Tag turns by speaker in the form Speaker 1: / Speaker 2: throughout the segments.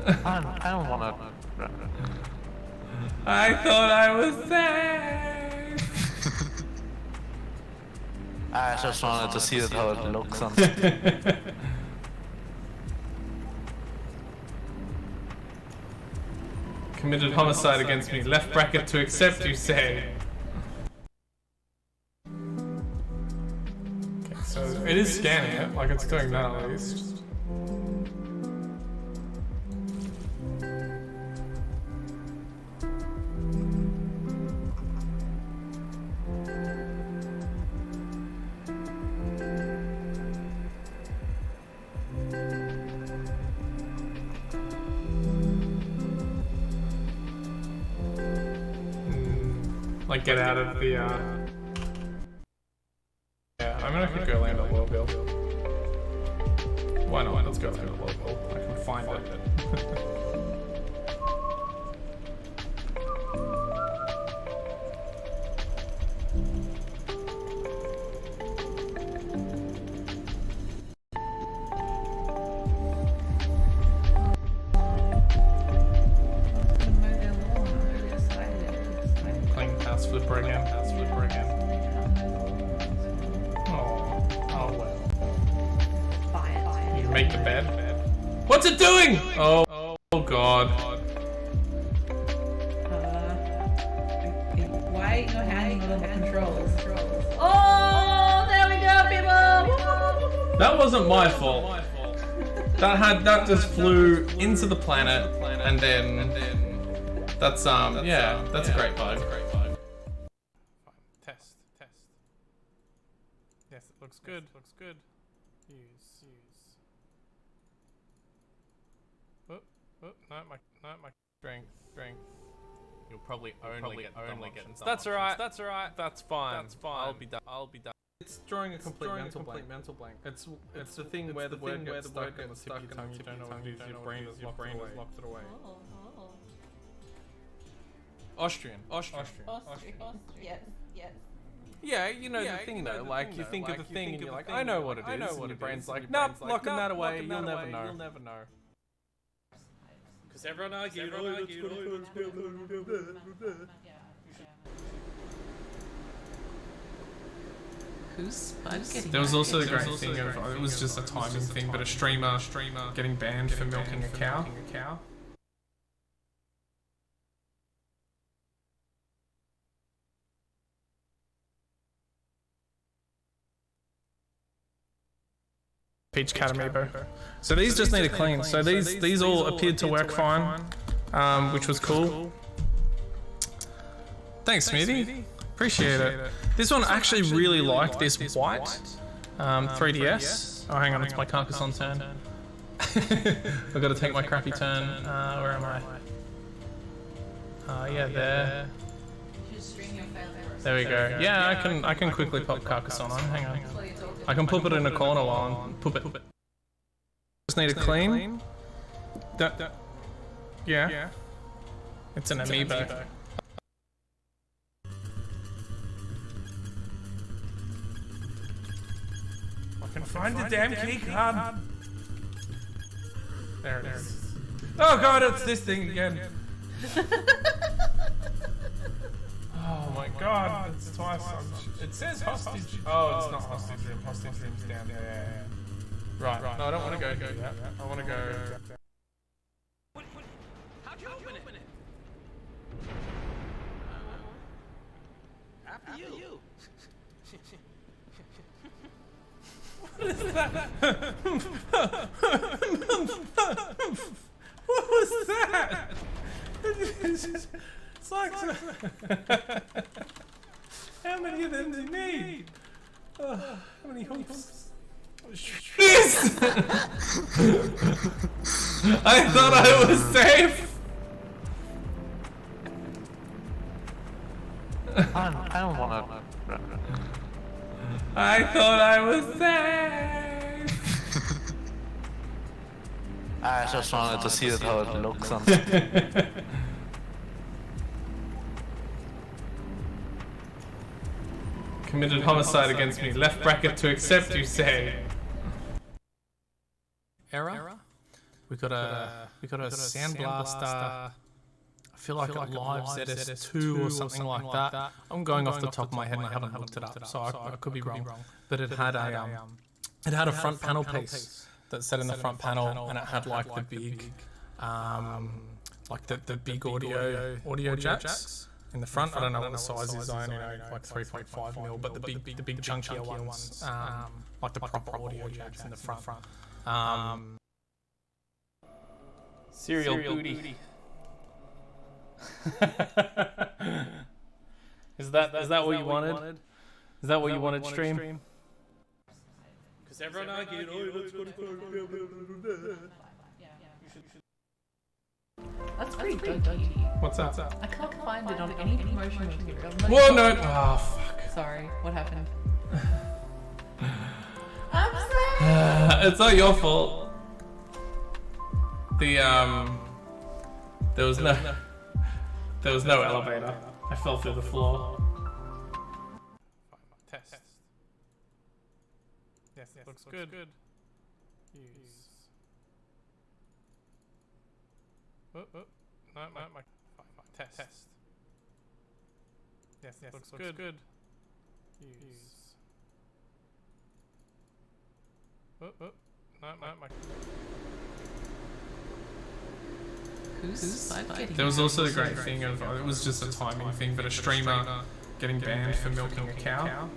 Speaker 1: I don't wanna...
Speaker 2: I thought I was safe!
Speaker 1: I just wanted to see how it looks on...
Speaker 2: Committed homicide against me. Left bracket to accept, you say. Okay, so it is scanning it, like it's doing that at least. Like get out of the yeah, I mean I could go land at low build. Why not? Let's go land at low build. I can find it. Flipper again. Oh well. You make the bed. What's it doing? Oh god.
Speaker 3: Why are you handing on the controls? Oh, there we go, people!
Speaker 2: That wasn't my fault. That just flew into the planet and then that's yeah, that's a great bug. Test. Yes, it looks good. Use. Oh, no, my strength. You'll probably only get That's alright. That's fine. I'll be done. It's drawing a complete mental blank. It's the thing where the word gets stuck on the tip of your tongue. You don't know what it is. Your brain has locked it away. Austrian.
Speaker 3: Yes.
Speaker 2: Yeah, you know the thing though, like you think of the thing and you're like, I know what it is, and your brain's like, nope, locking that away, you'll never know. Because everyone argued, There was also the great thing of, it was just a timing thing, but a streamer getting banned for milking a cow. Peach Cat Amiibo. So these just need a clean. So these all appeared to work fine, which was cool. Thanks, Smithy. Appreciate it. This one I actually really like this white 3DS. Oh, hang on, it's my Carcassonne turn. I've got to take my crappy turn. Where am I? Yeah, there. There we go. Yeah, I can quickly pop Carcassonne on. Hang on. I can put it in a corner while I'm put it. Just need a clean. Yeah. It's an amiibo. I can find the damn key card. There it is. Oh god, it's this thing again. Oh my god, it's twice. It says hostage. Oh, it's not hostage room. Hostage room's down there. Right. No, I don't want to go here. I want to go.
Speaker 4: How'd you open it? After you.
Speaker 2: What is that? What was that? It's like how many of them do you need? How many hoops? Yes! I thought I was safe!
Speaker 1: I don't wanna...
Speaker 2: I thought I was safe!
Speaker 1: I just wanted to see how it looks on...
Speaker 2: Committed homicide against me. Left bracket to accept, you say. Error? We got a Sandblaster. I feel like a live ZS2 or something like that. I'm going off the top of my head and I haven't looked it up, so I could be wrong. But it had a front panel piece that sat in the front panel, and it had like the big, like the big audio jacks in the front. I don't know what the size is. I only know like 3.5 mil, but the big chunkier ones, like the proper audio jacks in the front. Serial booty. Is that what you wanted? Is that what you wanted, stream? Because everyone argued, let's go to
Speaker 3: That's pretty dodgy.
Speaker 2: What's up?
Speaker 3: I can't find it on any promotional material.
Speaker 2: Whoa, no! Oh, fuck.
Speaker 3: Sorry, what happened? I'm sorry!
Speaker 2: It's not your fault. There was no elevator. I fell through the floor. Test. Yes, looks good. Use. No, my test. Yes, looks good. Use. No, my. There was also the great thing of, it was just a timing thing, but a streamer getting banned for milking a cow.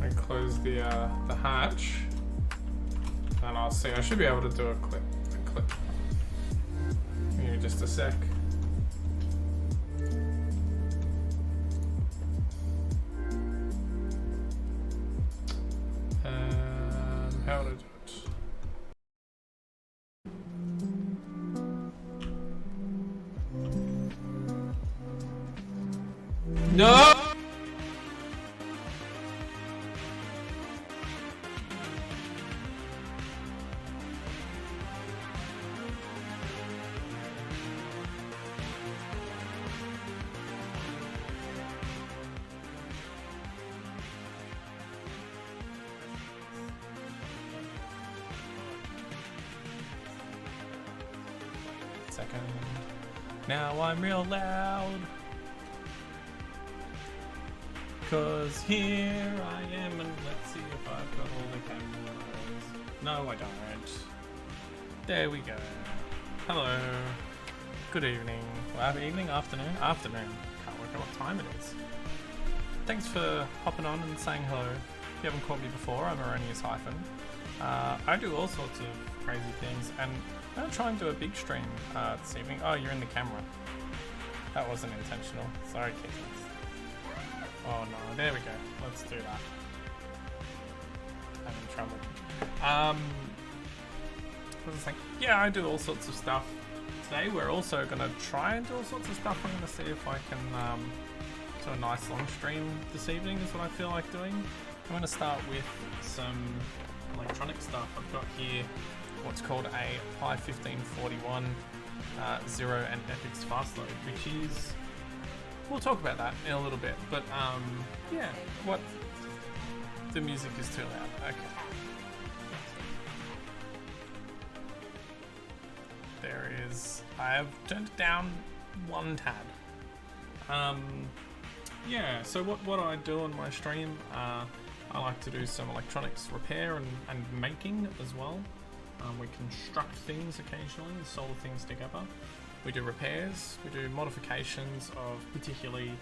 Speaker 2: I close the hatch. And I'll see, I should be able to do a clip. Give me just a sec. How to do it? No! Second. Now I'm real loud. Cause here I am, and let's see if I've got all the cameras. No, I don't. There we go. Hello. Good evening. Well, evening, afternoon? Afternoon. Can't work out what time it is. Thanks for hopping on and saying hello. If you haven't caught me before, I'm Erroneous Hyphen. I do all sorts of crazy things, and I'm going to try and do a big stream this evening. Oh, you're in the camera. That wasn't intentional. Sorry, kittens. Oh no, there we go. Let's do that. I'm in trouble. What was I saying? Yeah, I do all sorts of stuff. Today we're also going to try and do all sorts of stuff. I'm going to see if I can do a nice long stream this evening is what I feel like doing. I'm going to start with some electronic stuff. I've got here what's called a Pi1641 Zero and Epix fast load, which is, we'll talk about that in a little bit, but yeah, what, the music is too loud. Okay, there is, I have turned it down one tad. Yeah, so what I do on my stream, I like to do some electronics repair and making as well. We construct things occasionally, solder things together. We do repairs, we do modifications of particularly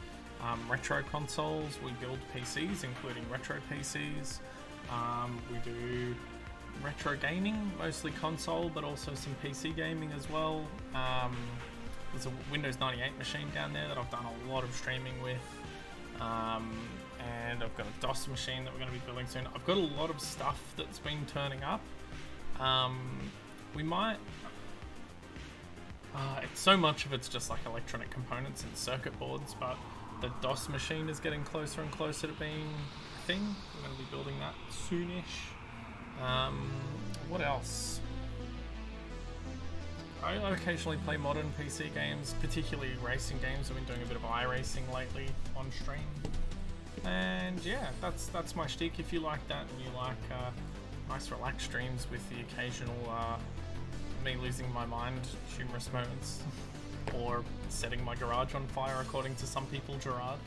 Speaker 2: retro consoles. We build PCs, including retro PCs. We do retro gaming, mostly console, but also some PC gaming as well. There's a Windows 98 machine down there that I've done a lot of streaming with. And I've got a DOS machine that we're going to be building soon. I've got a lot of stuff that's been turning up. We might... so much of it's just like electronic components and circuit boards, but the DOS machine is getting closer and closer to being a thing. We're going to be building that soonish. What else? I occasionally play modern PC games, particularly racing games. I've been doing a bit of iRacing lately on stream. And yeah, that's my shtick. If you like that and you like nice relaxed streams with the occasional me losing my mind humorous moments or setting my garage on fire according to some people, Gerard,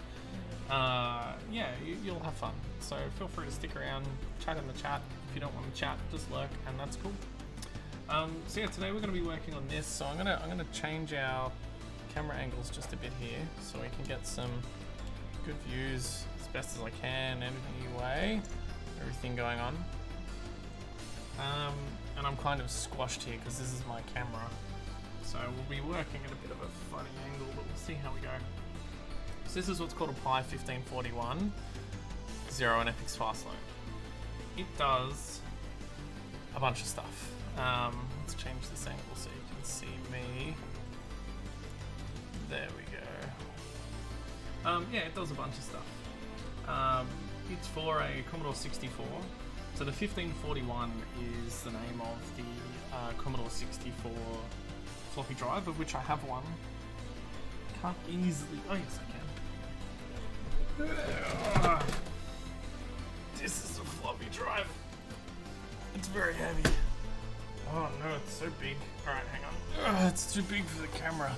Speaker 2: yeah, you'll have fun. So feel free to stick around, chat in the chat. If you don't want to chat, just lurk, and that's cool. So yeah, today we're going to be working on this. So I'm gonna change our camera angles just a bit here so we can get some good views as best as I can. Anyway, everything going on. And I'm kind of squashed here because this is my camera. So we'll be working at a bit of a funny angle, but we'll see how we go. So this is what's called a Pi1641 0 and FX fast load. It does a bunch of stuff. Let's change this angle so you can see me. There we go. Yeah, it does a bunch of stuff. It's for a Commodore 64. So the 1541 is the name of the Commodore 64 floppy drive, of which I have one. Can't easily... Oh yes, I can. This is a floppy drive. It's very heavy. Oh no, it's so big. Alright, hang on. It's too big for the camera.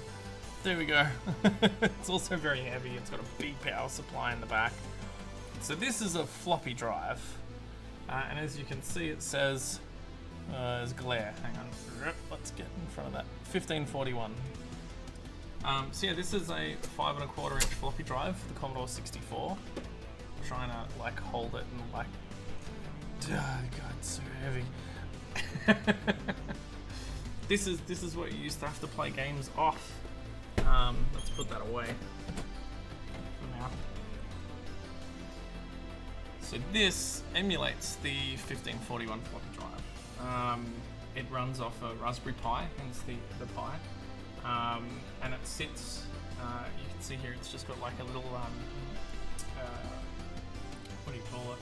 Speaker 2: There we go. It's also very heavy. It's got a big power supply in the back. So this is a floppy drive. And as you can see, it says, there's glare. Hang on. Let's get in front of that. 1541. So yeah, this is a 5 1/4 inch floppy drive for the Commodore 64. I'm trying to like hold it and like, oh god, it's so heavy. This is what you used to have to play games off. Let's put that away for now. So this emulates the 1541 floppy drive. It runs off a Raspberry Pi, hence the Pi, and it sits. You can see here, it's just got like a little what do you call it?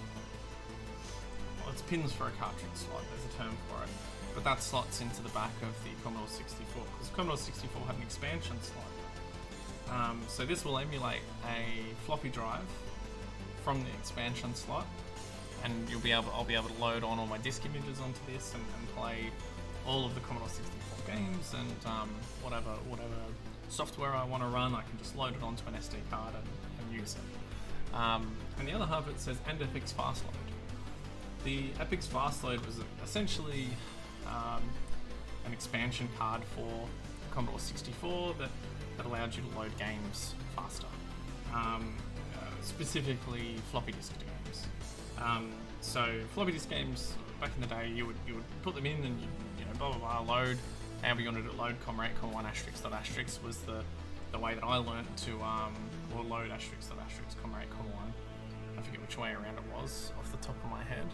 Speaker 2: Well, it's pins for a cartridge slot. There's a term for it, but that slots into the back of the Commodore 64 because Commodore 64 had an expansion slot. So this will emulate a floppy drive from the expansion slot, and I'll be able to load on all my disk images onto this and play all of the Commodore 64 games and whatever software I want to run. I can just load it onto an SD card and use it. And the other half of it says and FX fast load. The FX fast load was essentially an expansion card for the Commodore 64 that allowed you to load games faster. Specifically floppy disk games. So floppy disk games back in the day, you would put them in and you know blah blah blah load. However you wanted it to load, .1 *** was the way that I learned to or load ***, .1. I forget which way around it was off the top of my head.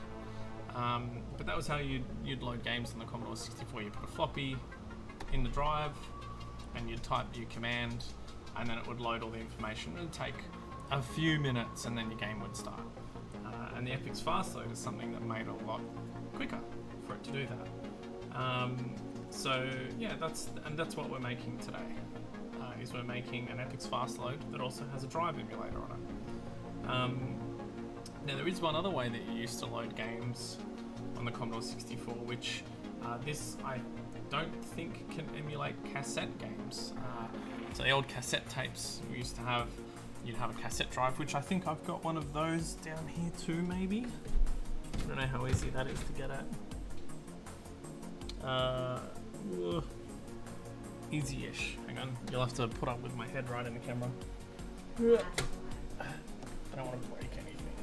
Speaker 2: But that was how you'd load games on the Commodore 64. You put a floppy in the drive and you'd type your command, and then it would load all the information. It would take a few minutes and then your game would start. And the FX fast load is something that made it a lot quicker for it to do that. So yeah, that's what we're making today. Is we're making an FX fast load that also has a drive emulator on it. Now there is one other way that you used to load games on the Commodore 64, which this I don't think can emulate cassette games. So the old cassette tapes we used to have, you'd have a cassette drive, which I think I've got one of those down here too, maybe. I don't know how easy that is to get at. Easy-ish. Hang on, you'll have to put up with my head right in the camera. I don't want to break anything.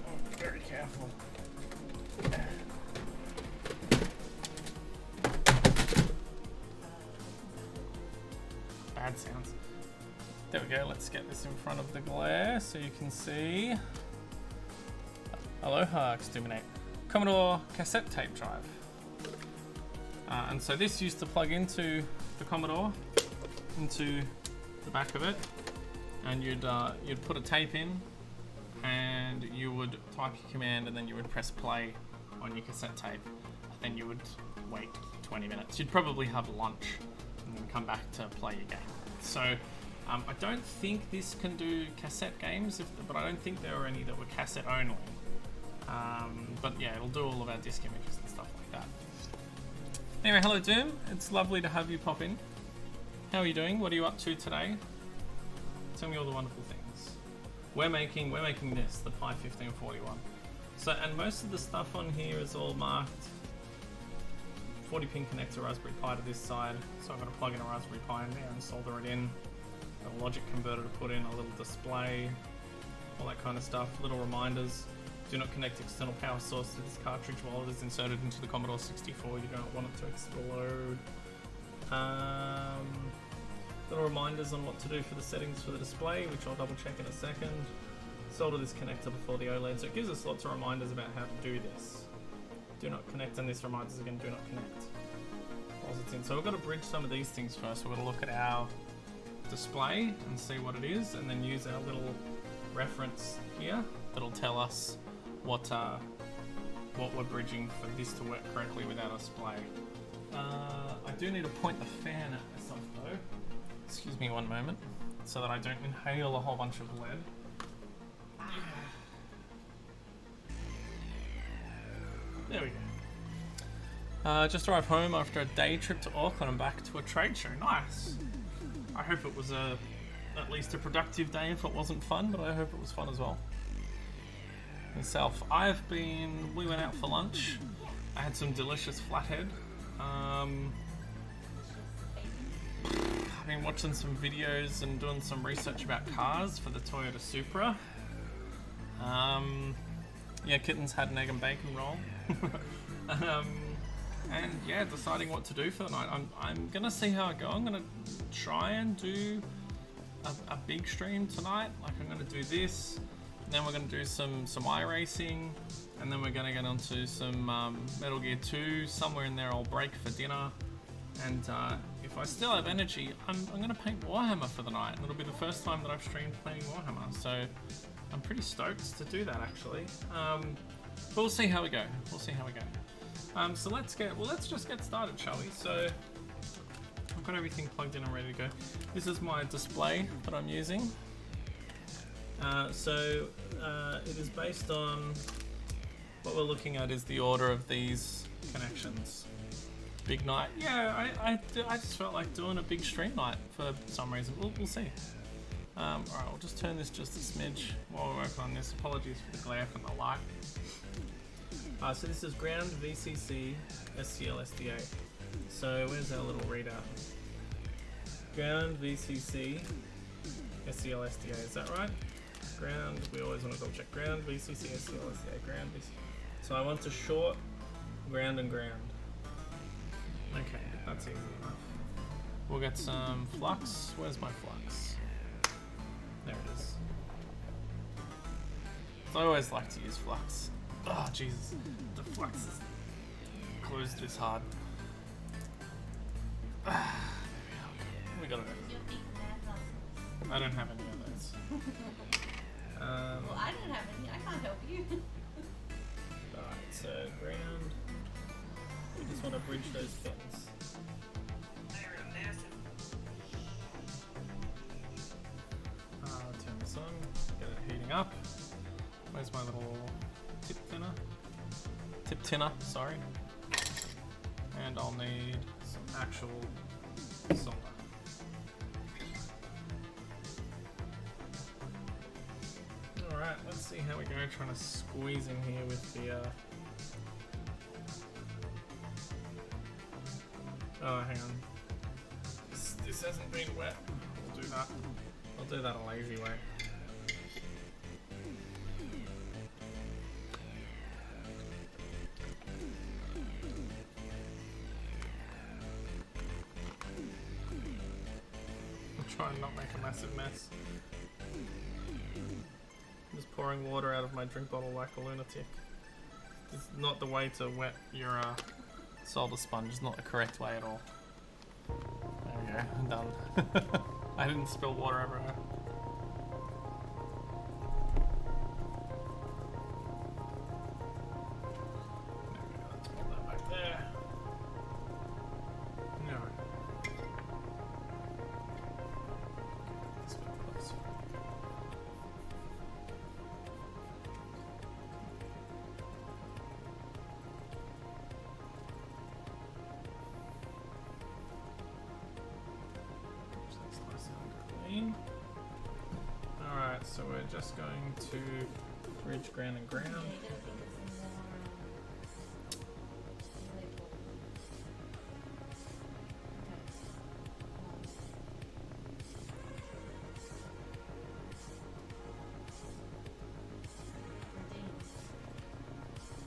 Speaker 2: I'm very careful. Bad sounds. There we go, let's get this in front of the glare so you can see. Aloha, Exterminate. Commodore cassette tape drive. And so this used to plug into the Commodore, into the back of it, and you'd put a tape in, and you would type your command, and then you would press play on your cassette tape. then you would wait 20 minutes. You'd probably have lunch and then come back to play your game. So I don't think this can do cassette games, but I don't think there were any that were cassette only. But yeah, it'll do all of our disc images and stuff like that. Anyway, hello Doom. It's lovely to have you pop in. How are you doing? What are you up to today? Tell me all the wonderful things. We're making this, the Pi1641. So, and most of the stuff on here is all marked 40-pin connector Raspberry Pi to this side. So I'm going to plug in a Raspberry Pi in there and solder it in. A logic converter to put in, a little display, all that kind of stuff. Little reminders. Do not connect external power source to this cartridge while it is inserted into the Commodore 64. You don't want it to explode. Little reminders on what to do for the settings for the display, which I'll double check in a second. Solder this connector before the OLED. So it gives us lots of reminders about how to do this. Do not connect, and this reminds us again, do not connect whilst it's in. So we've got to bridge some of these things first. We're going to look at our display and see what it is, and then use our little reference here that'll tell us what we're bridging for this to work correctly with our display. I do need to point the fan at myself though. Excuse me one moment, so that I don't inhale a whole bunch of lead. There we go. Just arrived home after a day trip to Auckland and back to a trade show. Nice. I hope it was at least a productive day if it wasn't fun, but I hope it was fun as well. Myself, we went out for lunch. I had some delicious flathead. I've been watching some videos and doing some research about cars for the Toyota Supra. Yeah, Kitten's had an egg and bacon roll. And yeah, deciding what to do for the night. I'm gonna see how I go. I'm gonna try and do a big stream tonight. Like I'm gonna do this, then we're gonna do some iRacing, and then we're gonna get onto some Metal Gear 2. Somewhere in there I'll break for dinner, and if I still have energy, I'm gonna paint Warhammer for the night. And it'll be the first time that I've streamed playing Warhammer, so I'm pretty stoked to do that actually. But we'll see how we go. So let's just get started, shall we? So I've got everything plugged in and ready to go. This is my display that I'm using. It is based on what we're looking at is the order of these connections. Big night. Yeah, I just felt like doing a big stream night for some reason. We'll see. Alright, we'll just turn this just a smidge while we're working on this. Apologies for the glare from the light. So this is ground VCC SCL SDA. So where's our little readout? Ground VCC SCL SDA, is that right? Ground, we always want to double check. Ground VCC SCL SDA, ground VCC. So I want to short ground and ground. Okay, that's easy enough. We'll get some flux. Where's my flux? There it is. So I always like to use flux. Oh Jesus, the flux is closed this hard. We got it. I don't have any of those.
Speaker 3: Well, I don't have any. I can't help you.
Speaker 2: Alright, so ground. We just want to bridge those pins. Turn this on, get it heating up. Where's my little tip thinner? Tip tinner, sorry. And I'll need some actual solder. Alright, let's see how we go trying to squeeze in here with the oh, hang on. This hasn't been wet. We'll do that. I'll do that a lazy way. I'll try and not make a massive mess. Just pouring water out of my drink bottle like a lunatic. It's not the way to wet your solder sponge. It's not the correct way at all. There we go, I'm done. I didn't spill water everywhere. There we go, let's put that back there. just going to bridge ground and ground.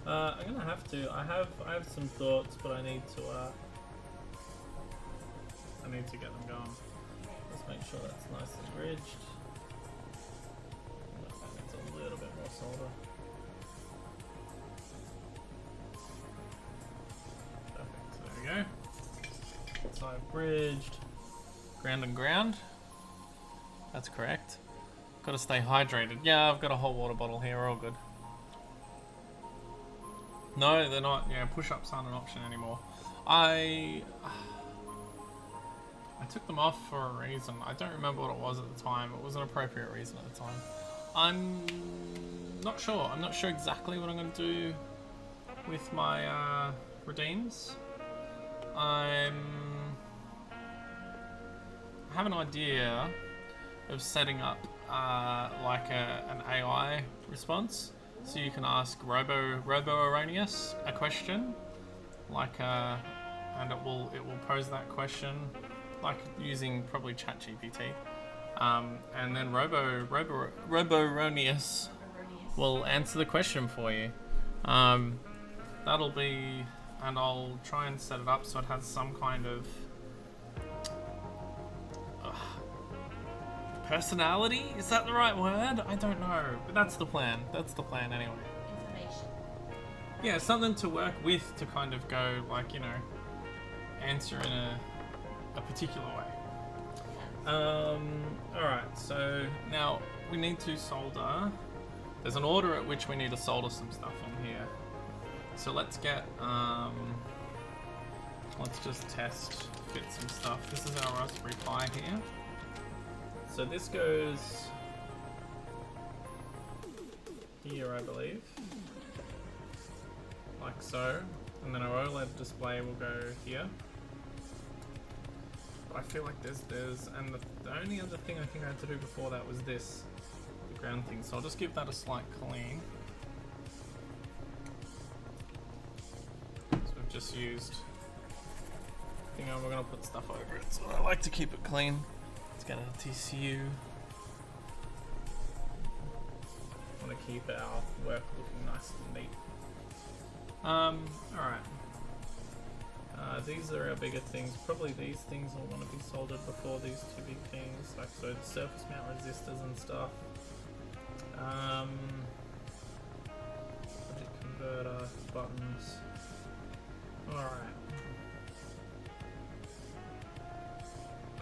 Speaker 2: I'm gonna have to. I have some thoughts, but I need to get them going. Let's make sure that's nice and bridged. That needs a little bit more solder. Perfect. So there we go. So I've bridged ground and ground. That's correct. Got to stay hydrated. Yeah, I've got a hot water bottle here. All good. No, they're not. Yeah, push-ups aren't an option anymore. I took them off for a reason. I don't remember what it was at the time. It was an appropriate reason at the time. I'm not sure. I'm not sure exactly what I'm going to do with my redeems. I have an idea of setting up like an AI response. So you can ask Robo Erroneous a question, like and it will pose that question, like using probably ChatGPT, and then Robo Erroneous will answer the question for you. That'll be, and I'll try and set it up so it has some kind of personality? Is that the right word? I don't know, but that's the plan. That's the plan anyway.
Speaker 3: Information.
Speaker 2: Yeah, something to work with to kind of go, like, you know, answer in a particular way. Alright, so now we need to solder. There's an order at which we need to solder some stuff on here. So let's get, let's just test, fit some stuff. This is our Raspberry Pi here. So this goes here, I believe, like so, and then our OLED display will go here. But I feel like there's, and the only other thing I think I had to do before that was this, the ground thing. So I'll just give that a slight clean. So we've just used, we're gonna put stuff over it, so I like to keep it clean. Let's get a TCU. I want to keep our work looking nice and neat. Alright. These are our bigger things. Probably these things will want to be soldered before these two big things, like so the surface mount resistors and stuff. Logic converter, buttons. Alright.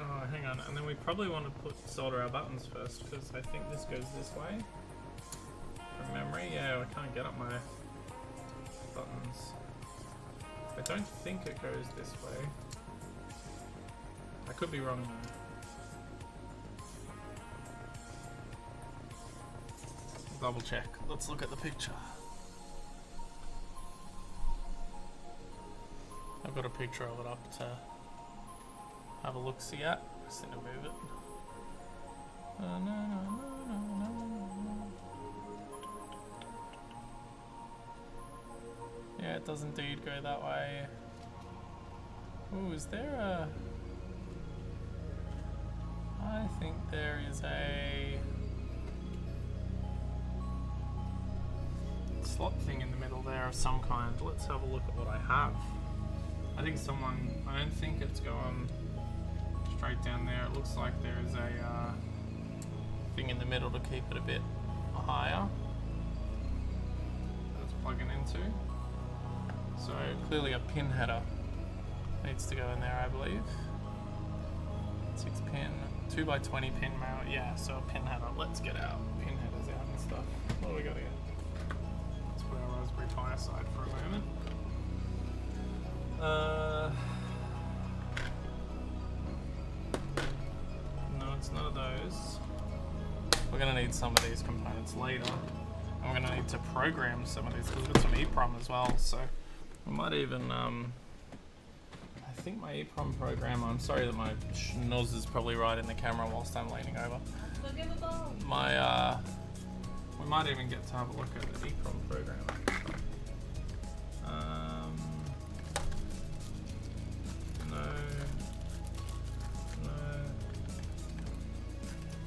Speaker 2: Oh, hang on, and then we probably want to solder our buttons first, because I think this goes this way. From memory, yeah, I can't get up my buttons. I don't think it goes this way. I could be wrong though. Double check. Let's look at the picture. I've got a picture of it up to have a look-see at. Just need to move it. Yeah, it does indeed go that way. Ooh, is there a... I think there is a slot thing in the middle there of some kind. Let's have a look at what I have. I think I don't think it's going straight down there. It looks like there is a thing in the middle to keep it a bit higher. That's plugging into. So clearly a pin header needs to go in there, I believe. 6 pin, 2x20 pin mount. Yeah, so a pin header. Let's get our pin headers out and stuff. What do we got here? Let's put our Raspberry Pi aside for a moment. No, it's none of those. We're gonna need some of these components later. And we're gonna need to program some of these because we've got some EEPROM as well. So we might even, I think my EEPROM program, I'm sorry that my schnoz is probably right in the camera whilst I'm leaning over. My We might even get to have a look at the EEPROM program. No.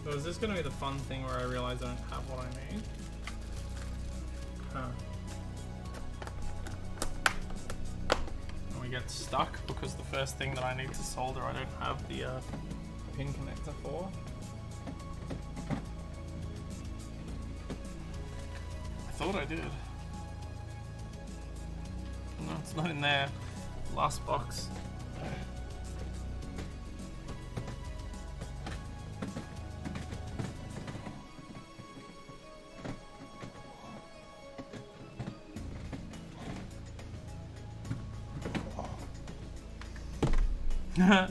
Speaker 2: So is this going to be the fun thing where I realize I don't have what I need? Huh. And we get stuck because the first thing that I need to solder I don't have the pin connector for. I thought I did. No, it's not in there. Last box.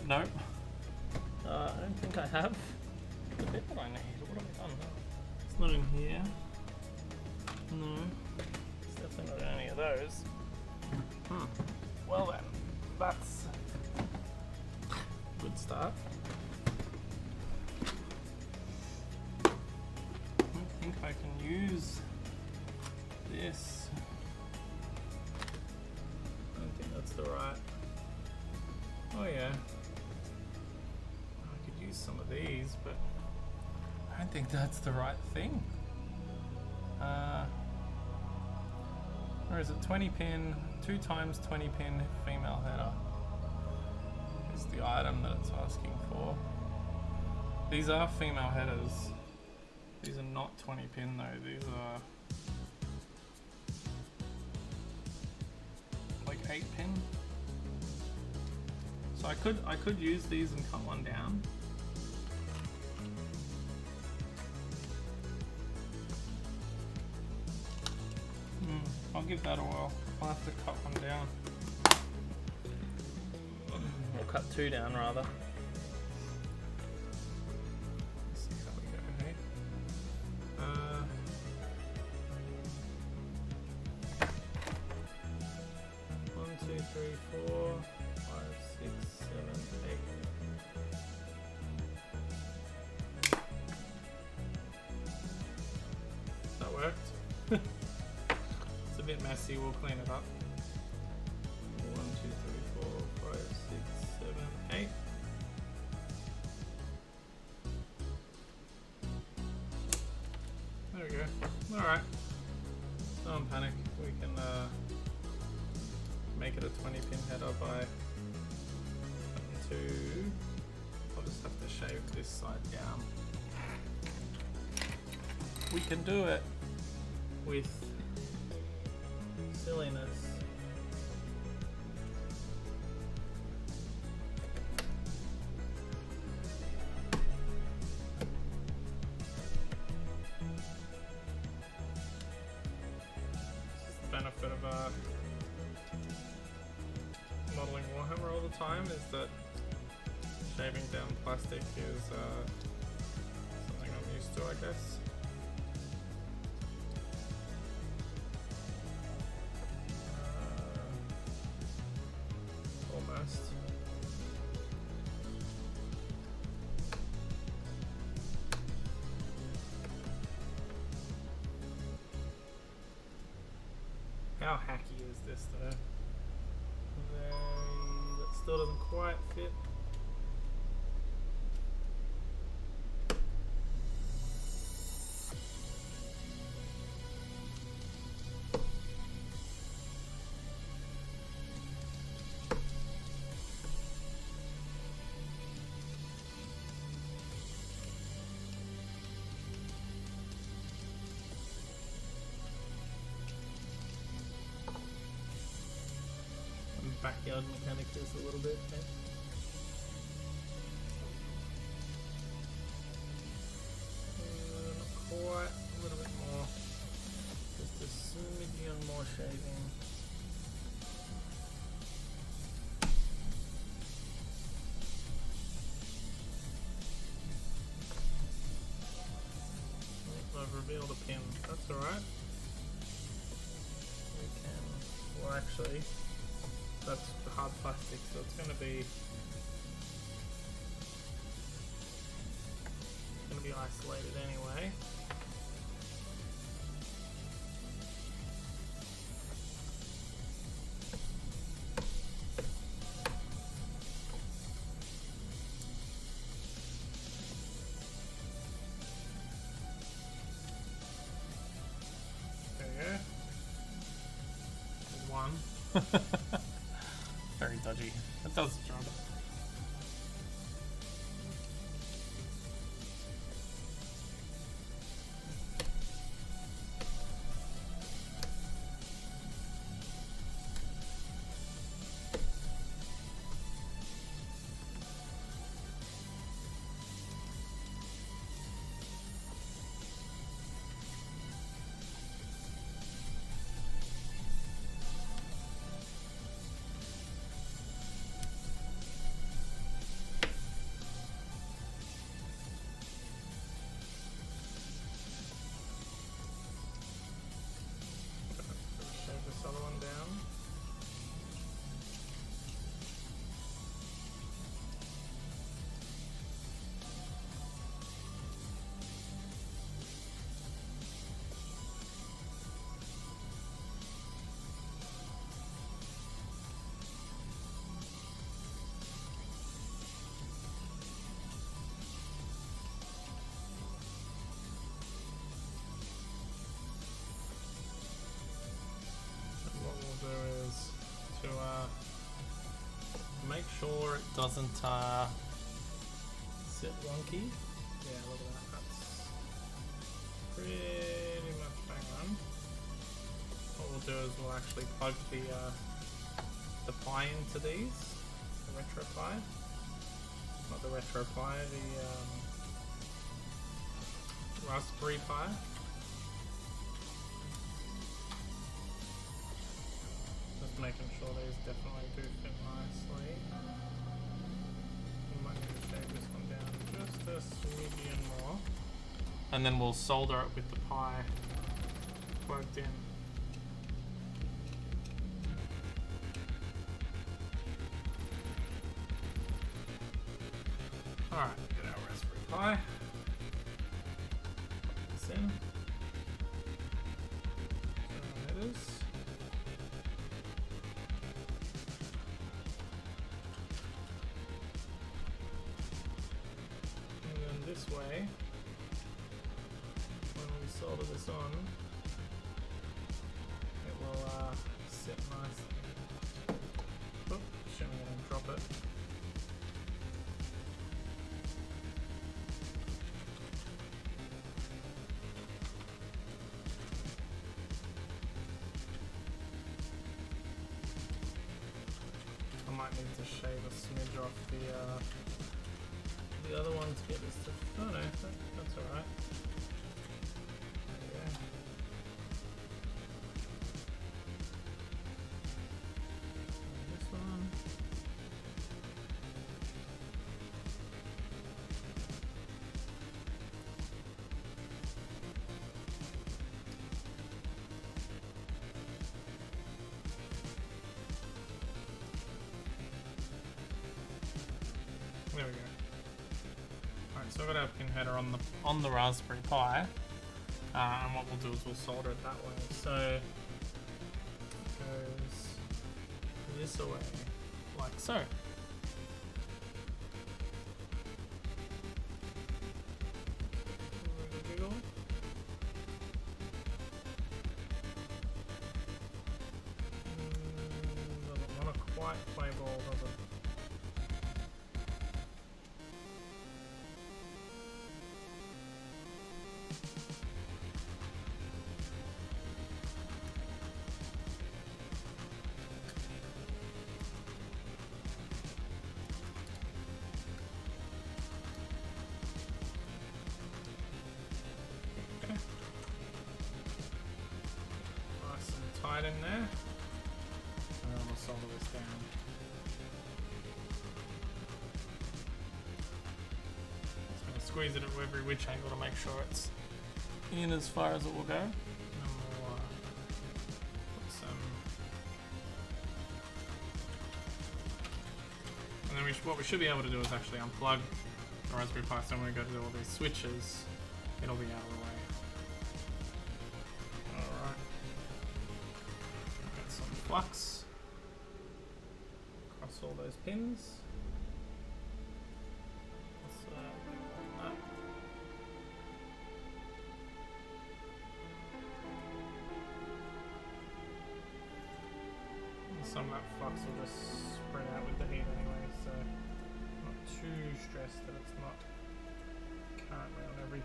Speaker 2: Nope. I don't think I have the bit that I need. What have I done? It's not in here. No. It's definitely not in any of those. Well then, that's a good start. I don't think I can use this. I don't think that's the right. Oh yeah. I could use some of these, but I don't think that's the right thing. Or is it 20 pin, 2 times 20 pin female header? Is the item that it's asking for. These are female headers. These are not 20 pin though, these are like 8 pin. So I could use these and cut one down. I'll give that a whirl. I'll have to cut one down. Or cut 2 down rather. Let's see how we go, hey? 1, 2, 3, 4, 5, 6, 7, 8. That worked. It's a bit messy, we'll clean it up. 1, 2, 3, 4, 5, 6, 7, 8. There we go. Alright. Don't panic. We can make it a 20 pin header by cutting 2. I'll just have to shave this side down. We can do it with silliness. This is the benefit of modeling Warhammer all the time, is that shaving down plastic is something I'm used to, I guess. Almost. How hacky is this though? That still doesn't quite fit. Backyard mechanic this a little bit. Okay. Not quite, a little bit more. Just a smidgen more shaving. I've revealed a pin. That's alright. We can, well actually, that's hard plastic, so it's going to be isolated anyway. Very dodgy. That does the job. Shave this other one down. What we'll do is to make sure it doesn't sit wonky. Yeah, look at that. That's pretty much bang on. What we'll do is we'll actually plug the Pi into these, the Retro Pi. Not the Retro Pi, the Raspberry Pi. Just making sure these definitely do fit nicely. We might need to shave this one down just a smidgen more. And then we'll solder it with the Pi plugged in. Alright, get our Raspberry Pi. Plug this in. There it is. And then this way, when we solder this on, it will sit nicely. Oop, shouldn't gonna drop it. I might need to shave a smidge off the other one to get this to. Oh no, that's alright. There we go. And this one. There we go. Alright, so I've got our pin header on the Raspberry Pi, and what we'll do is we'll solder it that way. So it goes this away, like so. Wiggle. Doesn't want to quite play ball, does it? Nice and tight in there. And then we'll solder this down. Just going to squeeze it at every which angle to make sure it's in as far as it will go. And we'll put some. And then what we should be able to do is actually unplug the Raspberry Pi, so when we go to do all these switches, it'll be out of the way. Alright. Get some flux across all those pins. Let's that.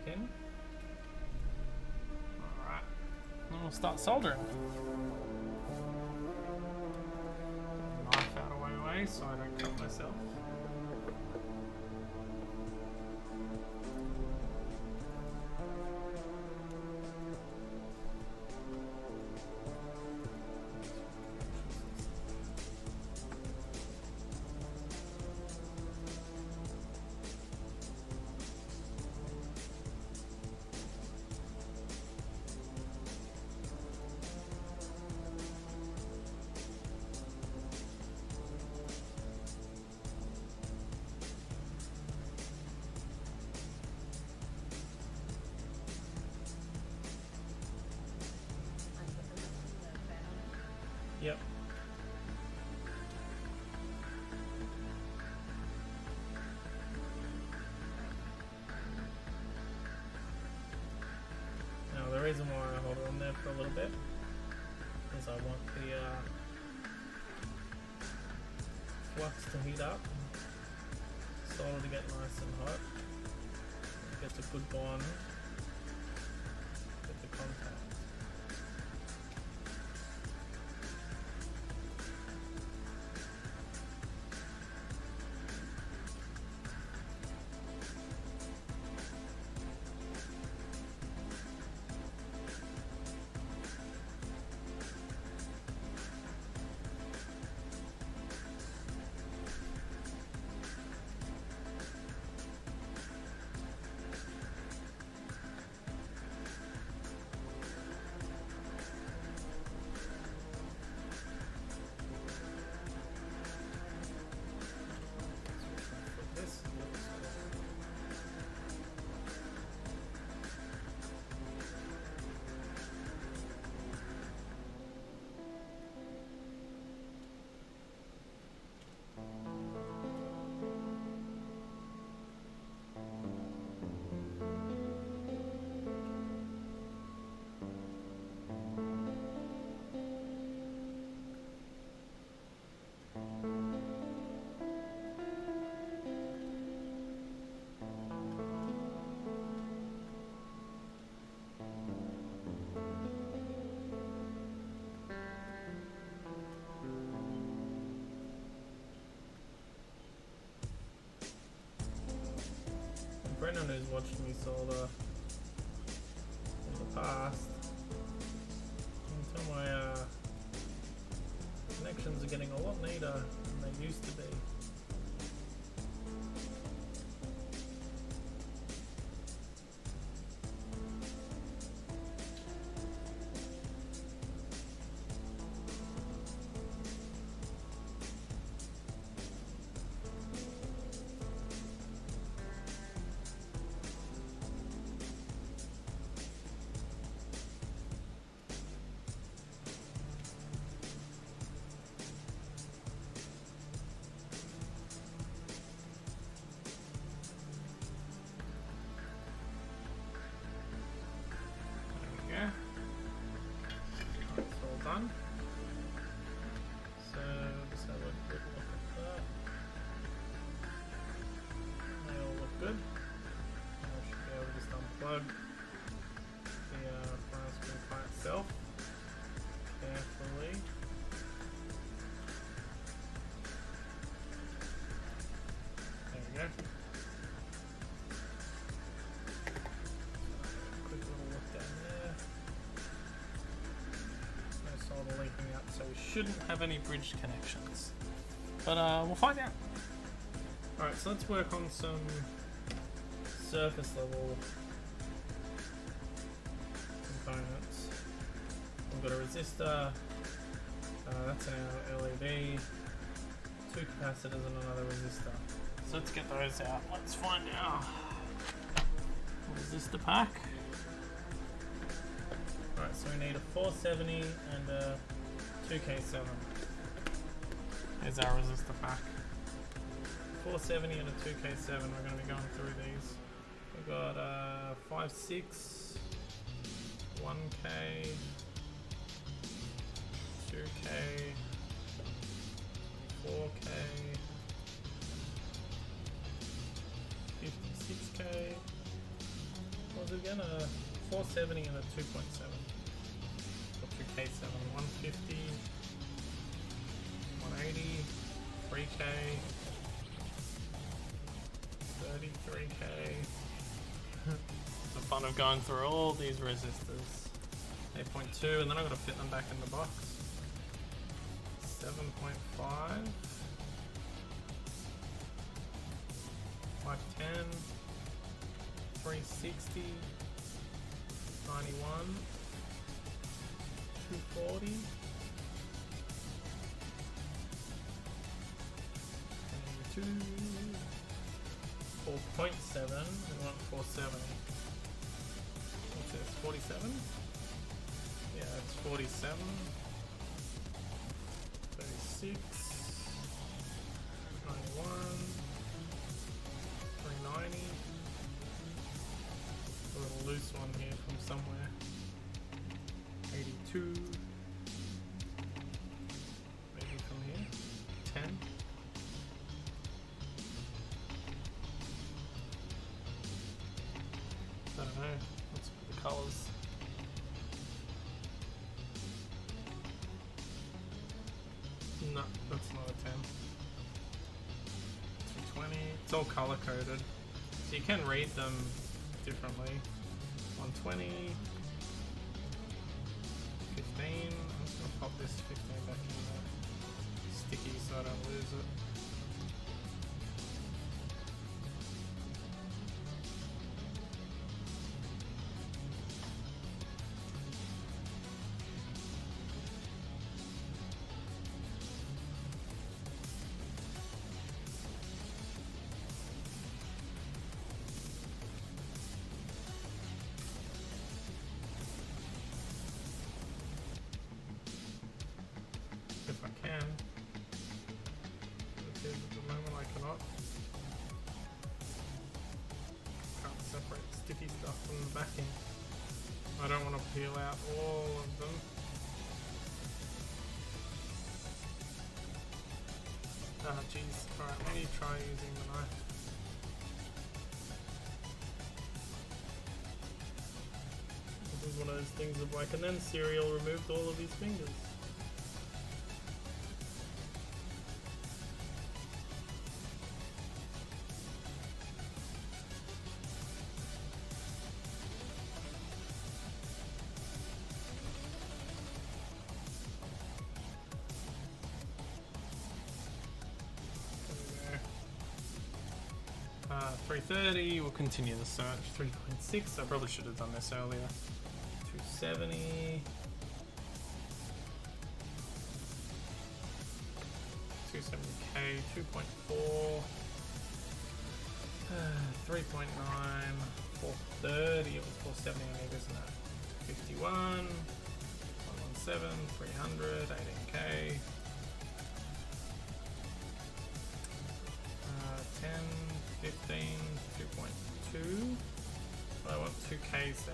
Speaker 2: in. Alright. Then we'll start soldering. Knife out of my way so I don't cut myself. Yep. Now the reason why I hold on there for a little bit is I want the flux to heat up, solder to get nice and hot, get a good bond with the contact. Brennan who's watched me solder in the past until my connections are getting a lot neater than they used to be. Done. So just have a good look at that. They all look good. I should be able to just unplug the final screen by itself carefully. There we go. Quick little look down there. Solder leaking out, so we shouldn't have any bridge connections. But we'll find out. Alright, so let's work on some surface level components. We've got a resistor, that's our LED, two capacitors and another resistor. So let's get those out. Let's find our resistor pack. Alright, so we need a 470 and a 2K7. Here's our resistor pack. 470 and a 2K7, we're going to be going through these. We've got 5.6, 1K, 2K, 4K, 56K, was it again? A 470 and a 2.7. Or 2K7, 150, 180, 3K, 33K. The fun of going through all these resistors. 8.2, and then I'm gonna fit them back in the box. 7.5, 510, 360, 91, 240, 2, 4.7, we want 470. What's this, 47? Yeah, it's 47. 36, 91, 390. A little loose one here from somewhere. 82. Maybe from here. 10. I don't know. Let's put the colours. No, that's not a 10. 220. It's all color coded, so you can read them differently. 120. 15. I'm just gonna pop this 15 back in there. Sticky so I don't lose it. If I can, because at the moment I cannot. Can't separate the sticky stuff from the backing. I don't want to peel out all of them. Ah, jeez. Alright, let me try using the knife. This is one of those things of like, and then Serial removed all of his fingers. There we go. 330, we'll continue the search. 3.6, I probably should have done this earlier. 270. 270K, 2.4. 3.9. 430, it was 470 I need, isn't it? 51. 117, 300, 18K. 10, 15, 2.2. I want 2K7.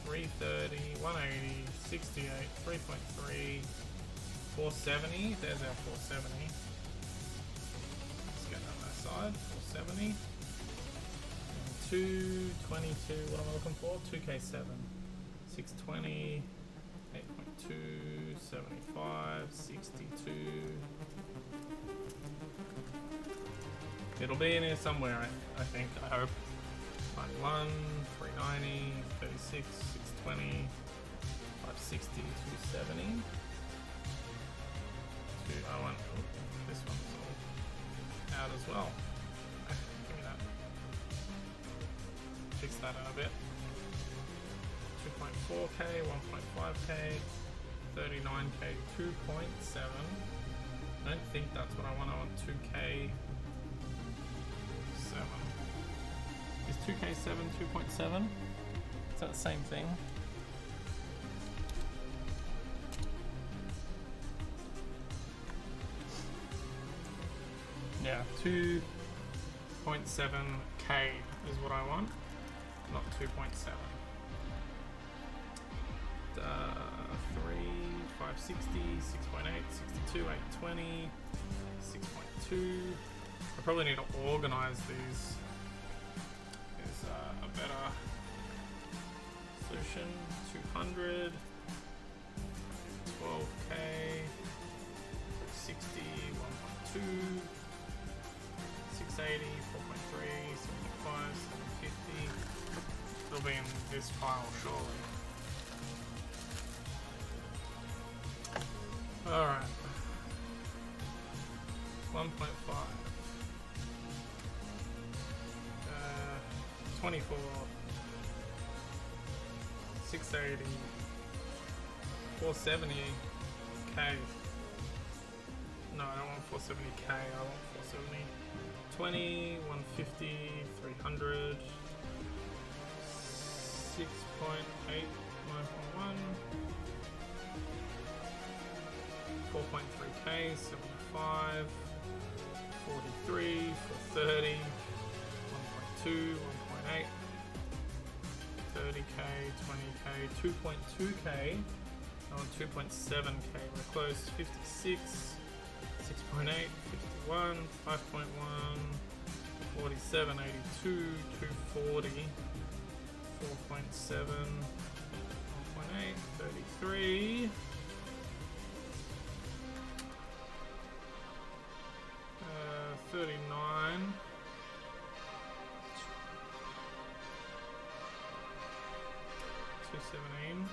Speaker 2: 330, 180, 68, 3.3, 470. There's our 470. Let's get on that side. 470. And 222. What am I looking for? 2K7. 620. 8.2. 75. 62. It'll be in here somewhere, I think, I hope. 91, 390, 36, 620, 560, 270. I want this one's all out as well. Give me that. Fix that in a bit. 2.4K, 1.5K, 39K, 2.7. I don't think that's what I want. I want 2K. 7. Is 2K7 2.7? Is that the same thing? Yeah, 2.7K is what I want, not 2.7. 3, 560, 6.8, 62, 820, 6.2. I probably need to organize these. Is a better resolution, 200, 12K, 60, 1.2, 680, 4.3, 75, 750. It'll be in this file surely. Alright. 1.5. 24. 680. 470K. No, I don't want 470K, I want 470. 20, 150, 300. 6.8, 9.1. 4.3K, 75, 43, 430, 1.2, 1.8, 30K, 20K, 2.2K, I want 2.7K, we're close, 56, 6.8, 51, 5.1, 47, 82, 240, 4.7, 1.8, 33, 39, 217,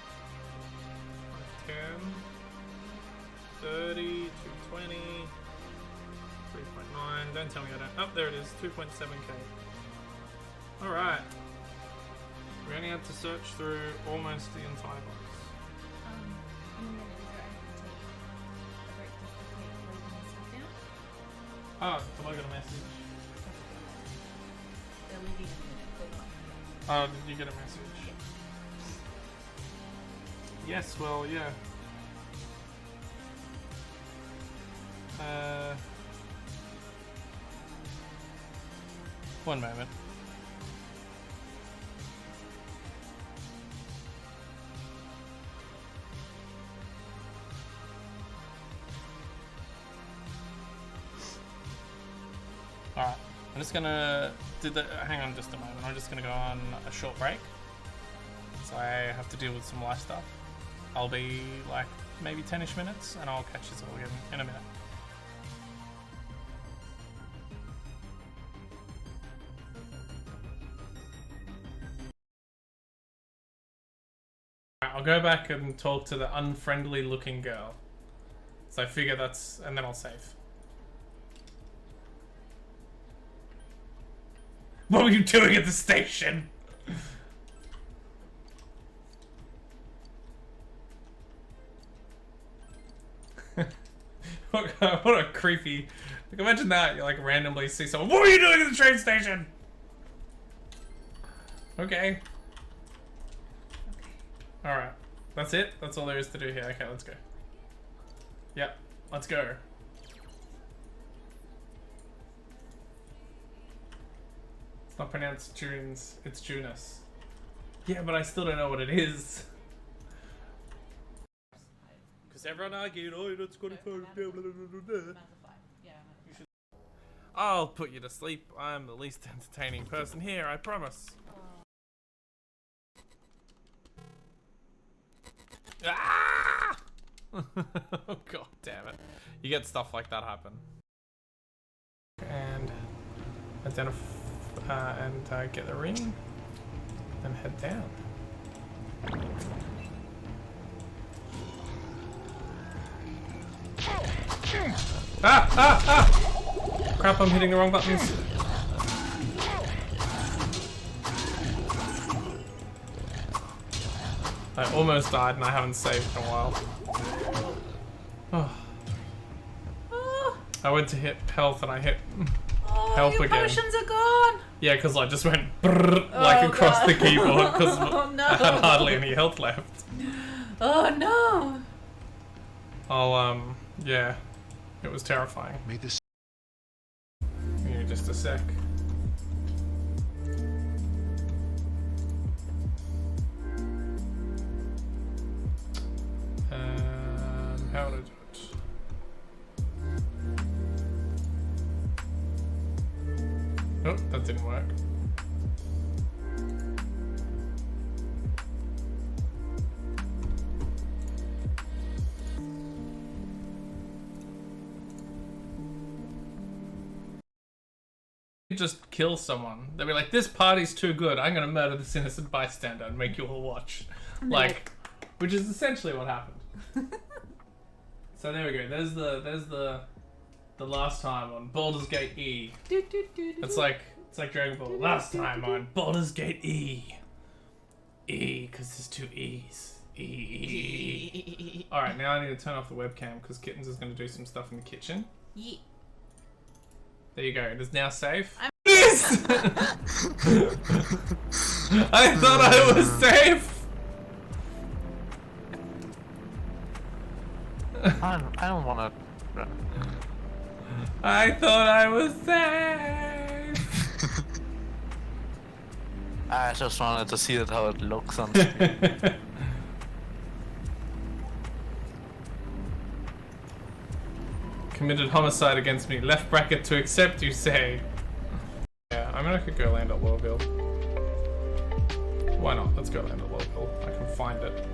Speaker 2: 510, 30, 220, 3.9, don't tell me I don't, oh there it is, 2.7K. Alright, we only had to search through almost the entire box. Oh, have I got a message? Oh, did you get a message? Yes, well, yeah. One moment. Alright, I'm just gonna hang on just a moment, I'm just gonna go on a short break. So I have to deal with some life stuff. I'll be like maybe 10ish minutes and I'll catch you all again in a minute. I'll go back and talk to the unfriendly looking girl. So I figure that's, and then I'll save. What were you doing at the station? What a creepy... Like, imagine that, you like randomly see someone, what were you doing at the train station? Okay. Alright. That's it? That's all there is to do here. Okay, let's go. Yep, let's go. It's not pronounced Junes, it's Junus. Yeah, but I still don't know what it is. Because everyone argued, oh, that's got to phone. I'll put you to sleep. I'm the least entertaining person here, I promise. Ah! Oh, god damn it. You get stuff like that happen. And identify and get the ring, then head down. Ah! Ah! Ah! Crap, I'm hitting the wrong buttons. I almost died and I haven't saved in a while. Oh. I went to hit health and I hit help
Speaker 3: your
Speaker 2: again.
Speaker 3: Potions are gone.
Speaker 2: Yeah, because I just went brrr, like across the keyboard because
Speaker 3: no.
Speaker 2: I had hardly any health left.
Speaker 3: Oh no.
Speaker 2: Yeah, it was terrifying.
Speaker 5: May this
Speaker 2: Give me just a sec. How to do it? Oh, that didn't work. just kill someone. They'll be like, this party's too good. I'm gonna murder this innocent bystander and make you all watch. Like, which is essentially what happened. So there we go. There's the last time on Baldur's Gate E. It's like Dragon Ball. Last time on Baldur's Gate E. E, because there's two E's. E. Alright, now I need to turn off the webcam because Kittens is going to do some stuff in the kitchen.
Speaker 3: Yeah.
Speaker 2: There you go. It is now safe. Yes! I thought I was safe!
Speaker 1: I don't wanna...
Speaker 2: I thought I was safe!
Speaker 1: I just wanted to see how it looks on screen.
Speaker 2: Committed homicide against me. Left bracket to accept, you say. Yeah, I mean I could go land at Lowville. Why not? Let's go land at Lowville. I can find it.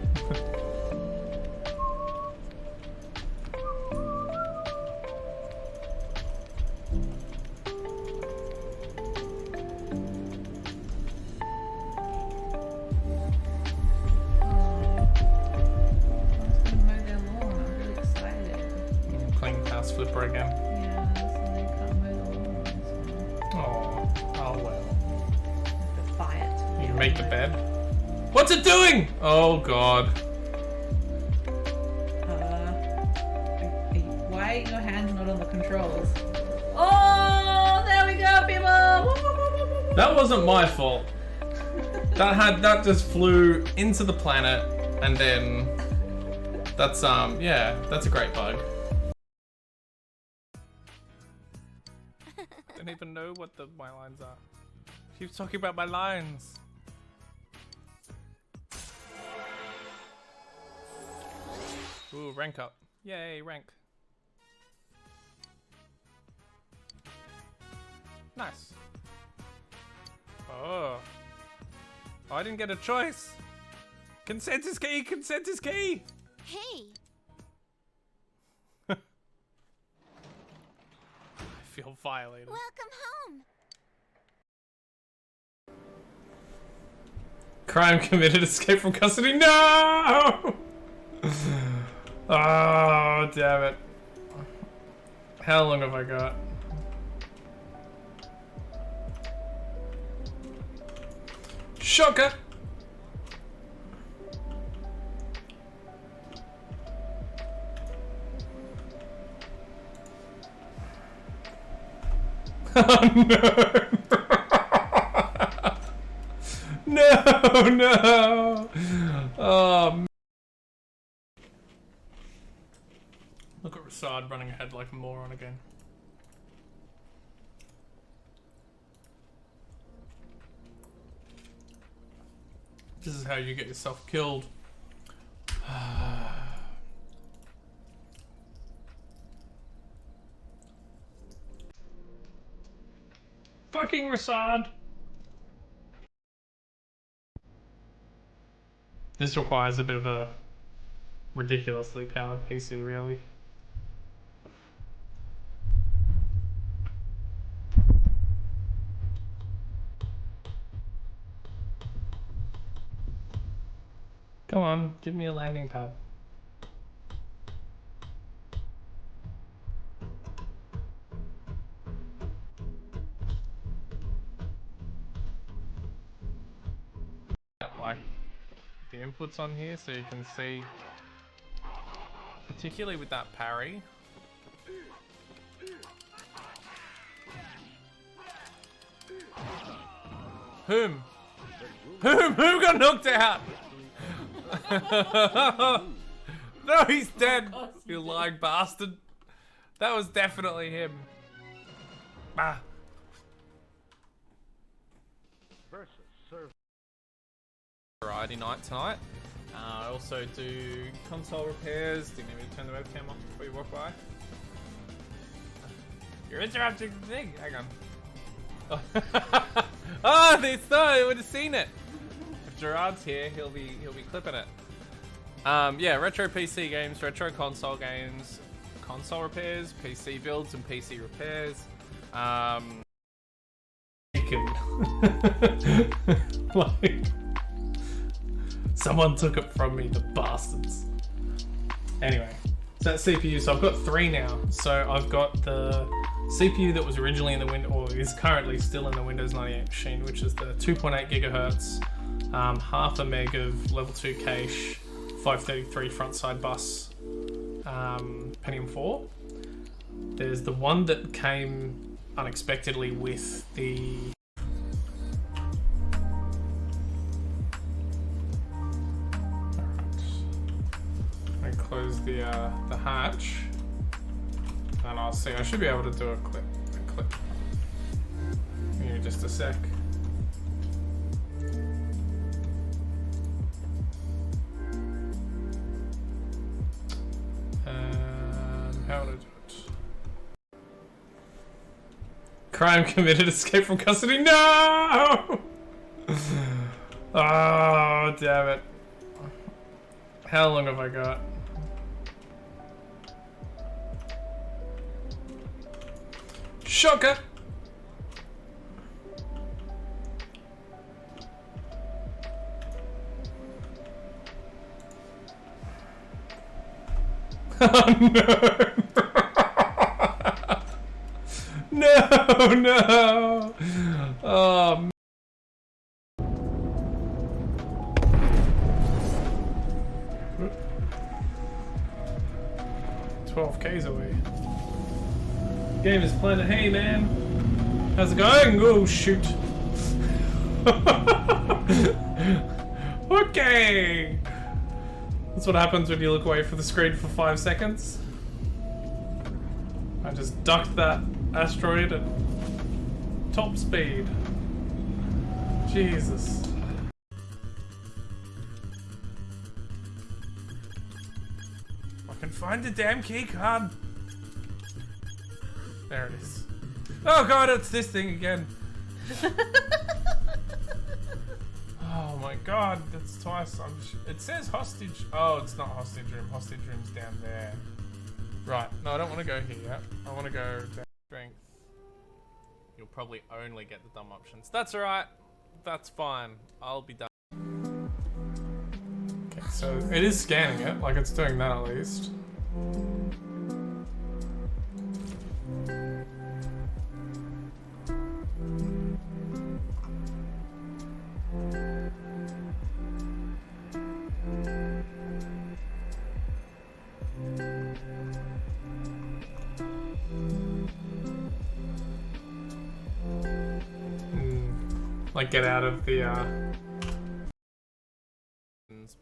Speaker 2: Flipper again.
Speaker 3: Yeah, so they can't mow the lawn.
Speaker 2: Oh well.
Speaker 3: Have to buy it.
Speaker 2: You make the bed. What's it doing? Oh god.
Speaker 3: Why are your hands not on the controls? Oh, there we go, people!
Speaker 2: That wasn't my fault. That just flew into the planet, and then that's yeah, that's a great bug. Don't even know what my lines are. Keeps talking about my lines. Ooh, rank up. Yay, rank. Nice. Oh. Oh, I didn't get a choice. Consent is key, consent is key.
Speaker 5: Hey.
Speaker 2: I feel violated.
Speaker 5: Welcome home.
Speaker 2: Crime committed, escape from custody. No! Oh, damn it. How long have I got? Shocker! Oh no! No, no! Oh, man. Look at Rasad running ahead like a moron again. This is how you get yourself killed. Fucking Rasad! This requires a bit of a ridiculously powered PC, really. Come on, give me a landing pad. Like the inputs on here so you can see, particularly with that parry. Whom got knocked out? No, he's dead. You lying bastard. That was definitely him. Ah. Variety night tonight. I also do console repairs. Do you need me to turn the webcam off before you walk by? You're interrupting the thing. Hang on. Oh, they would have seen it. If Gerard's here, he'll be clipping it. Yeah, retro PC games, retro console games, console repairs, PC builds and PC repairs. taken. Like, someone took it from me, the bastards. Anyway, so that's CPU. So I've got 3 now. So I've got the CPU that was originally in the Windows, or is currently still in the Windows 98 machine, which is the 2.8 gigahertz, half a meg of level 2 cache, 533 front side bus, Pentium 4. There's the one that came unexpectedly with the close the hatch, and I'll see. I should be able to do a clip. Give me just a sec. How to do it? Crime committed, escape from custody. No! Oh, damn it. How long have I got? Shocker! Oh no! No, no! Oh, 12K's away. Game is Planet. Hey man, how's it going? Oh shoot. Okay. That's what happens when you look away from the screen for 5 seconds. I just ducked that asteroid at top speed. Jesus. I can find the damn key card. There it is. Oh god, it's this thing again. Oh my god, that's twice. It says hostage. Oh, it's not hostage room. Hostage room's down there. Right. No, I don't want to go here. I want to go down. Strength. You'll probably only get the dumb options. That's alright. That's fine. I'll be done. Okay, so it is scanning it. Like, it's doing that at least. Like, get out of the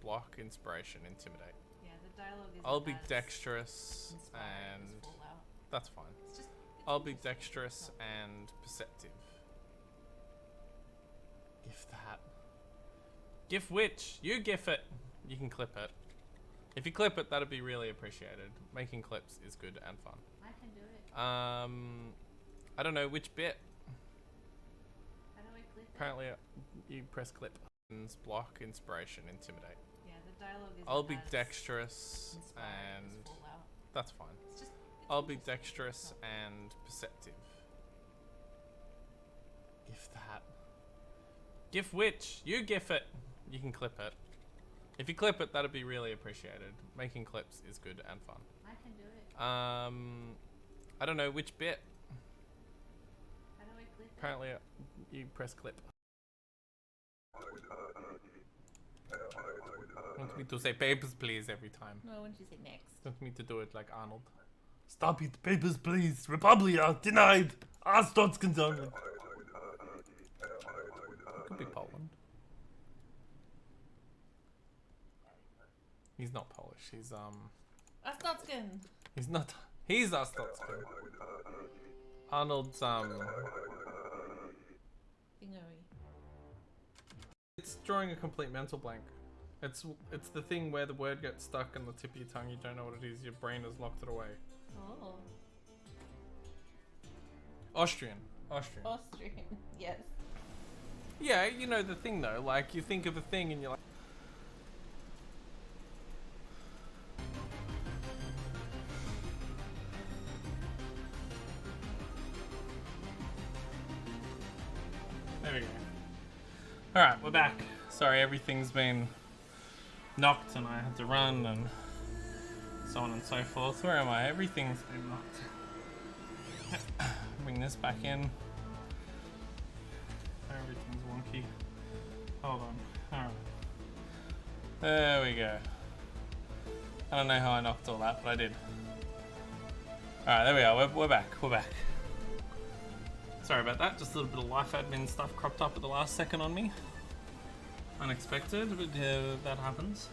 Speaker 2: block, inspiration, intimidate.
Speaker 3: Yeah, the dialogue is.
Speaker 2: I'll be dexterous and that's fine. I'll be dexterous and perceptive. Gif that. Gif which? You gif it. You can clip it. If you clip it, that'd be really appreciated. Making clips is good and fun.
Speaker 3: I can do it.
Speaker 2: I don't know which bit.
Speaker 3: How do I clip it?
Speaker 2: Apparently, you press clip. Block, inspiration, intimidate.
Speaker 3: Yeah, the dialogue is.
Speaker 2: I'll be dexterous and that's fine. I'll be dexterous and perceptive. Gif that. Gif which? You gif it. You can clip it. If you clip it, that'd be really appreciated. Making clips is good and fun.
Speaker 3: I can do it.
Speaker 2: I don't know which bit.
Speaker 3: How do I clip it?
Speaker 2: Apparently, you press clip. Want me to say papers, please, every time.
Speaker 3: No, I want you to say next.
Speaker 2: Want me to do it like Arnold. Stop it, papers, please. Republia, denied. Arstotzkins only. Could be Poland. He's not Polish. He's
Speaker 3: Arstotzkin.
Speaker 2: He's not. He's Arstotzkin. Arnold's
Speaker 3: Bingery.
Speaker 2: It's drawing a complete mental blank. It's the thing where the word gets stuck in the tip of your tongue. You don't know what it is. Your brain has locked it away.
Speaker 3: Oh.
Speaker 2: Austrian.
Speaker 3: Austrian. Yes.
Speaker 2: Yeah, you know the thing though. Like you think of a thing and you're like. There we go. Alright, we're back. Sorry, everything's been knocked and I had to run and so on and so forth. Where am I? Everything's been knocked. Bring this back in. Everything's wonky. Hold on. Alright. There we go. I don't know how I knocked all that, but I did. Alright, there we are. We're back. We're back. Sorry about that. Just a little bit of life admin stuff cropped up at the last second on me. Unexpected, but that happens.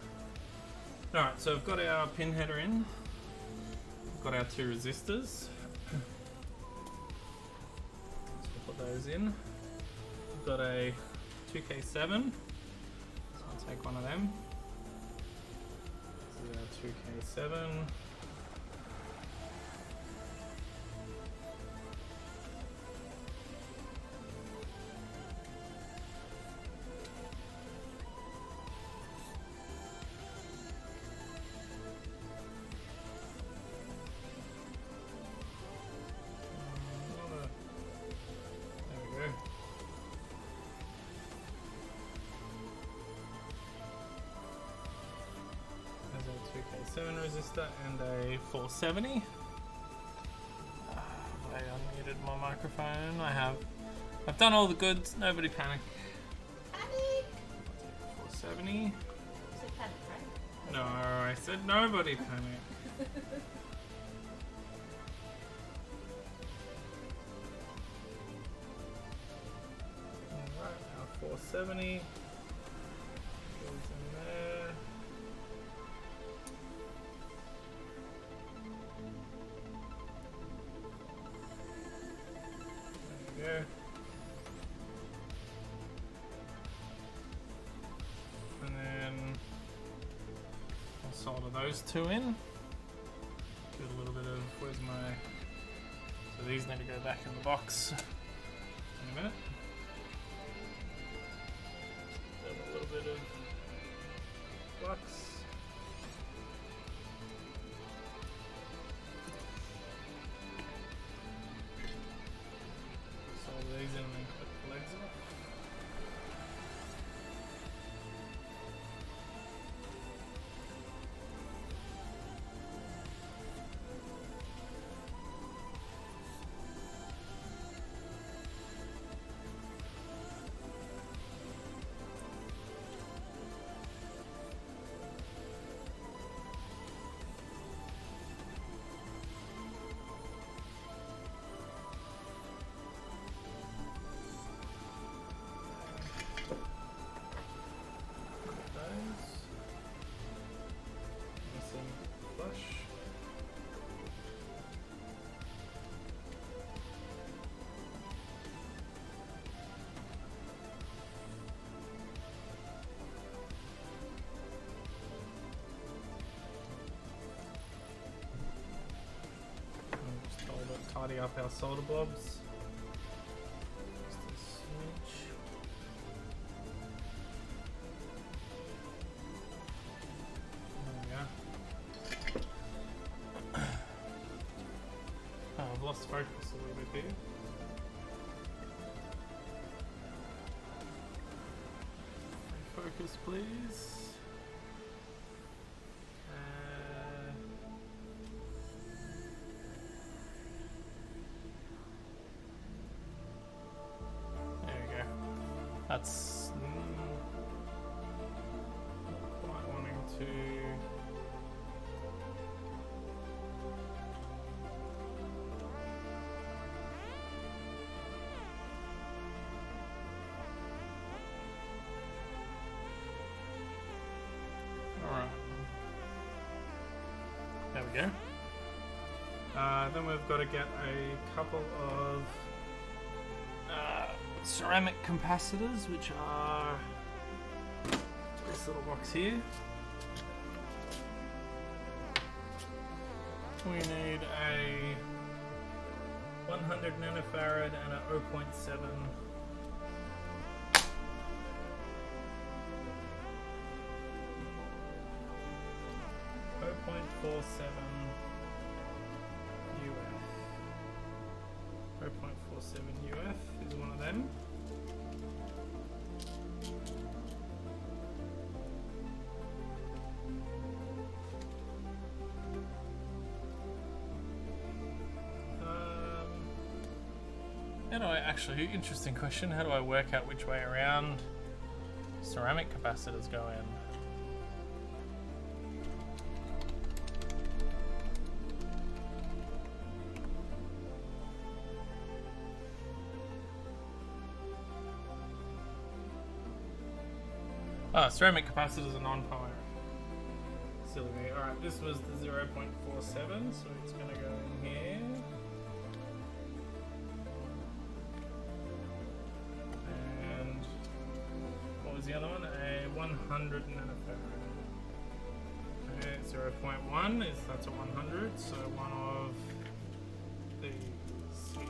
Speaker 2: Alright, so we've got our pin header in. We've got our two resistors. So we'll put those in. We've got a 2K7. So I'll take one of them. This is our 2K7. There's a 2K7 resistor and a 470. I unmuted my microphone. I've done all the goods. Nobody panic.
Speaker 3: Panic!
Speaker 2: 470.
Speaker 3: You said panic, right?
Speaker 2: No, I said nobody panic. Alright, now 470 goes in there. There we go. And then I'll solder those two in. Do a little bit of, where's my, so these need to go back in the box in a minute. Do a little bit of flux. Solder these in and then clip the legs off. Tidy up our solder blobs. Just a smidge. There we go. Oh, I've lost focus a little bit here. Focus, please. That's not quite wanting to. All right. There we go. Then we've got to get a couple of ceramic capacitors, which are this little box here. We need a 100 nanofarad and a 0.7 0.47 UF. 0.47 UF is one of them. How do I actually, interesting question, how do I work out which way around ceramic capacitors go in? Oh, ceramic capacitors are non-polar. Silly me. Alright, this was the 0.47, so it's gonna go in here. And what was the other one? A 100 nanofarad. Okay, 0.1 is that's a 100, so one of these here.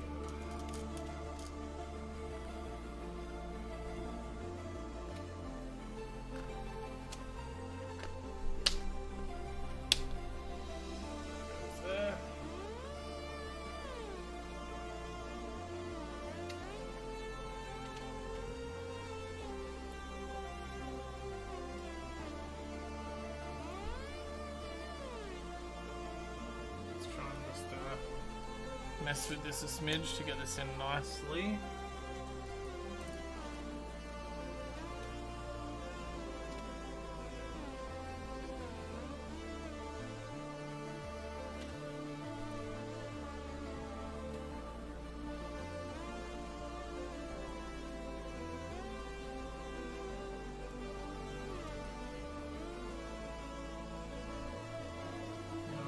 Speaker 2: Mess with this a smidge to get this in nicely.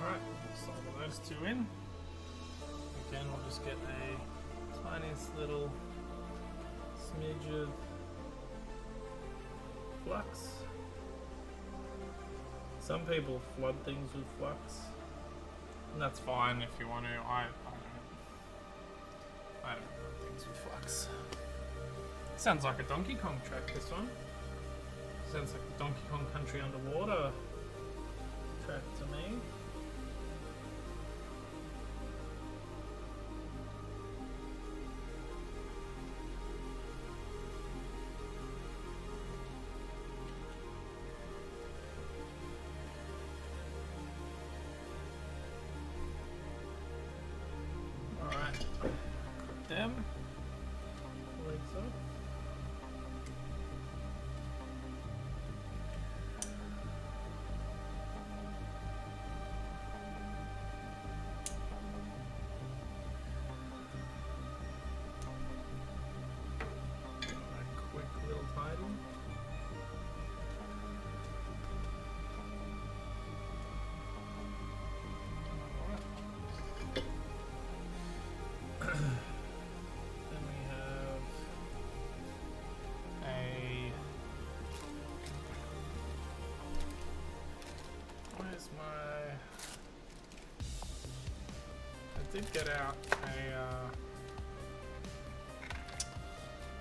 Speaker 2: Alright, solder those two in. Again, we'll just get a tiniest little smidge of flux. Some people flood things with flux, and that's fine if you want to. I don't flood things with flux. Sounds like a Donkey Kong track, this one. Sounds like the Donkey Kong Country Underwater track to me. Them. Like so. Quick little tidy.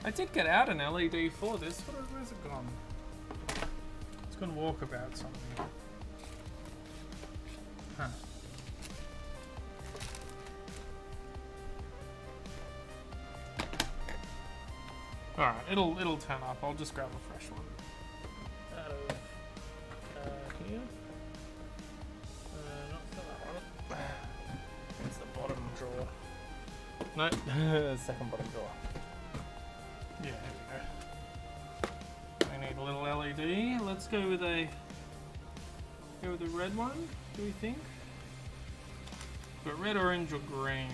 Speaker 2: I did get out an LED for this. Where's it gone? It's gone walkabout something. Huh. Alright, it'll turn up. I'll just grab a fresh one. Out of here. Not that one. It's the bottom drawer. No, second bottom drawer. Yeah, there we go. We need a little LED. Let's go with a red one, do we think? But red, orange, or green?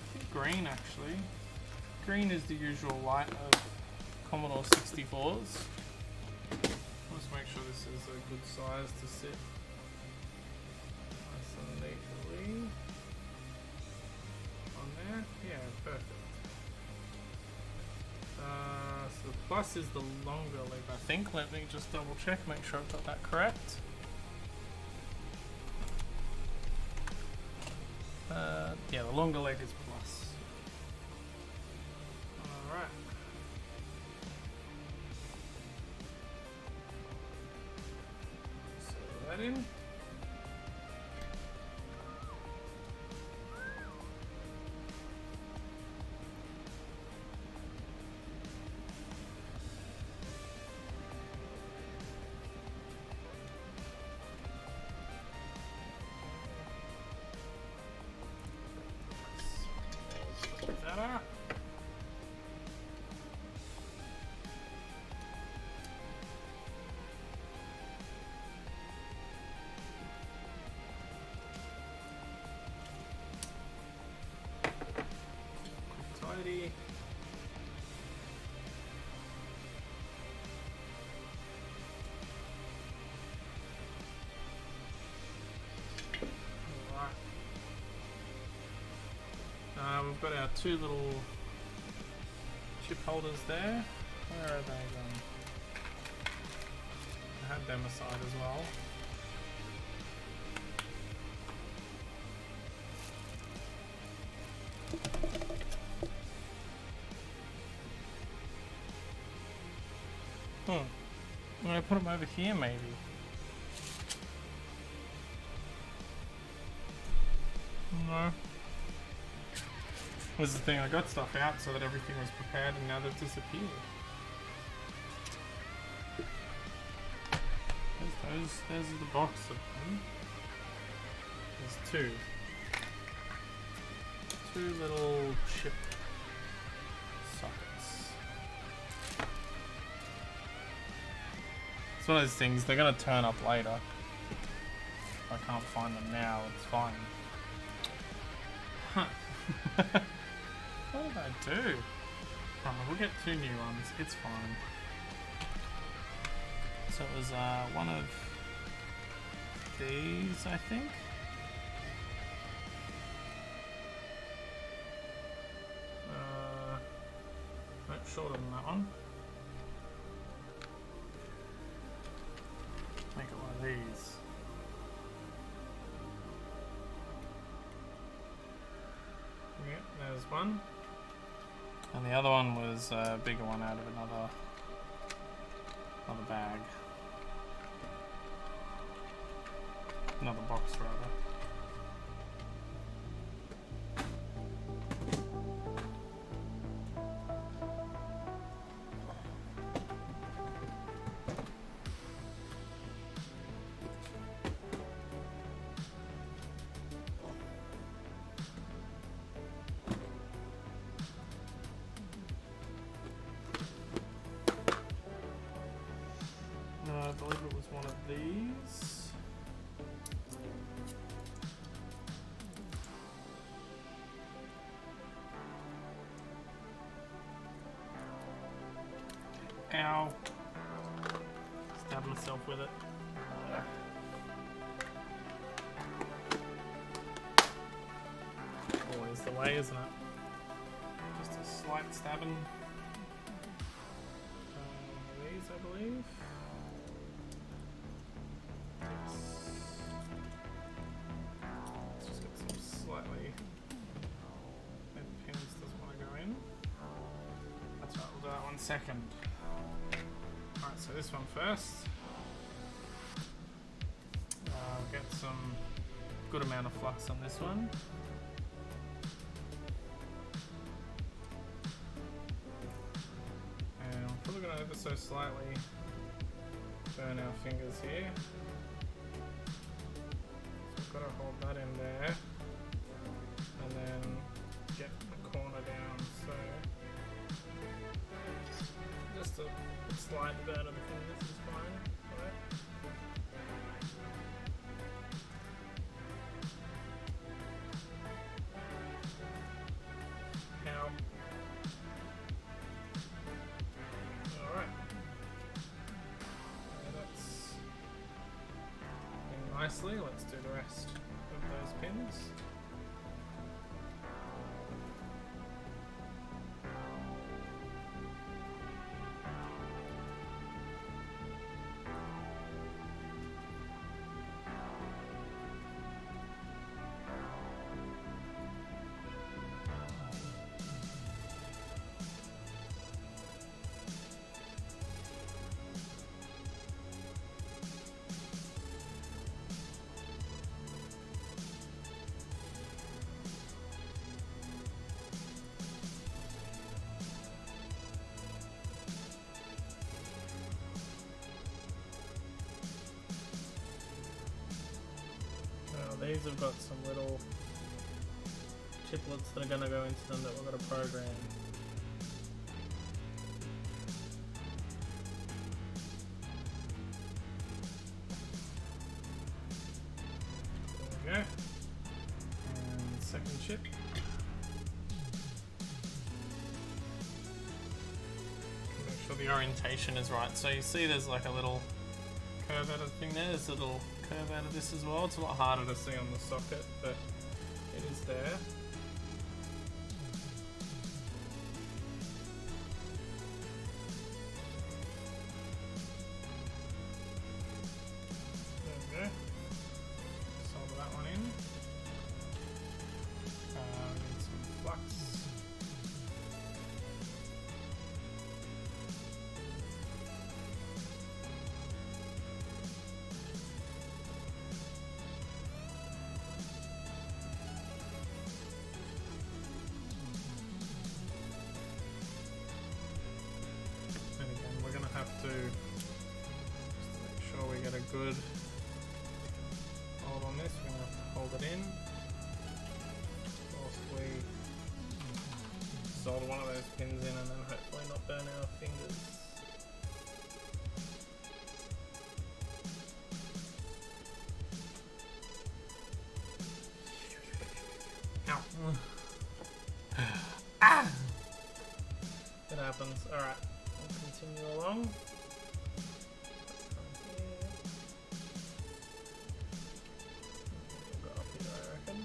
Speaker 2: I think green actually. Green is the usual light of Commodore 64s. Let's make sure this is a good size to sit nice and neatly on there. Yeah, perfect. So the plus is the longer leg, I think. Let me just double check, make sure I've got that correct. Yeah, the longer leg is plus. Alright. So that in. loady. Alright. We've got our two little chip holders there. Where are they going? I had them aside as well. I'm gonna put them over here maybe. No. Was the thing, I got stuff out so that everything was prepared and now they've disappeared. There's the box of them. There's two. Two little chip sockets. It's one of those things, they're gonna turn up later. If I can't find them now, it's fine. Huh. What did I do? Oh, we'll get two new ones, it's fine. So it was one of these, I think. No, shorter than that one. Make it one of these. Yep, there's one. And the other one was a bigger one out of another bag. Another box rather. I believe it was one of these. Ow. Stabbed myself with it. Always the way, isn't it? Just a slight stabbing. These, I believe. It's just got some slightly bent pins, doesn't want to go in. That's right, we'll do that one second. Alright, so this one first. Get some good amount of flux on this one. And I'm probably going to ever so slightly burn our fingers here. So I've got to hold that in there. And then get the corner down. So just a slight burn of the fingers is fine. Right? Now, alright. That's in nicely. Let's do the rest of those pins. These have got some little chiplets that are going to go into them that we're going to program. There we go. And second chip. sure the orientation is right. So you see there's like a little curve out of the thing there. There's a little curve out of this as well. It's a lot harder to see on the socket, but it is there. There we go. Solder that one in. We need some flux. And again, we're going to have to just make sure we get a good hold on this. We're going to have to hold it in whilst we solder one of those pins in, and then hopefully not burn our fingers. Ow. Ah! It happens. Alright, we'll continue along. From here. We'll go up here, I reckon.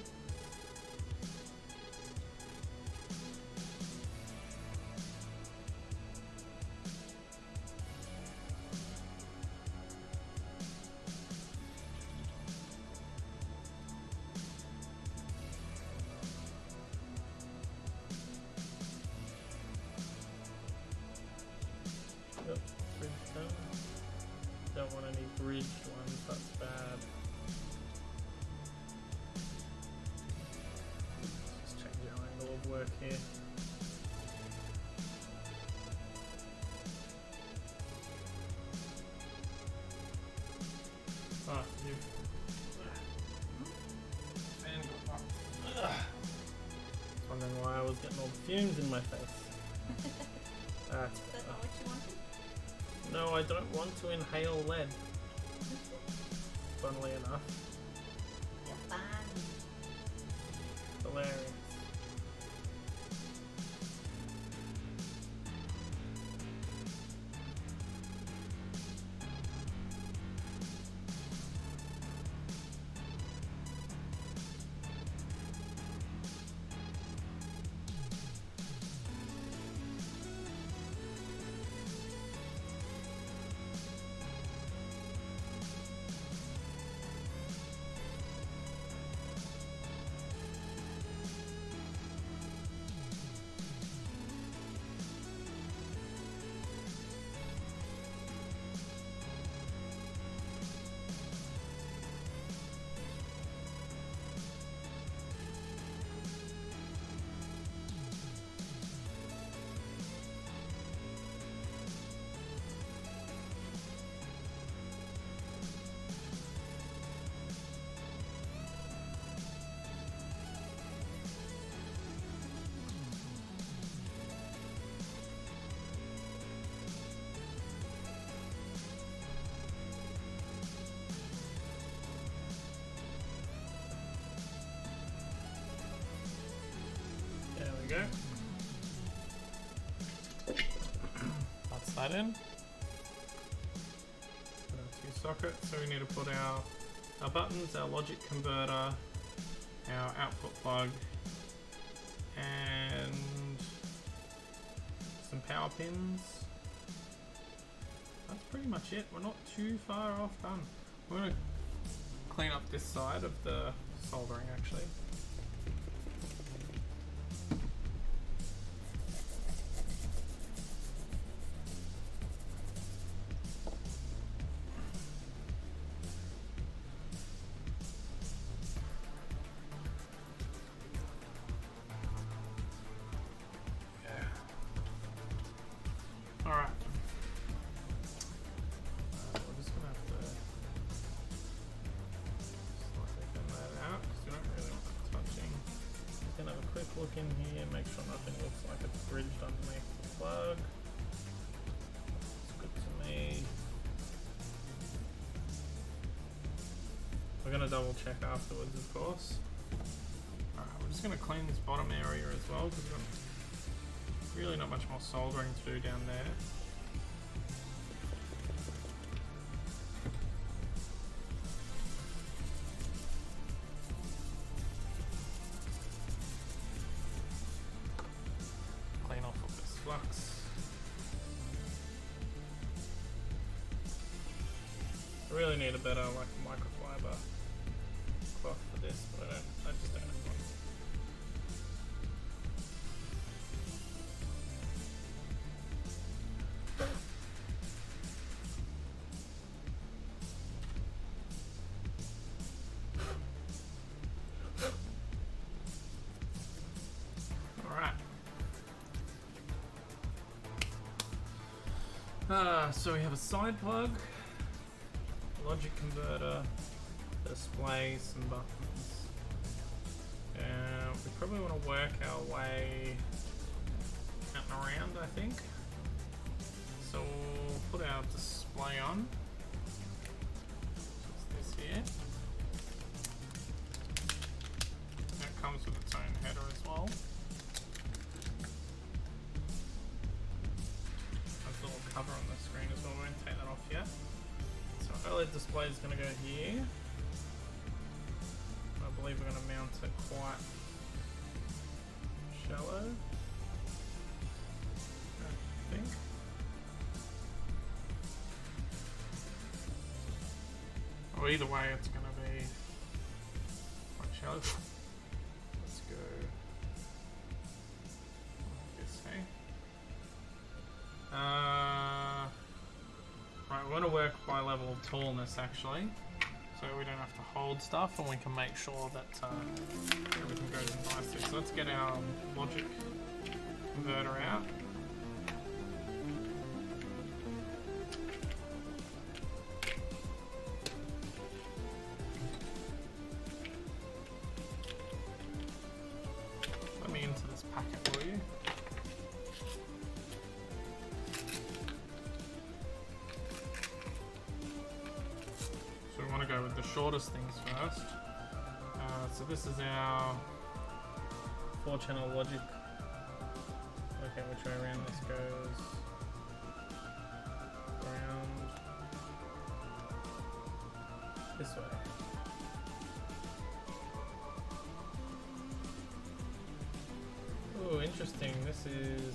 Speaker 2: Yep, bridged them. Don't want any bridged ones, that's bad. Let's just change our angle of work here. Ah, you. Fan got knocked. Ugh. Just wondering why I was getting all the fumes in my face. That's
Speaker 3: Is that not what you wanted?
Speaker 2: No, I don't want to inhale lead. Funnily enough.
Speaker 3: You're fine.
Speaker 2: Hilarious. There we go. That's that in. Put our two sockets, so we need to put our buttons, our logic converter, our output plug, and some power pins. That's pretty much it. We're not too far off done. We're going to clean up this side of the soldering actually. Alright. We're just going to have to slightly thin that out because we don't really want it touching. Just going to have a quick look in here, make sure nothing looks like it's bridged underneath the plug. Looks good to me. We're going to double check afterwards, of course. Alright, we're just going to clean this bottom area as well because we've got really not much more soldering to do down there. bucks. I really need a better like microfiber cloth for this, but I just don't have one. So we have a side plug, logic converter, display, some buttons. We probably want to work our way out and around, I think. So we'll put our display on. It's this here. That comes with its own header as well. Cover on the screen as well, we won't take that off yet. So OLED display is going to go here. I believe we're going to mount it quite shallow, I think. Or either way it's going to be quite shallow. Let's go like this, hey? Right, we want to work by level of tallness actually, so we don't have to hold stuff and we can make sure that everything goes in nicely. So let's get our logic converter out. Let me into this packet for you. So we want to go with the shortest things first. So this is our 4-channel logic. Okay, which way around this goes? Around this way. Oh, interesting. This is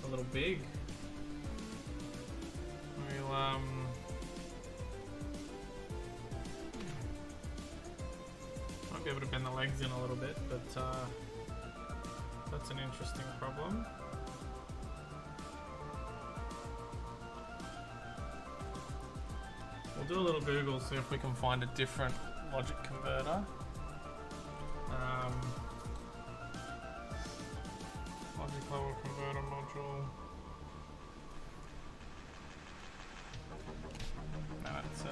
Speaker 2: a little big. We'll might be able to bend the legs in a little bit, but that's an interesting problem. We'll do a little Google, see if we can find a different logic converter. Logic level converter module. No, it's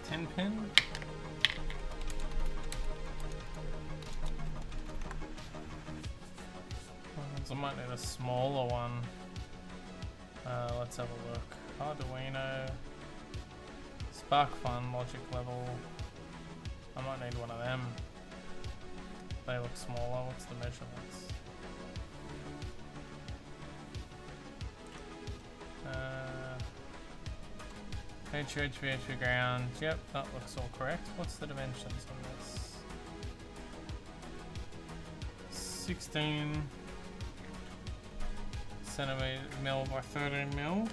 Speaker 2: 10 pin. So I might need a smaller one. Let's have a look. Arduino, SparkFun, logic level. I might need one of them. They look smaller. What's the measurements? HV ground. Yep, that looks all correct. What's the dimensions on this? 16 centimeter mil by 13 mil.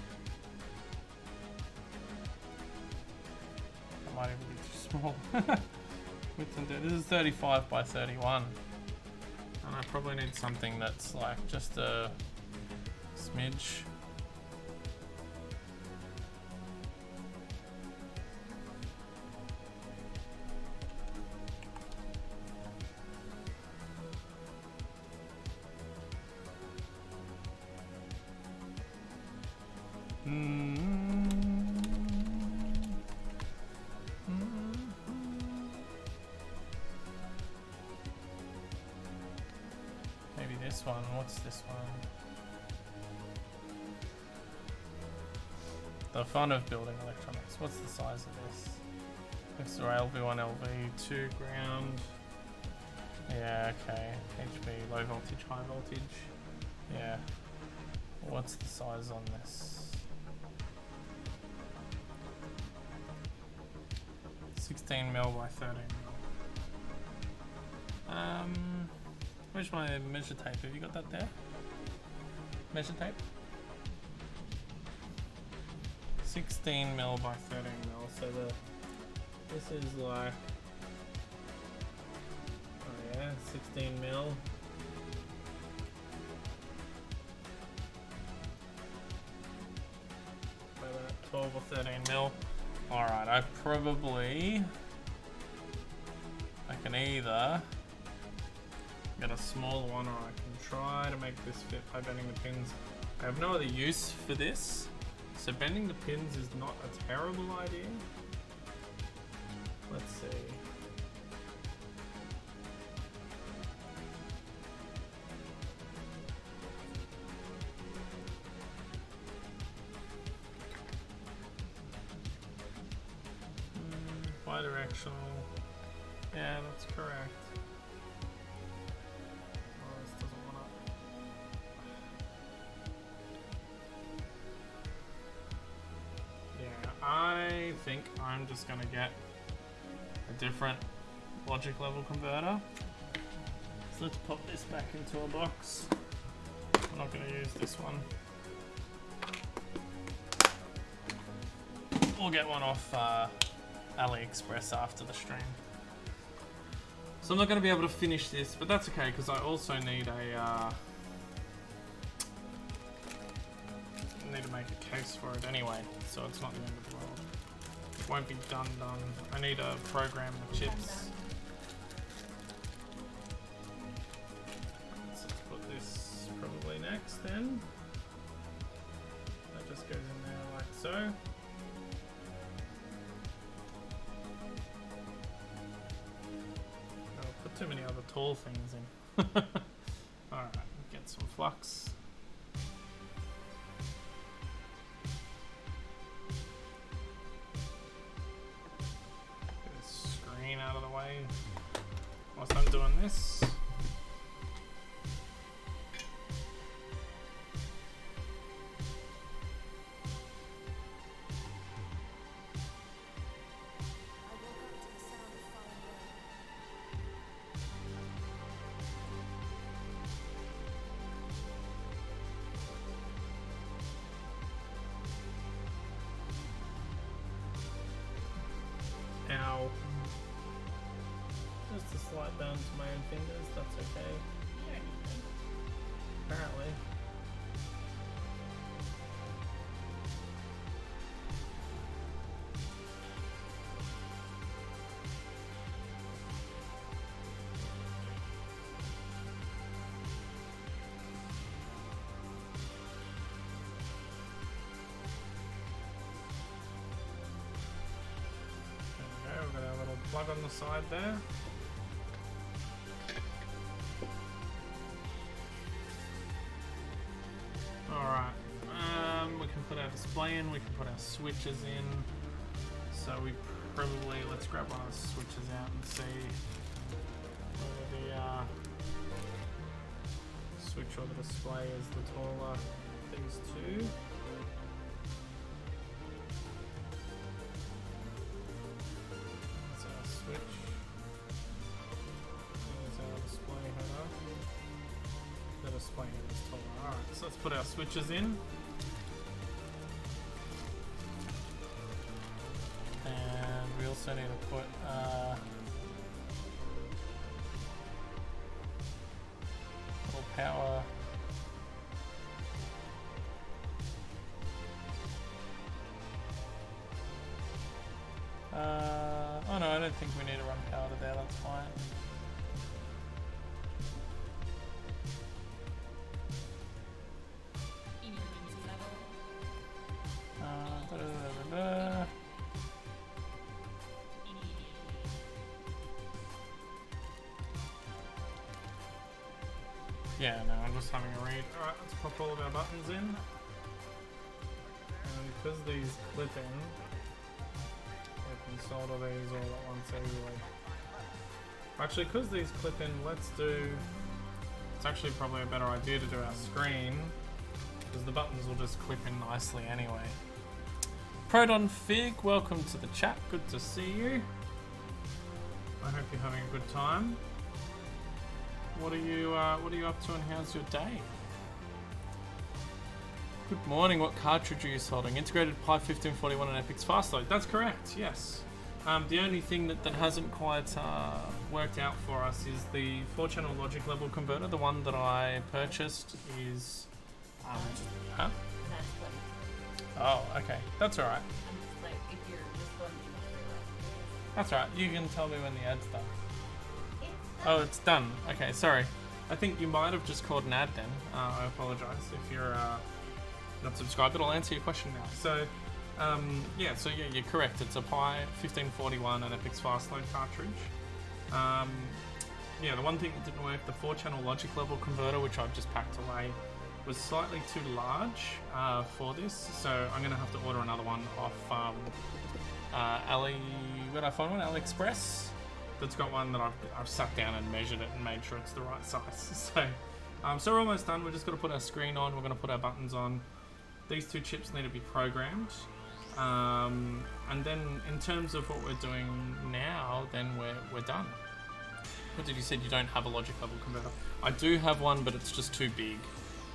Speaker 2: That might even be too small. Width and depth. This is 35 by 31. And I probably need something that's like just a smidge. Maybe this one. What's this one? The fun of building electronics. What's the size of this? It's LV1, LV2 ground. Yeah, okay. HV, low voltage, high voltage. Yeah. What's the size on this? 16mm by 13mm. Where's my measure tape? Have you got that there? Measure tape? 16mm by 13mm. So this is like, oh yeah, 16mm. About 12 or 13mm. Alright, I can either get a smaller one, or I can try to make this fit by bending the pins. I have no other use for this, so bending the pins is not a terrible idea. Let's see. Bidirectional. Yeah, that's correct. Oh, this doesn't want to. Yeah, I think I'm just gonna get a different logic level converter. So let's pop this back into a box. I'm not gonna use this one. We'll get one off AliExpress after the stream. So I'm not going to be able to finish this, but that's okay because I also need need to make a case for it anyway, so it's not the end of the world. It won't be done. I need to program the chips. So let's put this probably next then. That just goes in there like so. Too many other tall things in. Alright, get some flux. Get this screen out of the way whilst I'm doing this. Ow. Just a slight burn to my own fingers, that's okay. Apparently. Plug on the side there. Alright, we can put our display in, we can put our switches in. So we probably, let's grab one of the switches out and see whether the switch or the display is the taller of these two. Alright, so let's put our switches in. And we also need to put little power. Oh no, I don't think we need to run power to there, that's fine. Yeah, no, I'm just having a read. Alright, let's pop all of our buttons in. And because these clip in, we can solder these all at once easily. Actually, because these clip in, let's do... It's actually probably a better idea to do our screen, because the buttons will just clip in nicely anyway. Proton Fig, welcome to the chat, good to see you. I hope you're having a good time. What are you up to and how's your day? Good morning, what cartridge are you soldering? Integrated Pi1641 and Epic's fast load. That's correct, yes. The only thing that hasn't quite worked out for us is the 4-channel logic level converter. The one that I purchased is... huh? Oh, okay. That's alright. That's alright. You can tell me when the ad's done. Oh, it's done. Okay, sorry. I think you might have just called an ad then. I apologise if you're not subscribed, but I'll answer your question now. So, yeah, you're correct. It's a Pi1641 and Epic's fast load cartridge. Yeah, the one thing that didn't work, the 4-channel logic level converter, which I've just packed away, was slightly too large for this, so I'm going to have to order another one off where did I find one? AliExpress. That's got one that I've sat down and measured it and made sure it's the right size. So we're almost done. We're just going to put our screen on. We're going to put our buttons on. These two chips need to be programmed. And then in terms of what we're doing now, then we're done. What did you say? You don't have a logic level converter? I do have one, but it's just too big.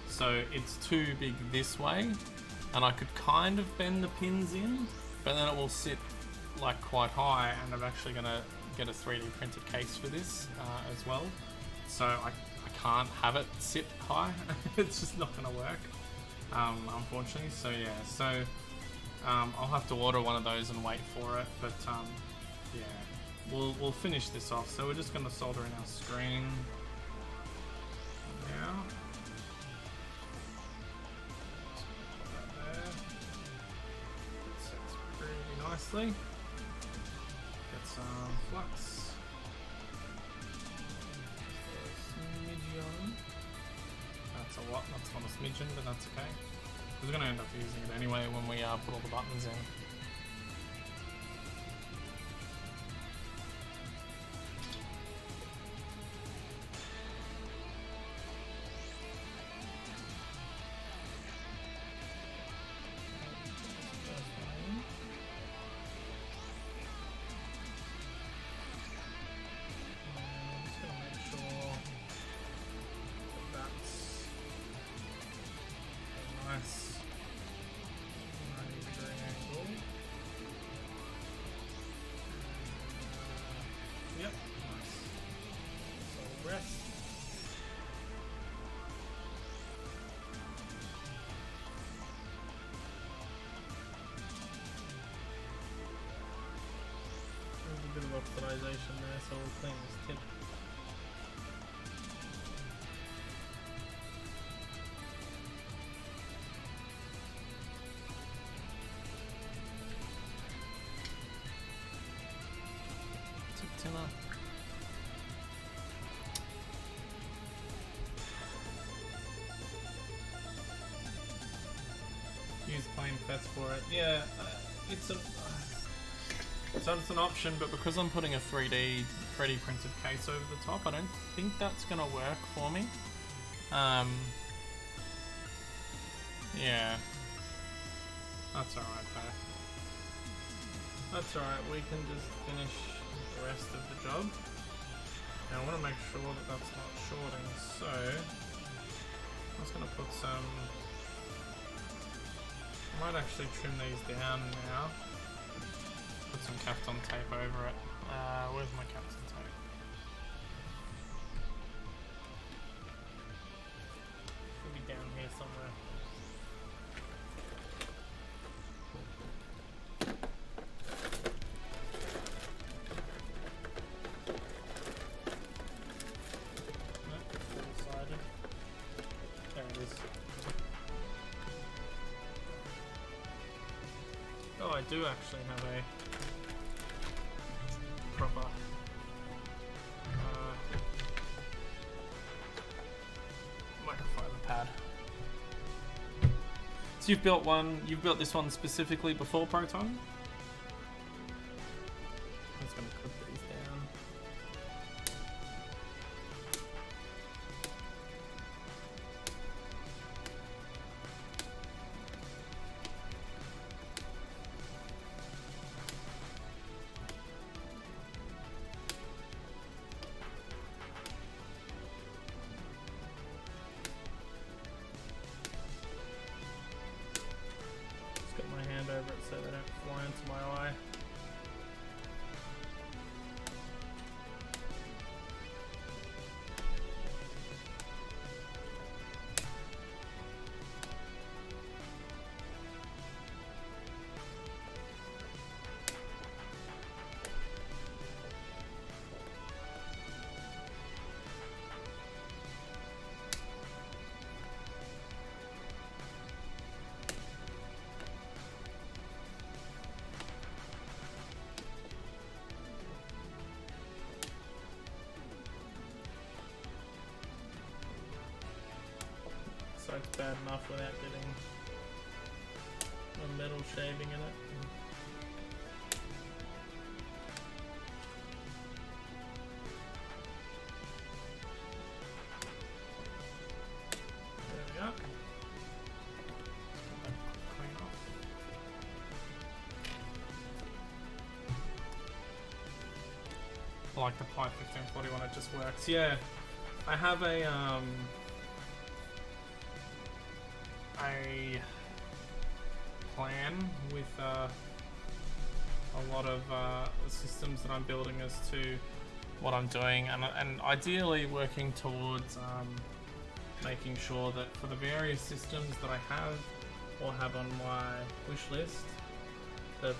Speaker 2: So it's too big this way, and I could kind of bend the pins in, but then it will sit like quite high, and I'm actually gonna get a 3D printed case for this as well. So I can't have it sit high. It's just not gonna work, unfortunately. So yeah, so I'll have to order one of those and wait for it. But yeah, we'll finish this off. So we're just gonna solder in our screen now. Sets pretty nicely. Get some flux. Smidgen. That's a lot, that's not a smidgen, but that's okay. We're going to end up using it anyway when we put all the buttons in. Yep, nice. So rest. There's a bit of oxidization there, so we'll clean this tip. Use plain fets for it. Yeah, it's an option, but because I'm putting a 3D printed case over the top, I don't think that's gonna work for me. Yeah, that's alright though. That's alright, we can just finish the rest of the job. Now I want to make sure that that's not shorting, so I'm just going to put some... I might actually trim these down now. Put some Kapton tape over it. Where's my Kapton tape? Should be down here somewhere. Oh, I do actually have a proper microfiber pad. So you've built this one specifically before Proton? I'm just going to clip these down. eye into my eye. So it's bad enough without getting a metal shaving in it. There we go. Clean off. I like the Pi1641, it just works. Yeah, I have a plan with a lot of systems that I'm building as to what I'm doing, and ideally working towards making sure that for the various systems that I have or have on my wish list, that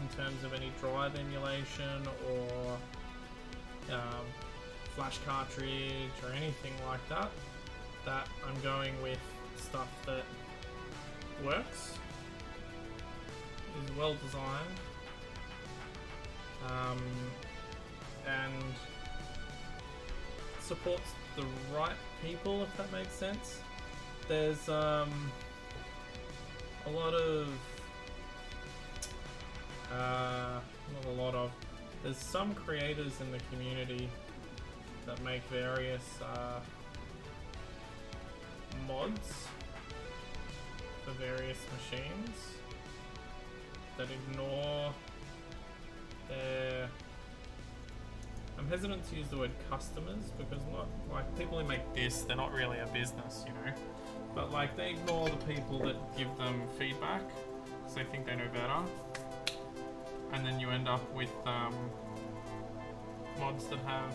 Speaker 2: in terms of any drive emulation or flash cartridge or anything like that, that I'm going with stuff that works, is well designed, and supports the right people, if that makes sense. There's a lot of there's some creators in the community that make various mods for various machines that ignore their... I'm hesitant to use the word customers because not like people who make this, they're not really a business, you know, but like they ignore the people that give them feedback because they think they know better, and then you end up with mods that have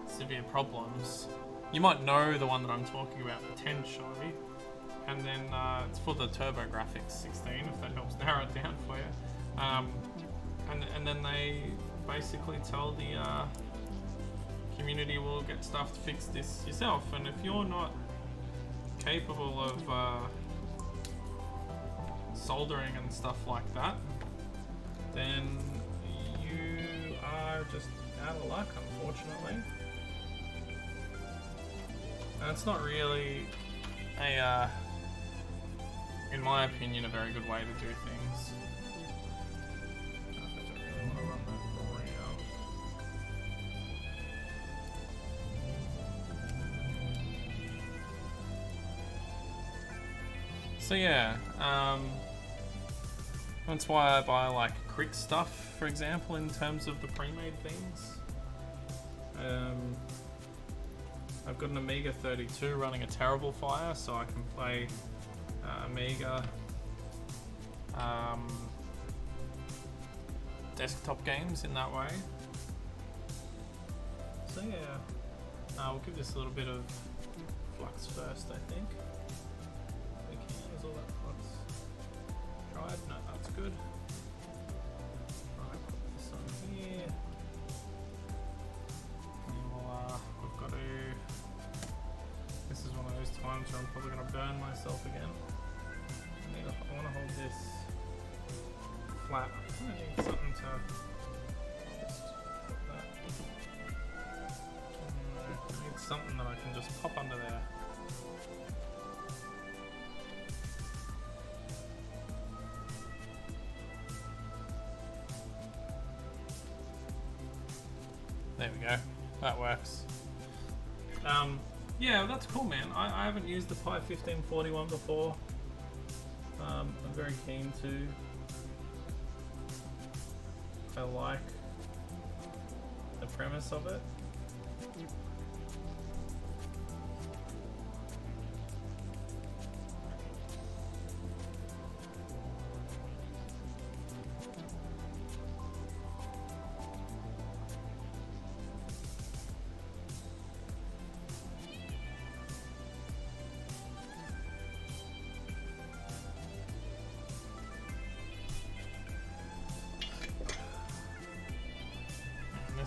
Speaker 2: severe problems. You might know the one that I'm talking about potentially, and then it's for the TurboGrafx 16, if that helps narrow it down for you. And then they basically tell the community, will get stuff to fix this yourself, and if you're not capable of soldering and stuff like that, then you are just out of luck, unfortunately. And it's not really a, in my opinion, a very good way to do things. I don't really want to run that around. So yeah, that's why I buy like quick stuff, for example, in terms of the pre-made things. I've got an Amiga 32 running a Terrible Fire, so I can play Amiga desktop games in that way. So yeah, we'll give this a little bit of flux first, I think. Okay, here's all that flux. Dried? No, that's good. Alright, put this on here. And we've got to... This is one of those times where I'm probably going to burn myself again. I want to hold this flat. I need something to just put that. I need something that I can just pop under there. There we go. That works. Yeah, that's cool, man. I haven't used the Pi1641 before. I'm very keen to. I like the premise of it.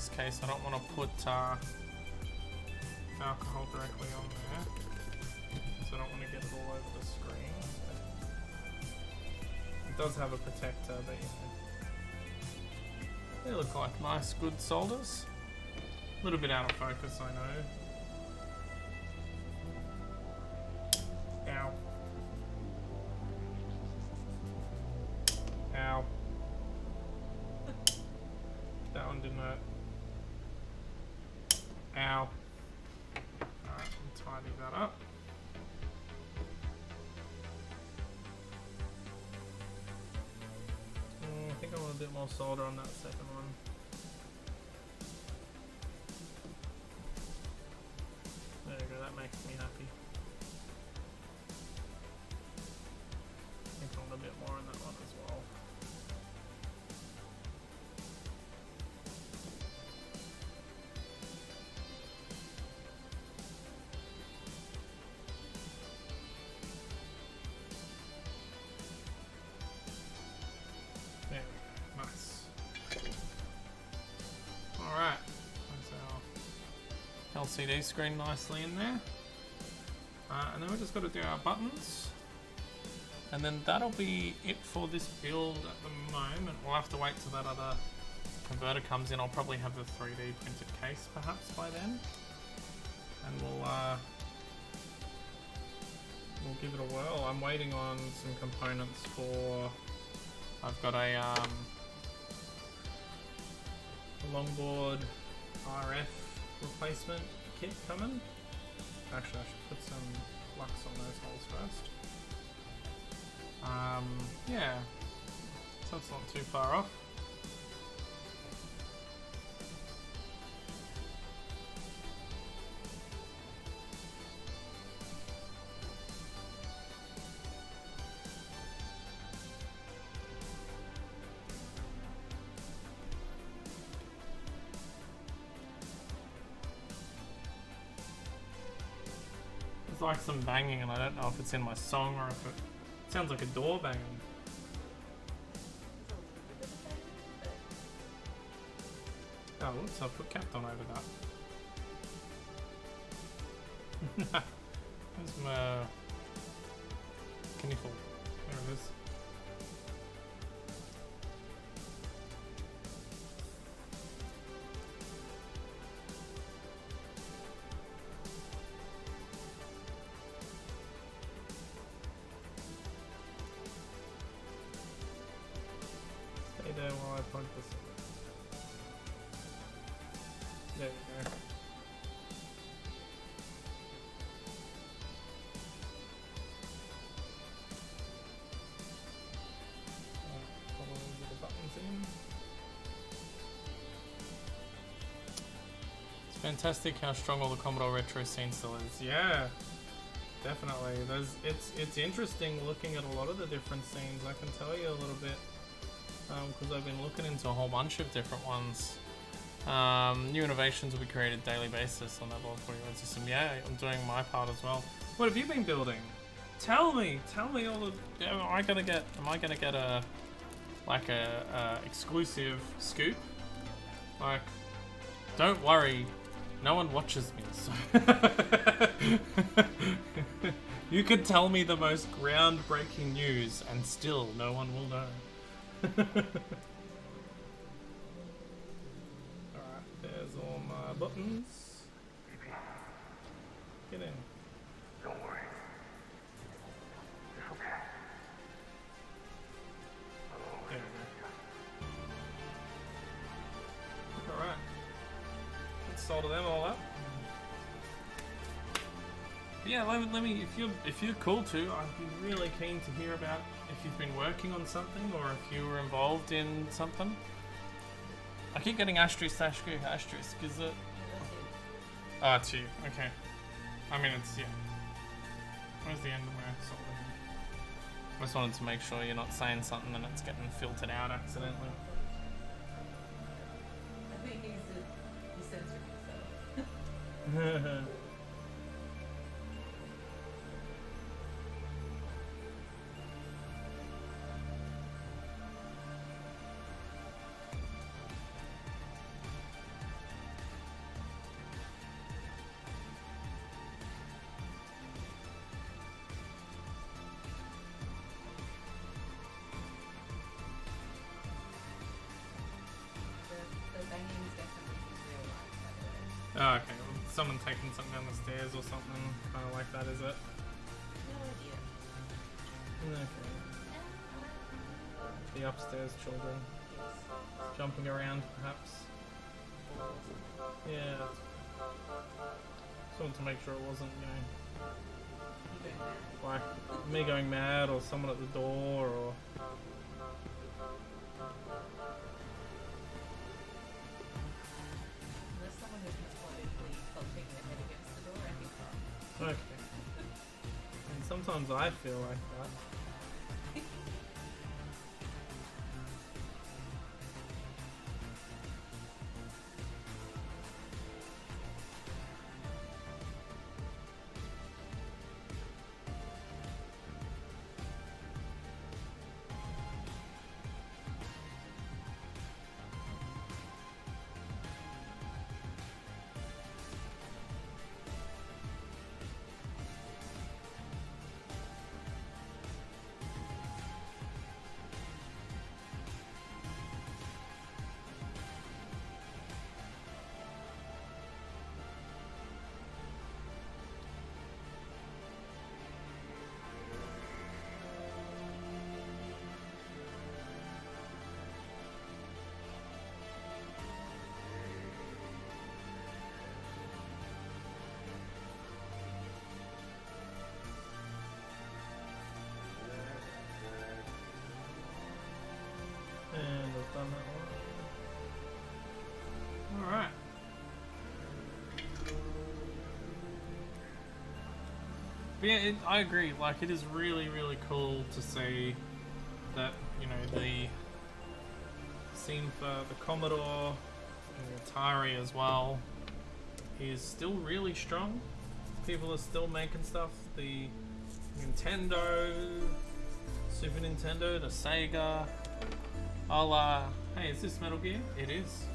Speaker 2: this case. I don't want to put alcohol directly on there, so I don't want to get it all over the screen. It does have a protector, but you know, they look like nice, good solders. A little bit out of focus, I know. Ow. Ow. That one didn't hurt. Ow. Alright, I'll tidy that up. I think I want a bit more solder on that second one. There you go, that makes me happy. I think I want a bit more on that one as well. There we go, nice. Alright, that's our LCD screen nicely in there. And then we've just got to do our buttons. And then that'll be it for this build at the moment. We'll have to wait till that other converter comes in. I'll probably have the 3D printed case perhaps by then. And we'll give it a whirl. I'm waiting on some components for... I've got a longboard RF replacement kit coming. Actually, I should put some lux on those holes first. Yeah, so it's not too far off. There's like some banging, and I don't know if it's in my song or if it sounds like a door banging. Oh, whoops, I put Captain over that. Where's my Kniffle? There it is. Stay there while I plug this in. There we go. Follow the buttons in. It's fantastic how strong all the Commodore retro scene still is. Yeah, definitely. It's interesting looking at a lot of the different scenes. I can tell you a little bit because I've been looking into a whole bunch of different ones. New innovations will be created daily basis on that Level 41 system. Yeah, I'm doing my part as well. What have you been building? Tell me all the. Am I gonna get a exclusive scoop? Like, don't worry, no one watches me, so you could tell me the most groundbreaking news, and still no one will know. There's all my buttons. Get in.
Speaker 5: Don't worry. It's okay.
Speaker 2: There we go. Alright. Let's solder them all up. But yeah, let me if you're cool too, I'd be really keen to hear about if you've been working on something or if you were involved in something. I keep getting asterisk, is it? Oh, it's you. Okay. I mean, it's, yeah. Where's the end of my solder? I just wanted to make sure you're not saying something and it's getting filtered out accidentally.
Speaker 3: I think he censored himself.
Speaker 2: Oh, okay. Well, someone taking something down the stairs or something. Kind of like that, is it?
Speaker 3: No idea.
Speaker 2: Okay. The upstairs children.
Speaker 3: Yes.
Speaker 2: Jumping around, perhaps. Yeah. Just wanted to make sure it wasn't, you know,
Speaker 3: You going mad?
Speaker 2: like me going mad or someone at the door or...
Speaker 3: Unless someone has methodically thumping their head against the door, I think not.
Speaker 2: Okay. And sometimes I feel like that. And I've done that one. Alright. But yeah, I agree. Like, it is really, really cool to see that, you know, the scene for the Commodore and the Atari as well is still really strong. People are still making stuff. The Nintendo, Super Nintendo, the Sega. Hey, is this Metal Gear? It is.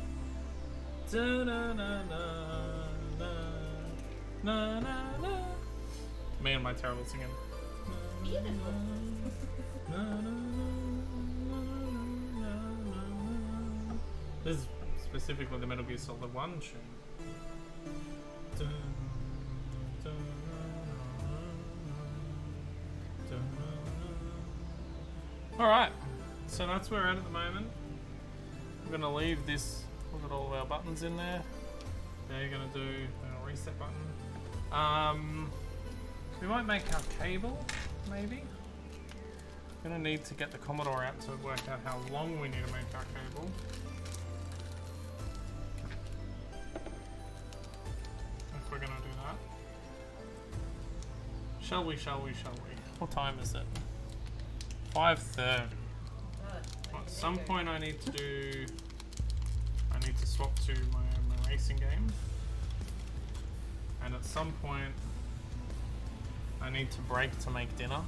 Speaker 2: Me and my terrible singing.
Speaker 3: Beautiful.
Speaker 2: This is specifically the Metal Gear Solid 1 tune. Alright, so that's where we're at the moment. We're going to leave this, we've got all of our buttons in there. They're going to do a reset button. We might make our cable, maybe. Going to need to get the Commodore out to work out how long we need to make our cable. If we're going to do that. Shall we? What time is it? 5:30. At some point I need to swap to my racing game. And at some point I need to break to make dinner.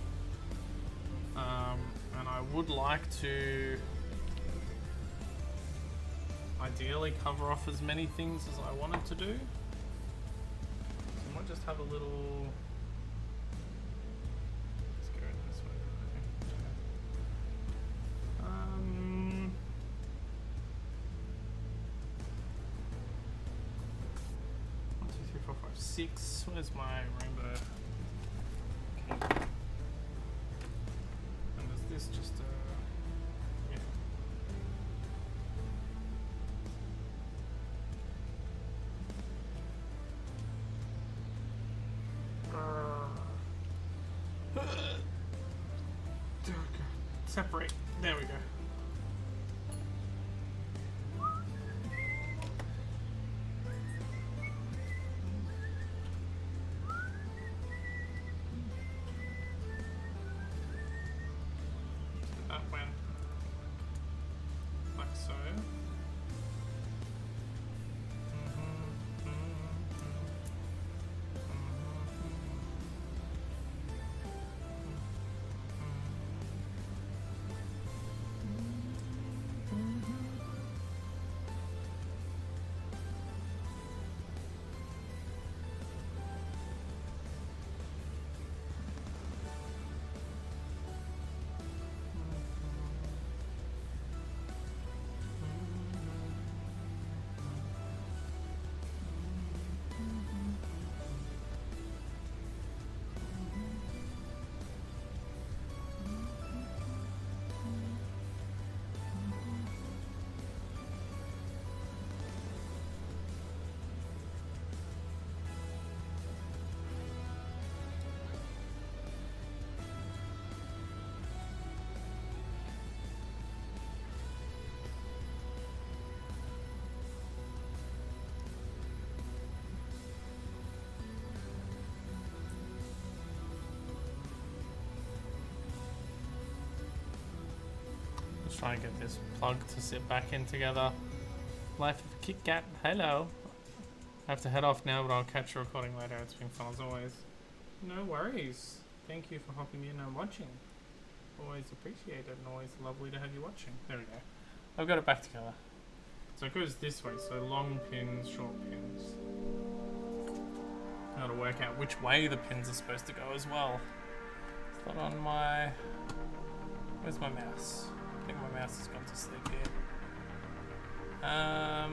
Speaker 2: And I would like to ideally cover off as many things as I wanted to do. So I might just have a little... Let's go this way. 1, 2, 3, 4, 5, 6. Where's my rainbow? Okay. And is this just a... yeah. Separate. There we go. That went like so. Let's try and get this plug to sit back in together. Life of a Kit Kat. Hello. I have to head off now, but I'll catch a recording later. It's been fun as always. No worries. Thank you for hopping in and watching. Always appreciate it, and always lovely to have you watching. There we go. I've got it back together. So it goes this way, so long pins, short pins. How to work out which way the pins are supposed to go as well. It's not on my... Where's my mouse? I think my mouse has gone to sleep here. I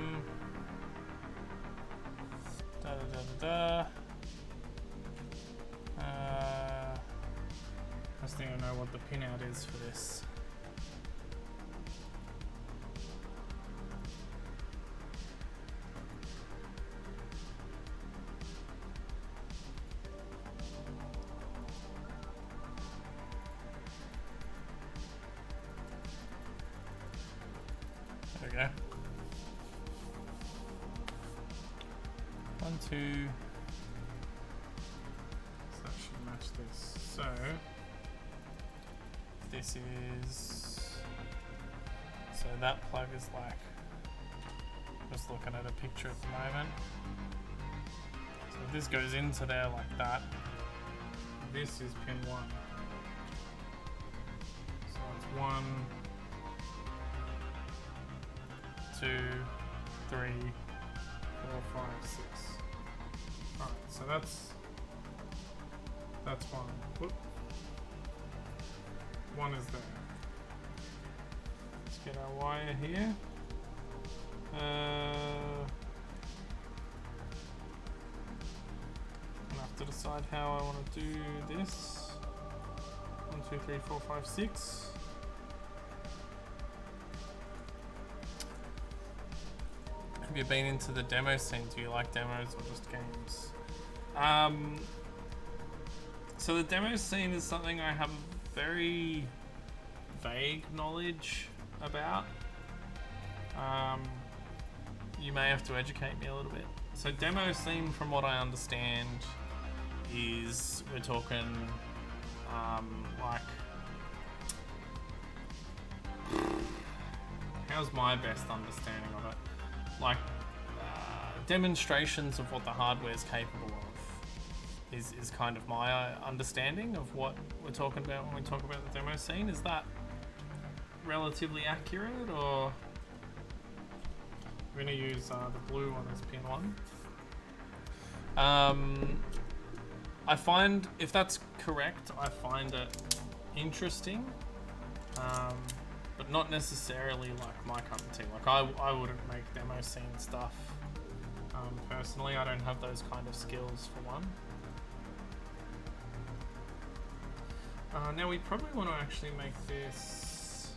Speaker 2: just don't know what the pin out is for this. There we go. 1, 2. So that should match this. So this is, so that plug is like, just looking at a picture at the moment. So this goes into there like that. This is pin 1. So it's 1, 2, 3, 4, 5, 6. Alright, so that's 1. Whoop. 1 is there. Let's get our wire here. I'll have to decide how I want to do this. 1, 2, 3, 4, 5, 6. Have you been into the demo scene? Do you like demos or just games? So the demo scene is something I have very vague knowledge about. You may have to educate me a little bit. So demo scene, from what I understand, is we're talking like, how's my best understanding of it? Like demonstrations of what the hardware is capable of is kind of my understanding of what we're talking about when we talk about the demo scene. Is that relatively accurate, or we're going to use the blue one as pin 1? I find, if that's correct, I find it interesting, but not necessarily like my cup of tea. Like I wouldn't make demo scene stuff personally. I don't have those kind of skills for one. Now we probably want to actually make this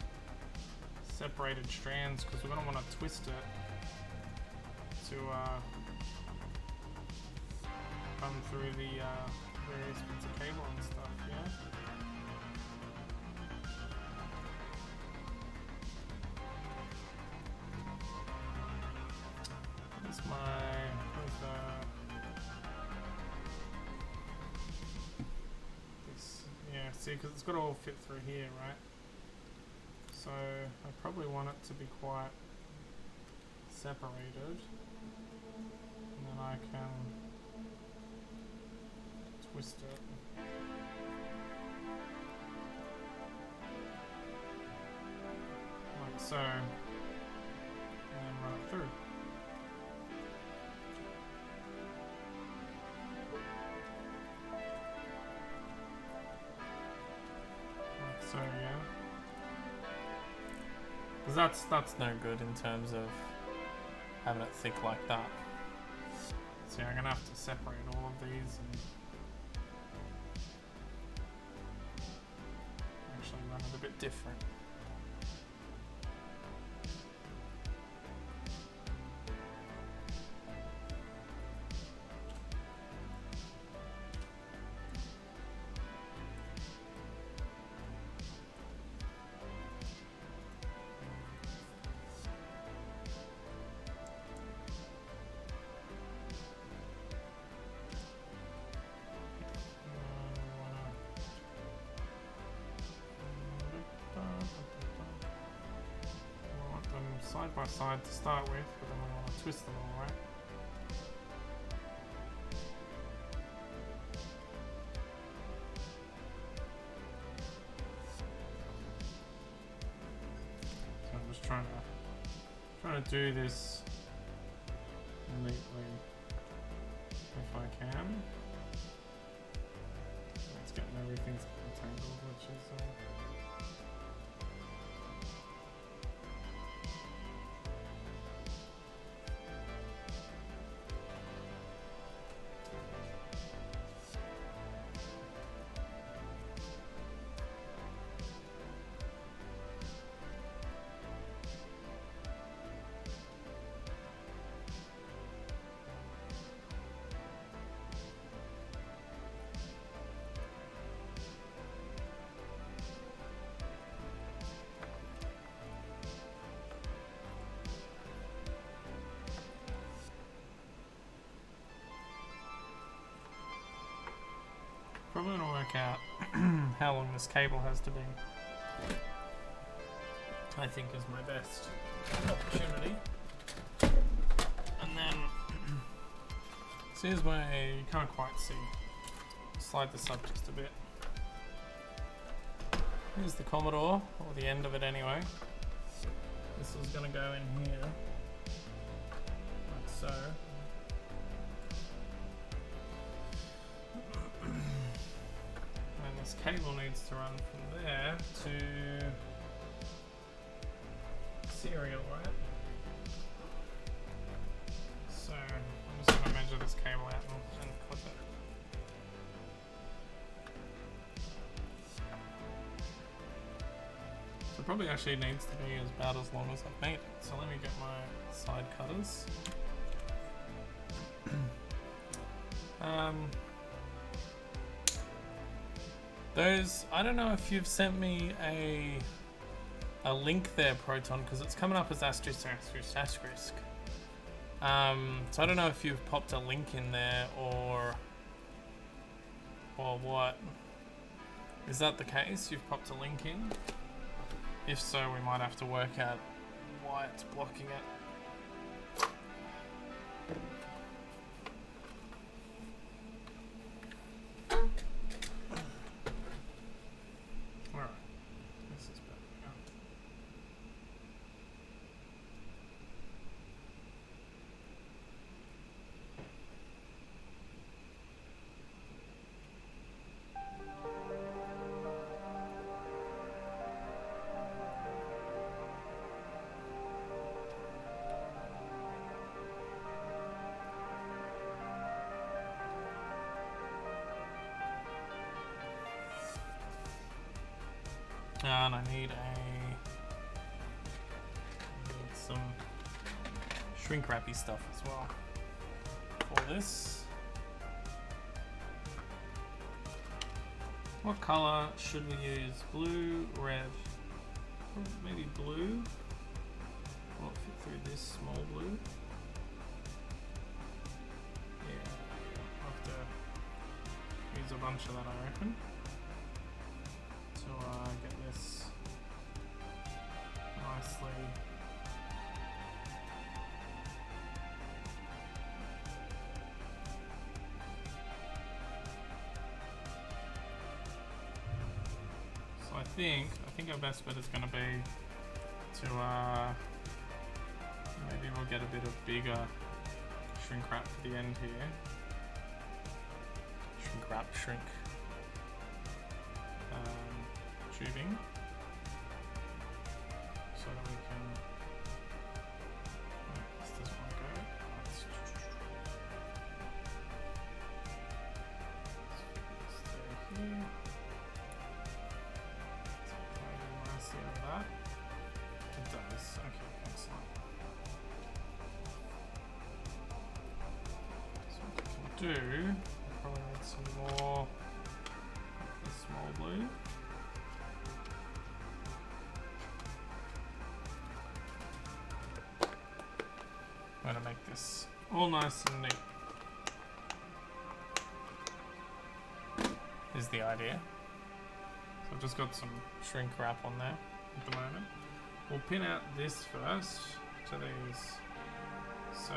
Speaker 2: separated strands because we're going to want to twist it to run through the various bits of cable and stuff, yeah? Where's yeah, see, because it's got to all fit through here, right? So I probably want it to be quite separated, and then I can twist it. Like so, and then run it through. So yeah, because that's no good in terms of having it thick like that. So I'm gonna have to separate all of these and actually run it a bit different. side by side to start with, but then we want to twist them all, right? So I'm just trying to do this neatly if I can. It's getting everything's entangled, which is probably gonna work out how long this cable has to be. I think is my best opportunity. And then, so here's where you can't quite see. Slide this up just a bit. Here's the Commodore, or the end of it anyway. This is gonna go in here, like so. And this cable needs to run from there to serial, right? So I'm just gonna measure this cable out and clip it. So it probably actually needs to be about as long as I've made it. So let me get my side cutters. Those, I don't know if you've sent me a link there, Proton, because it's coming up as asterisk. So I don't know if you've popped a link in there or what. Is that the case? You've popped a link in? If so, we might have to work out why it's blocking it. Alright, this is better. And I need some shrink wrappy stuff as well for this. What color should we use? Blue, red, maybe blue. Won't fit through this small blue. Yeah, I'll have to use a bunch of that, I reckon. To get this nicely so I think our best bet is going to be to maybe we'll get a bit of bigger shrink wrap for the end here. Shrink tubing, so that we can. This doesn't want to go. Let's stay here. Let's see all that. It does. Okay, excellent. So what we can do, probably need some more of the small blue. I'm going to make this all nice and neat, is the idea. So I've just got some shrink wrap on there at the moment. We'll pin out this first. to these. So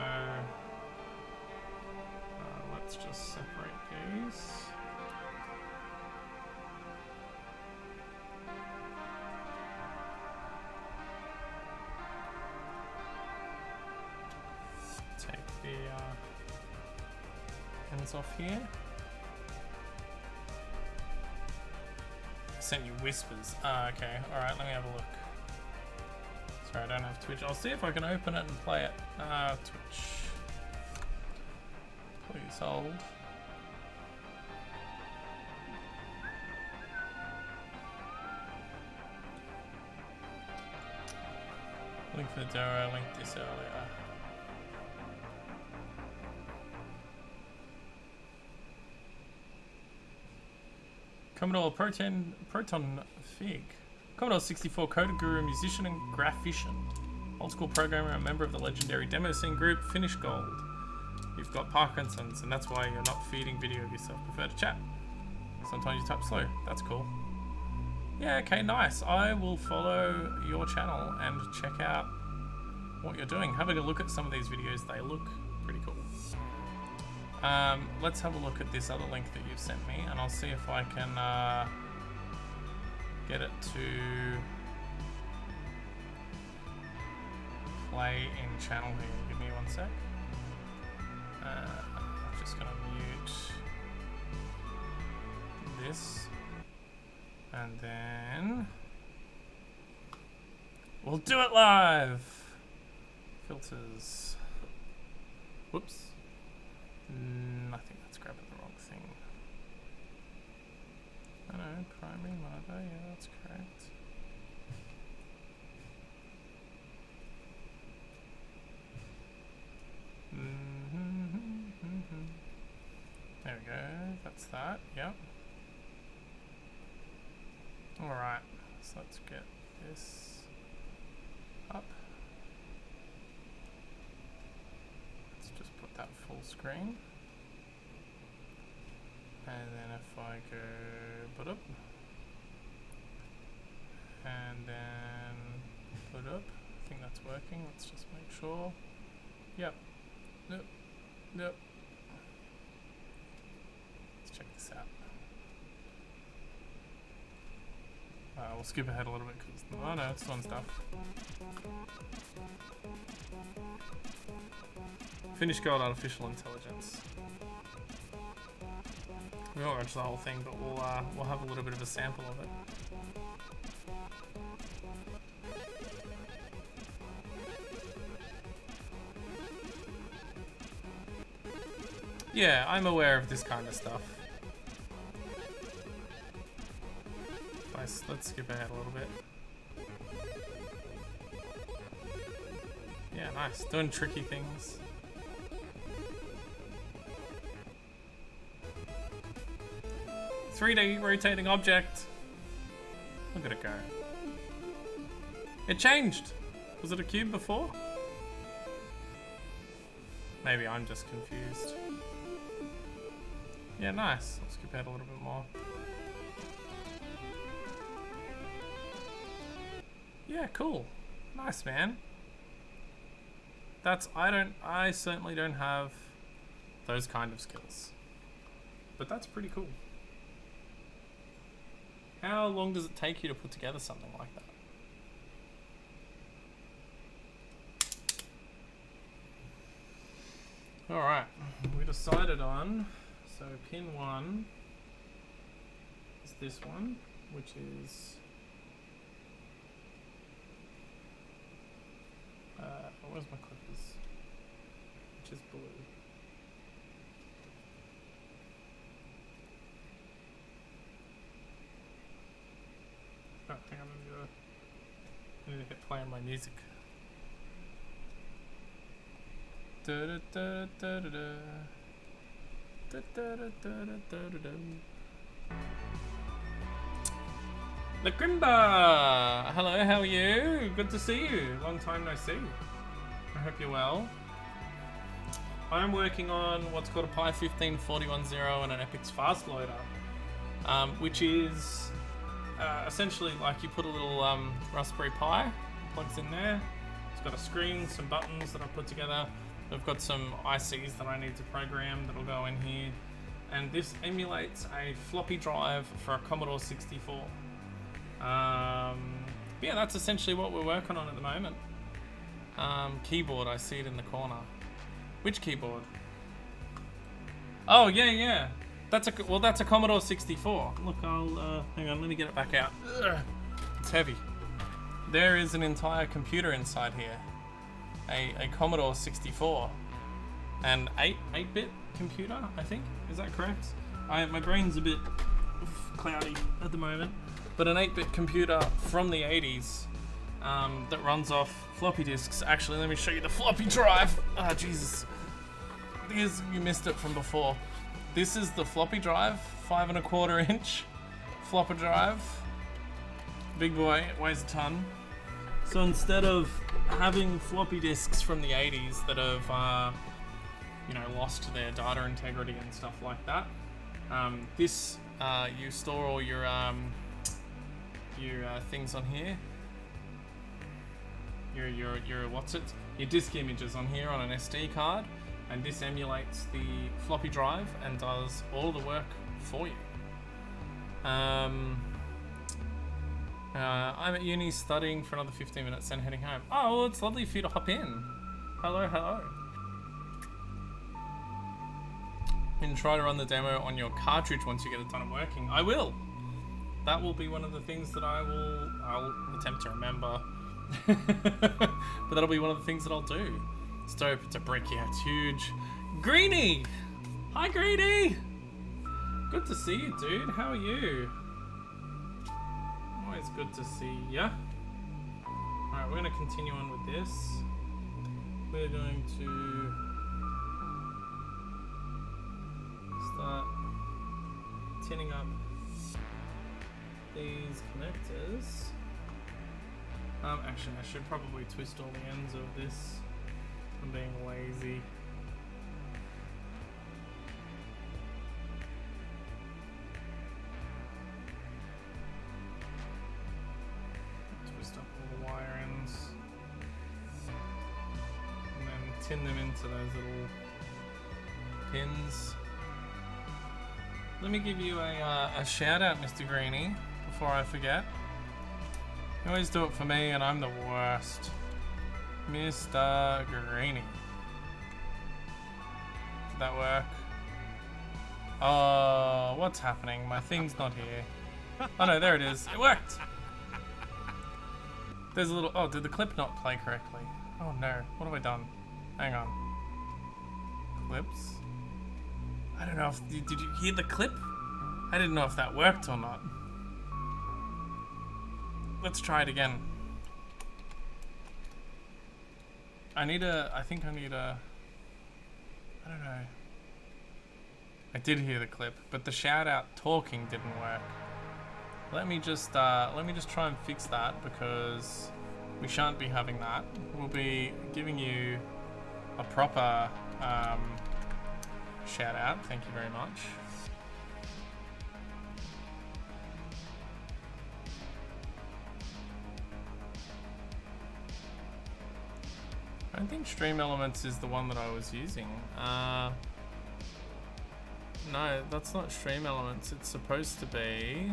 Speaker 2: let's just separate these. Take the ends off here. I sent you whispers. Okay. Alright, let me have a look. Sorry, I don't have Twitch. I'll see if I can open it and play it. Twitch. Please hold. Link for the demo, I linked this earlier. Commodore Proton Fig. Commodore 64 coder guru, musician and graphician. Old school programmer, a member of the legendary demo scene group Finish Gold. You've got Parkinson's and that's why you're not feeding video of yourself. Prefer to chat. Sometimes you type slow. That's cool. Yeah, okay, nice. I will follow your channel and check out what you're doing. Having a look at some of these videos, they look pretty cool. Let's have a look at this other link that you've sent me and I'll see if I can get it to play in channel here. Give me one sec. I'm just gonna mute this and then we'll do it live. Filters. Whoops. I think that's grabbing the wrong thing. I know, primary mother, yeah, that's correct. There we go, that's that, yep. Alright, so let's get this up. Let's just put that full screen. And then if I go put up, and then put up, I think that's working, let's just make sure. Yep, yep, yep. Let's check this out. We'll skip ahead a little bit because, oh no, it's fun stuff. Finish Gold Artificial Intelligence. We won't watch the whole thing, but we'll have a little bit of a sample of it. Yeah, I'm aware of this kind of stuff. Nice. Let's skip ahead a little bit. Yeah, nice. Doing tricky things. "3D rotating object." Look at it go. It changed. Was it a cube before? Maybe I'm just confused. Yeah, nice. Let's skip ahead a little bit more. Yeah, cool. Nice, man. I certainly don't have those kind of skills. But that's pretty cool. How long does it take you to put together something like that? Alright, we decided on, so pin 1 is this one, which is where's my clippers? Which is blue. Oh, hang on, I need to hit play on my music. The Grimba! Hello, how are you? Good to see you. Long time no see. I hope you're well. I'm working on what's called a Pi1641 and an Epix fast loader, which is essentially like you put a little Raspberry Pi, plugs in there. It's got a screen, some buttons that I've put together. I've got some ICs that I need to program that'll go in here. And this emulates a floppy drive for a Commodore 64. Yeah, that's essentially what we're working on at the moment. Keyboard, I see it in the corner. Which keyboard? Oh, yeah. That's a Commodore 64. Look, I'll, hang on, let me get it back out. Ugh, it's heavy. There is an entire computer inside here. A Commodore 64. An 8-bit computer, I think. Is that correct? My brain's a bit cloudy at the moment. But an 8-bit computer from the 80s that runs off floppy disks. Actually, let me show you the floppy drive. Ah, Jesus. You missed it from before. This is the floppy drive, 5¼ inch floppy drive. Big boy, weighs a ton. So instead of having floppy disks from the 80s that have, lost their data integrity and stuff like that, this you store all your things on here. Your disk images on here on an SD card. And this emulates the floppy drive and does all the work for you. I'm at uni studying for another 15 minutes, then heading home. Oh, well, it's lovely for you to hop in. Hello. And try to run the demo on your cartridge once you get it done and working. I will. That will be one of the things that I'll attempt to remember. But that'll be one of the things that I'll do. It's dope, it's a brick, yeah, it's huge. Greenie! Hi, Greenie! Good to see you, dude. How are you? Always good to see ya. Alright, we're going to continue on with this. We're going to start tinning up these connectors. Actually, I should probably twist all the ends of this. I'm being lazy. Twist up all the wire ends. And then tin them into those little pins. Let me give you a shout out, Mr. Greenie, before I forget. You always do it for me and I'm the worst. Mr. Greenie. Did that work? Oh, what's happening? My thing's not here. Oh no, there it is. It worked! There's a little... Oh, did the clip not play correctly? Oh no, what have I done? Hang on. Clips? I don't know if... Did you hear the clip? I didn't know if that worked or not. Let's try it again. I think I need a... I don't know. I did hear the clip, but the shout out talking didn't work. Let me just try and fix that because we shan't be having that. We'll be giving you a proper shout out. Thank you very much. I don't think Stream Elements is the one that I was using. No, that's not Stream Elements. It's supposed to be...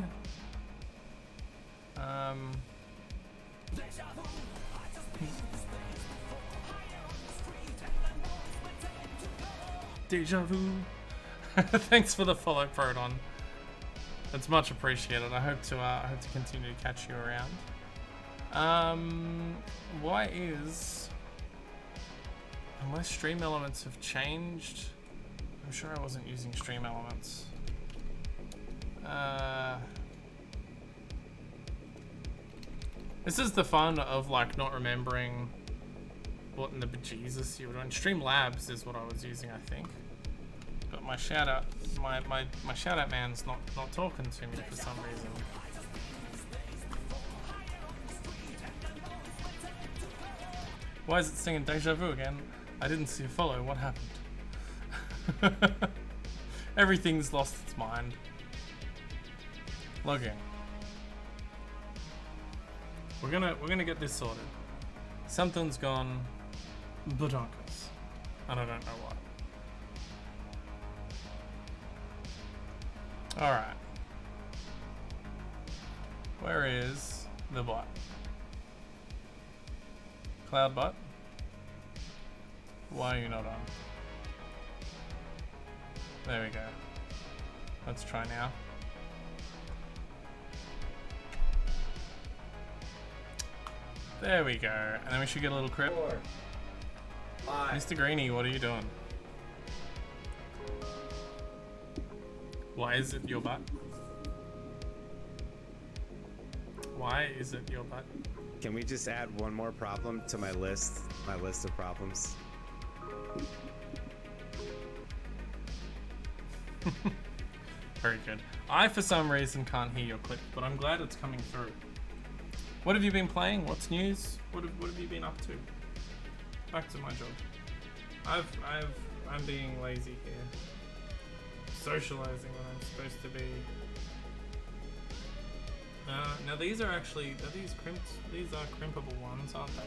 Speaker 2: Deja vu. Thanks for the follow, Proton. It's much appreciated. I hope to continue to catch you around. Why is... Unless Stream Elements have changed, I'm sure I wasn't using Stream Elements. This is the fun of like not remembering what in the bejesus you were doing. Streamlabs is what I was using, I think. But my shout out, my shout out man's not talking to me for some reason. Why is it singing Deja Vu again? I didn't see a follow. What happened? Everything's lost its mind. Log in. We're gonna get this sorted. Something's gone bonkers, and I don't know what. Alright. Where is the bot? Cloudbot? Why are you not on? There we go. Let's try now. There we go. And then we should get a little crypt. Mr. Greenie, what are you doing? Why is it your butt? Why is it your butt?
Speaker 5: Can we just add one more problem to my list of problems?
Speaker 2: Very good. I, for some reason, can't hear your clip, but I'm glad it's coming through. What have you been playing? What's news? What have you been up to? Back to my job. I'm being lazy here. Socializing when I'm supposed to be. Now these are actually, are these crimped? These are crimpable ones, aren't they?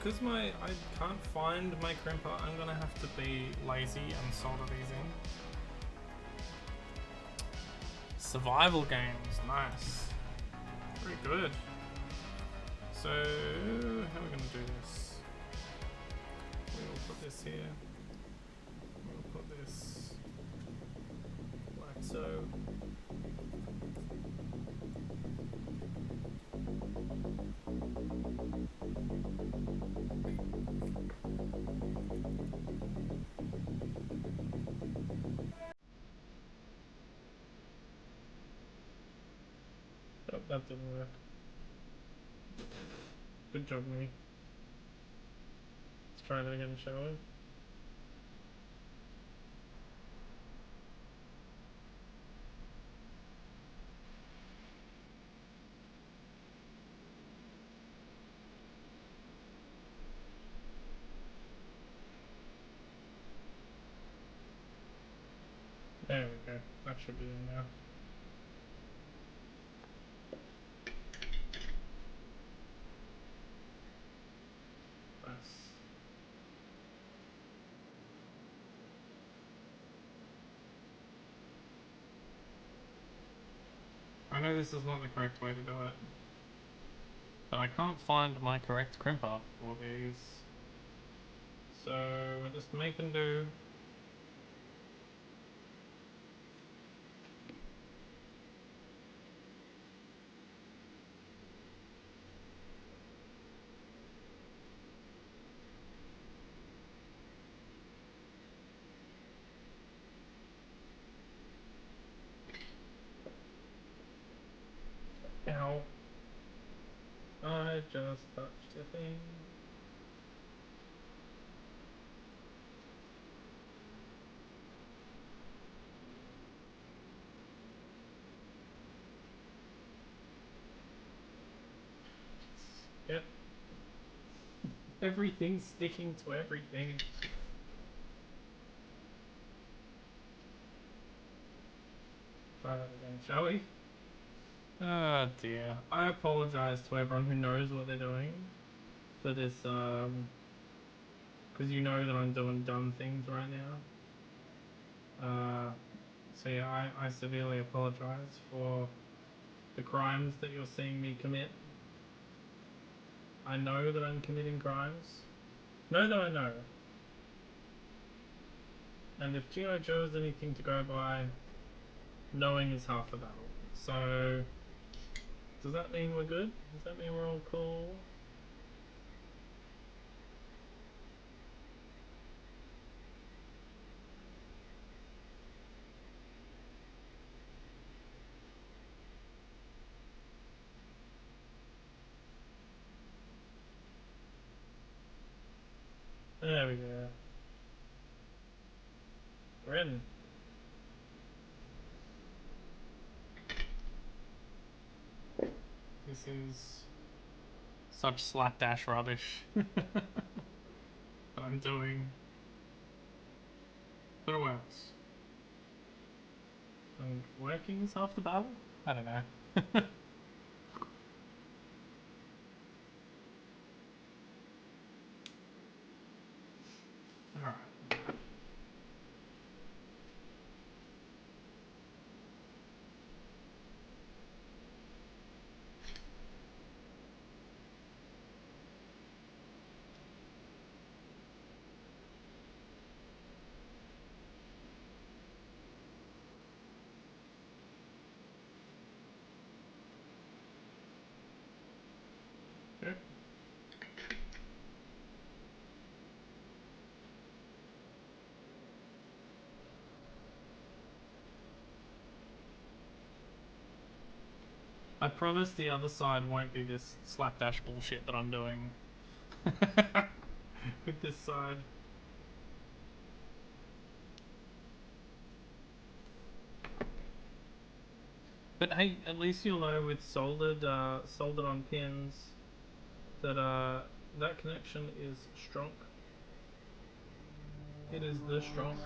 Speaker 2: Because I can't find my crimper, I'm gonna have to be lazy and solder these in. Survival games, nice. Very good. So, how are we gonna do this? We will put this here. We'll put this like so. Oh, that didn't work. Good job, me. Let's try that again, shall we? There we go. That should be in now. Nice. I know this is not the correct way to do it, but I can't find my correct crimper for these. So we're just making do. Ow. I just touched a thing. Yep. Everything's sticking to everything. Try that again, shall we? Oh dear. I apologize to everyone who knows what they're doing for this, because you know that I'm doing dumb things right now. So yeah, I severely apologize for the crimes that you're seeing me commit. I know that I'm committing crimes. Know that I know. And if G.I. Joe is anything to go by, knowing is half the battle. So, does that mean we're good? Does that mean we're all cool? There we go. We're in. This is such slapdash rubbish that I'm doing. But it works. And working is half the battle? I don't know. Alright. Okay. I promise the other side won't be this slapdash bullshit that I'm doing with this side. But hey, at least you'll know with soldered on pins that that connection is strong. It is the strong.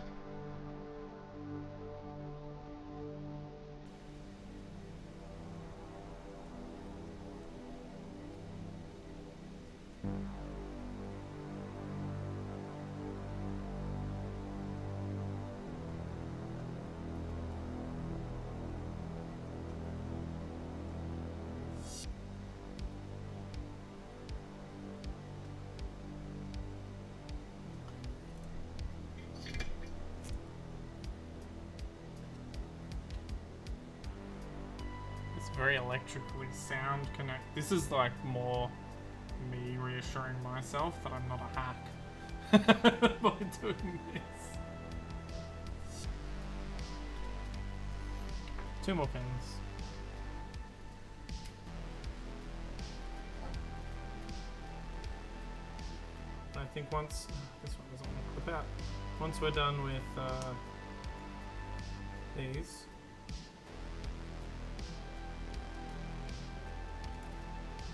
Speaker 2: Very electrically sound connect. This is like more me reassuring myself that I'm not a hack by doing this. 2 more pins. I think once this one doesn't want to clip out. Once we're done with these.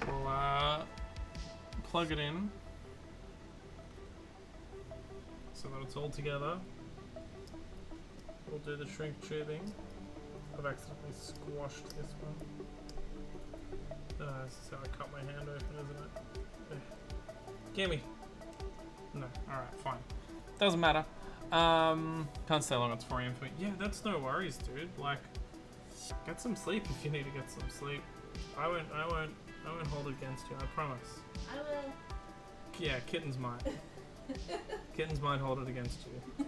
Speaker 2: We'll plug it in so that it's all together. We'll do the shrink tubing. I've accidentally squashed this one. This is how I cut my hand open, isn't it? Gimme! No, alright, fine. Doesn't matter. Can't stay long, it's 4 AM for me. Yeah, that's no worries, dude. Like, get some sleep if you need to get some sleep. I won't hold it against you, I promise.
Speaker 3: I will.
Speaker 2: Yeah, kittens might. Kittens might hold it against you.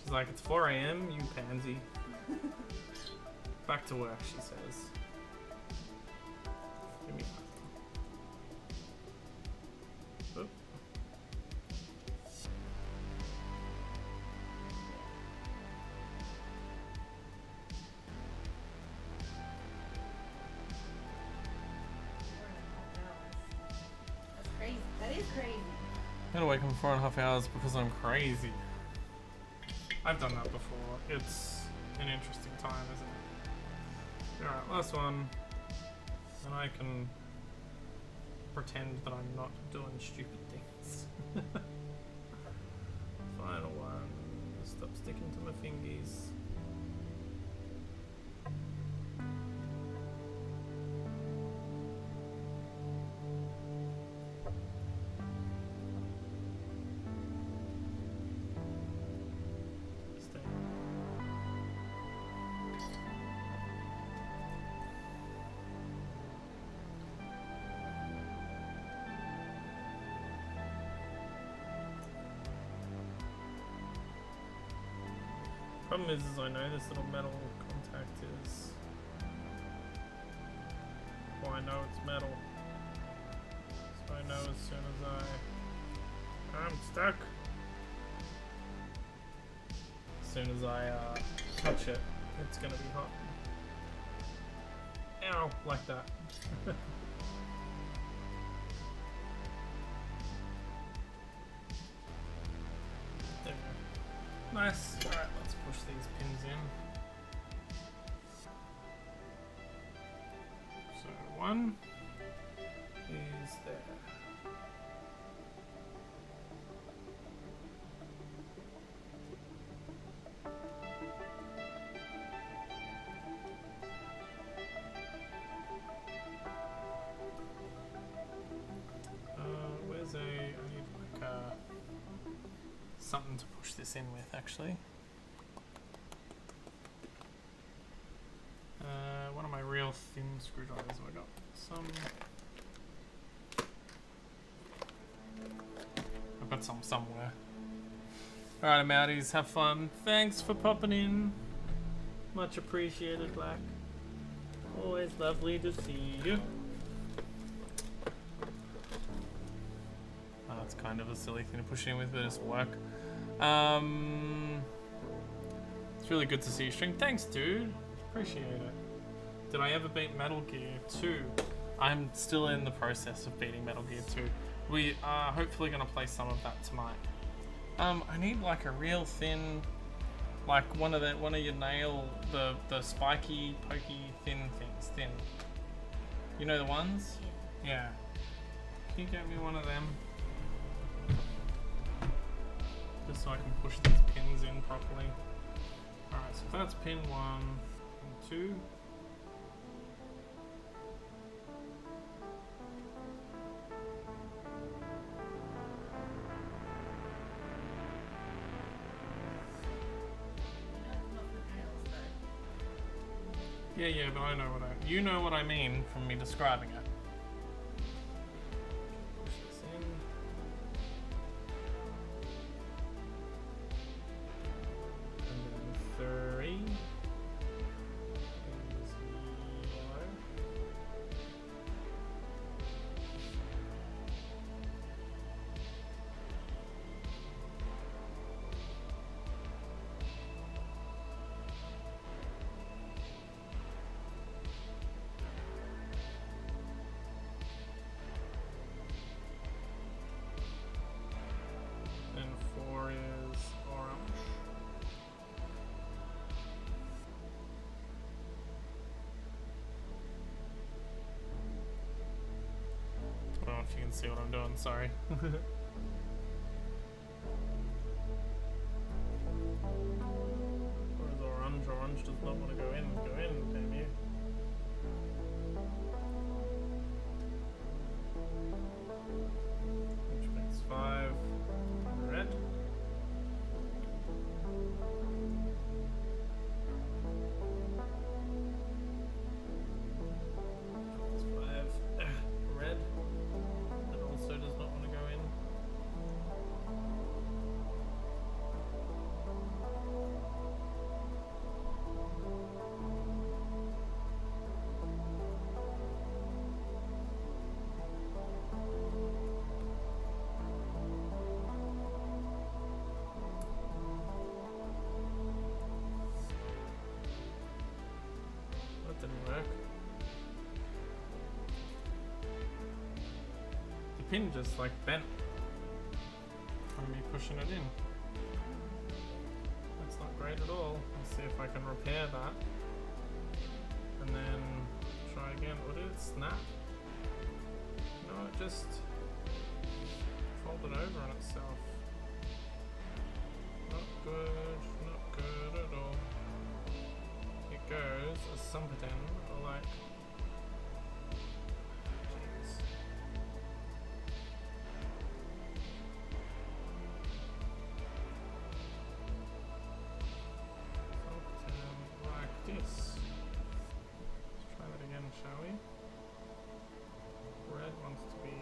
Speaker 2: She's like, it's 4 AM, you pansy. Back to work, she says. Give me that. Oop.
Speaker 3: That's crazy. That is crazy.
Speaker 2: I'm gonna wake up in 4.5 hours because I'm crazy. I've done that before. It's an interesting time, isn't it? Alright, last one. And I can pretend that I'm not doing stupid things. Final one. Stop sticking to my fingies. Problem is I know this little metal contact is. Well, I know it's metal. So I know as soon as I'm stuck. As soon as I touch it, it's gonna be hot. Ow, like that. Nice. Alright, let's push these pins in. So one is there. Where's I need like something to push this in with actually. One of my real thin screwdrivers. Have I got some? I've got some somewhere. Alright, Mouties, have fun. Thanks for popping in. Much appreciated, Black. Always lovely to see you. Oh, it's kind of a silly thing to push in with, but it'll work. It's really good to see you stream. Thanks, dude. Appreciate it. Did I ever beat Metal Gear 2? I'm still in the process of beating Metal Gear 2. We are hopefully going to play some of that tonight. I need like a real thin, like one of your nail, the spiky, pokey, thin things. Thin. You know the ones? Yeah. Can you get me one of them? Just so I can push these pins in properly. Alright, so that's pin 1 and 2. Yeah, but I know you know what I mean from me describing it. Push this in. And then 3 is yellow. And 4 is orange. I don't know if you can see what I'm doing, sorry. Where's orange? Orange does not want to go in. Go in, damn you. Which makes 5 red. That's 5 red. That also does not want to go in. That didn't work. The pin just like bent from me pushing it in. That's not great at all. Let's see if I can repair that. And then try again. Or did it snap? No, it just folded over on itself. Not good, not good at all. It goes as something like. Jeez. Something like this. Let's try that again, shall we? Red wants to be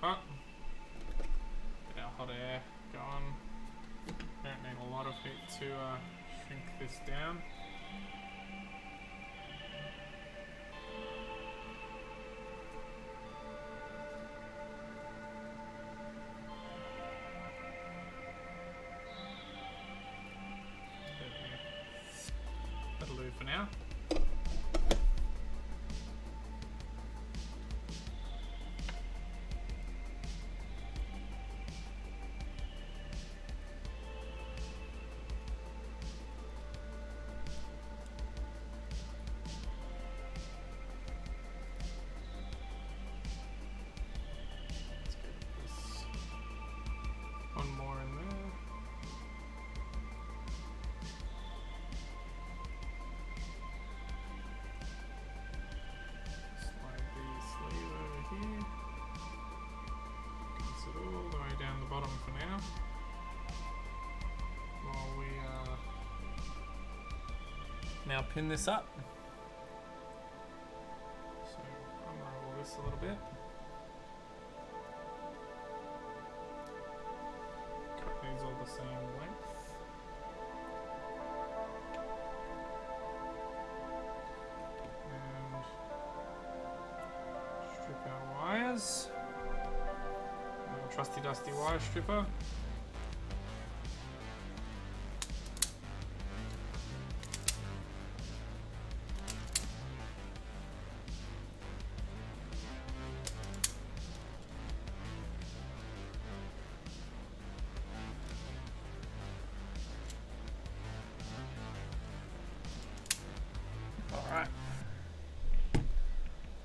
Speaker 2: hot. Get our hot air going. Don't need a lot of heat to shrink this down. That'll do for now. One more in there. Slide the sleeve over here. Place it all the way down the bottom for now. While we now pin this up. So unroll this a little bit. These all the same length. And strip our wires. Trusty dusty wire stripper. Alright.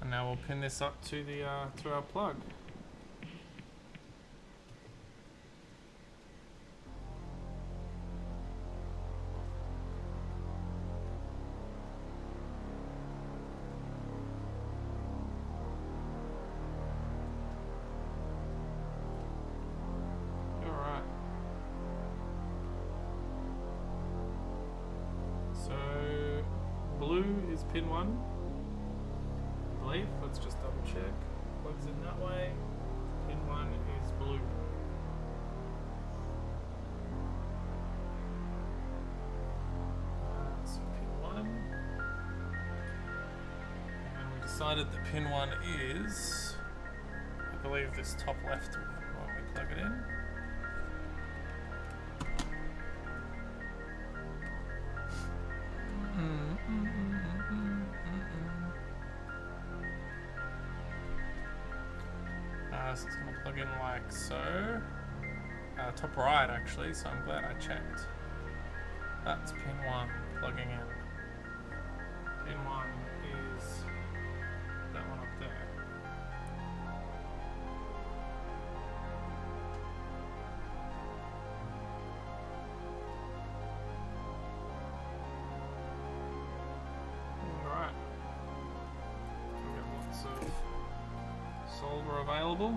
Speaker 2: And now we'll pin this up to the to our plug. Alright. So blue is pin 1, I believe. Let's just double check. Plugs in that way. Pin 1 is blue. So pin 1. And we decided that pin 1 is, I believe, this top left one when we plug it in. So it's going to plug in like so. Top right actually, so I'm glad I checked. That's pin 1 plugging in. Pin 1 is that one up there. Alright. We got lots of solder available.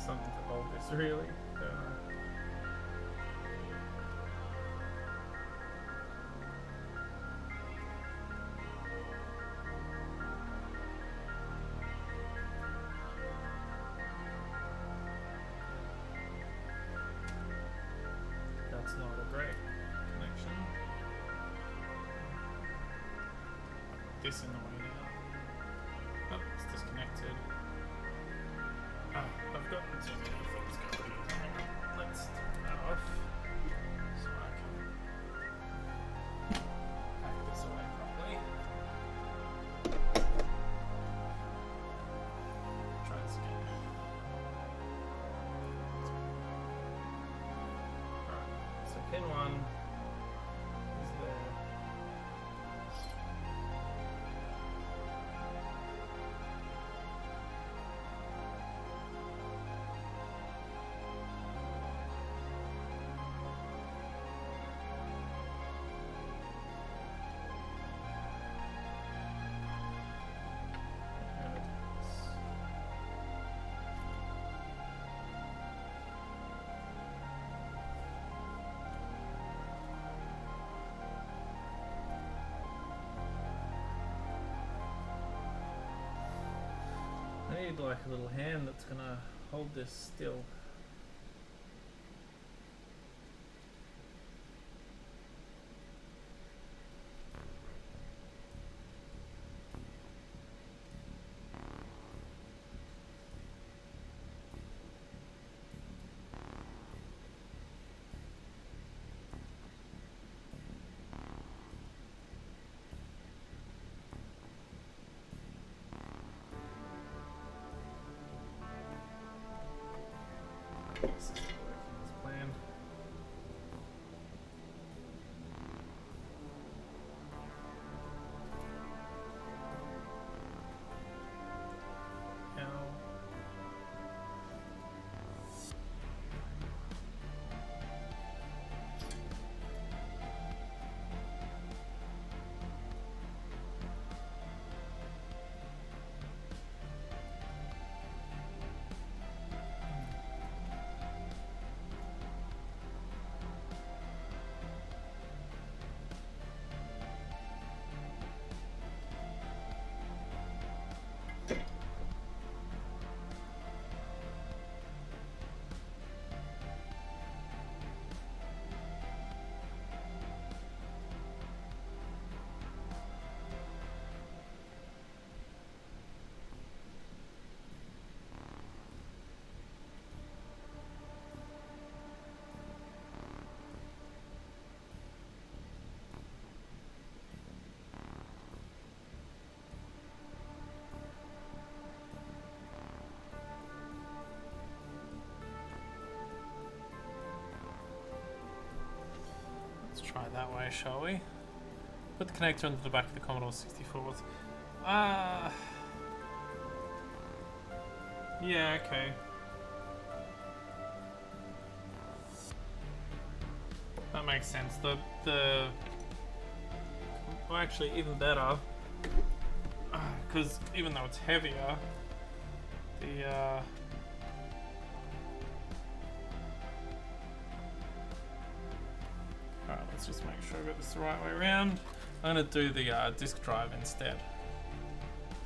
Speaker 2: Something to hold this really, don't I? That's not a great connection. This in the way now. Oh, it's disconnected. Oh, I've got too many things going on. Let's turn that off so I can pack this away properly. Try this again. Alright, so pin 1 is there. need like a little hand that's gonna hold this still. This is not working as planned. Ow. Let's try it that way, shall we? Put the connector into the back of the Commodore 64. Yeah, okay. That makes sense. Well, actually, even better, because even though it's heavier, the alright, let's just make sure I got this the right way around. I'm gonna do the disk drive instead.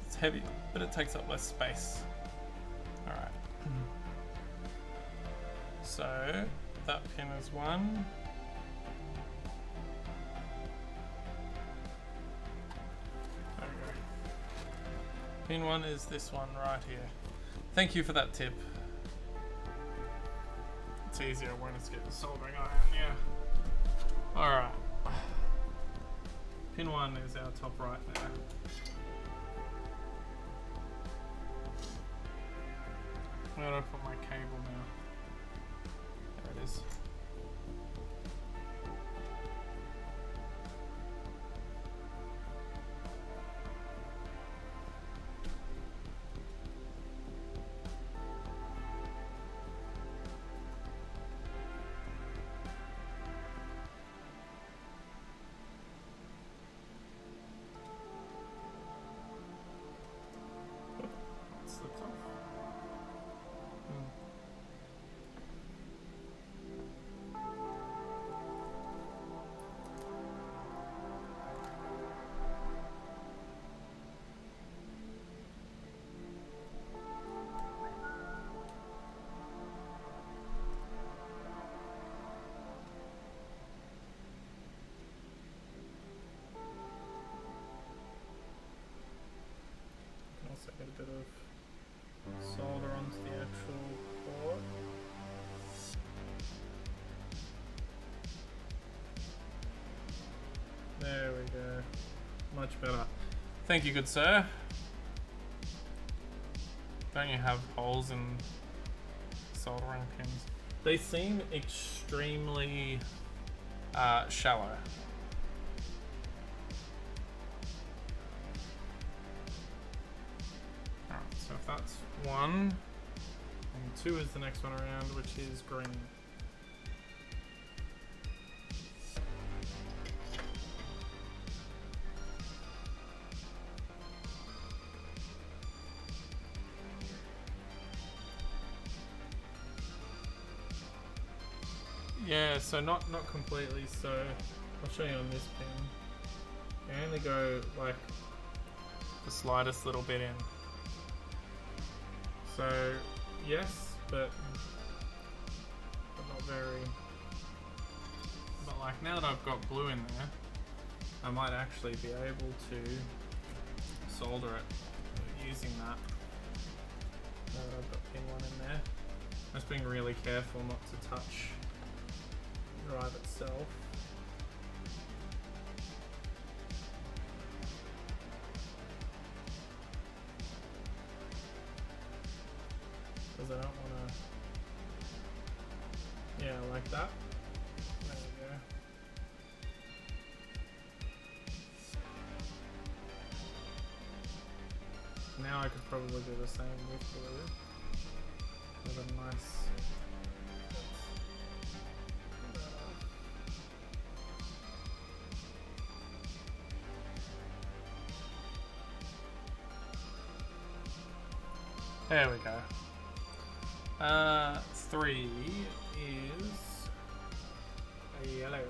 Speaker 2: It's heavy, but it takes up less space. Alright. So that pin is 1. There we go. Pin 1 is this one right here. Thank you for that tip. It's easier when it's get the soldering iron, yeah. Alright. Pin 1 is our top right there. Where do I put my cable now? There it is. Slipped off. Can also get a bit of solder onto the actual port. There we go. Much better. Thank you, good sir. Don't you have holes in soldering pins? They seem extremely shallow. Alright, so if that's 1, and 2 is the next one around, which is green. Yeah, so not completely, so I'll show you on this pin. You only go like the slightest little bit in. So, yes, but not very. But like now that I've got glue in there, I might actually be able to solder it using that. Now that I've got pin 1 in there. Just being really careful not to touch the drive itself. Because I don't want to... Yeah, like that. There we go. Now I could probably do the same with glue. With a nice... There we go. 3 is a yellow.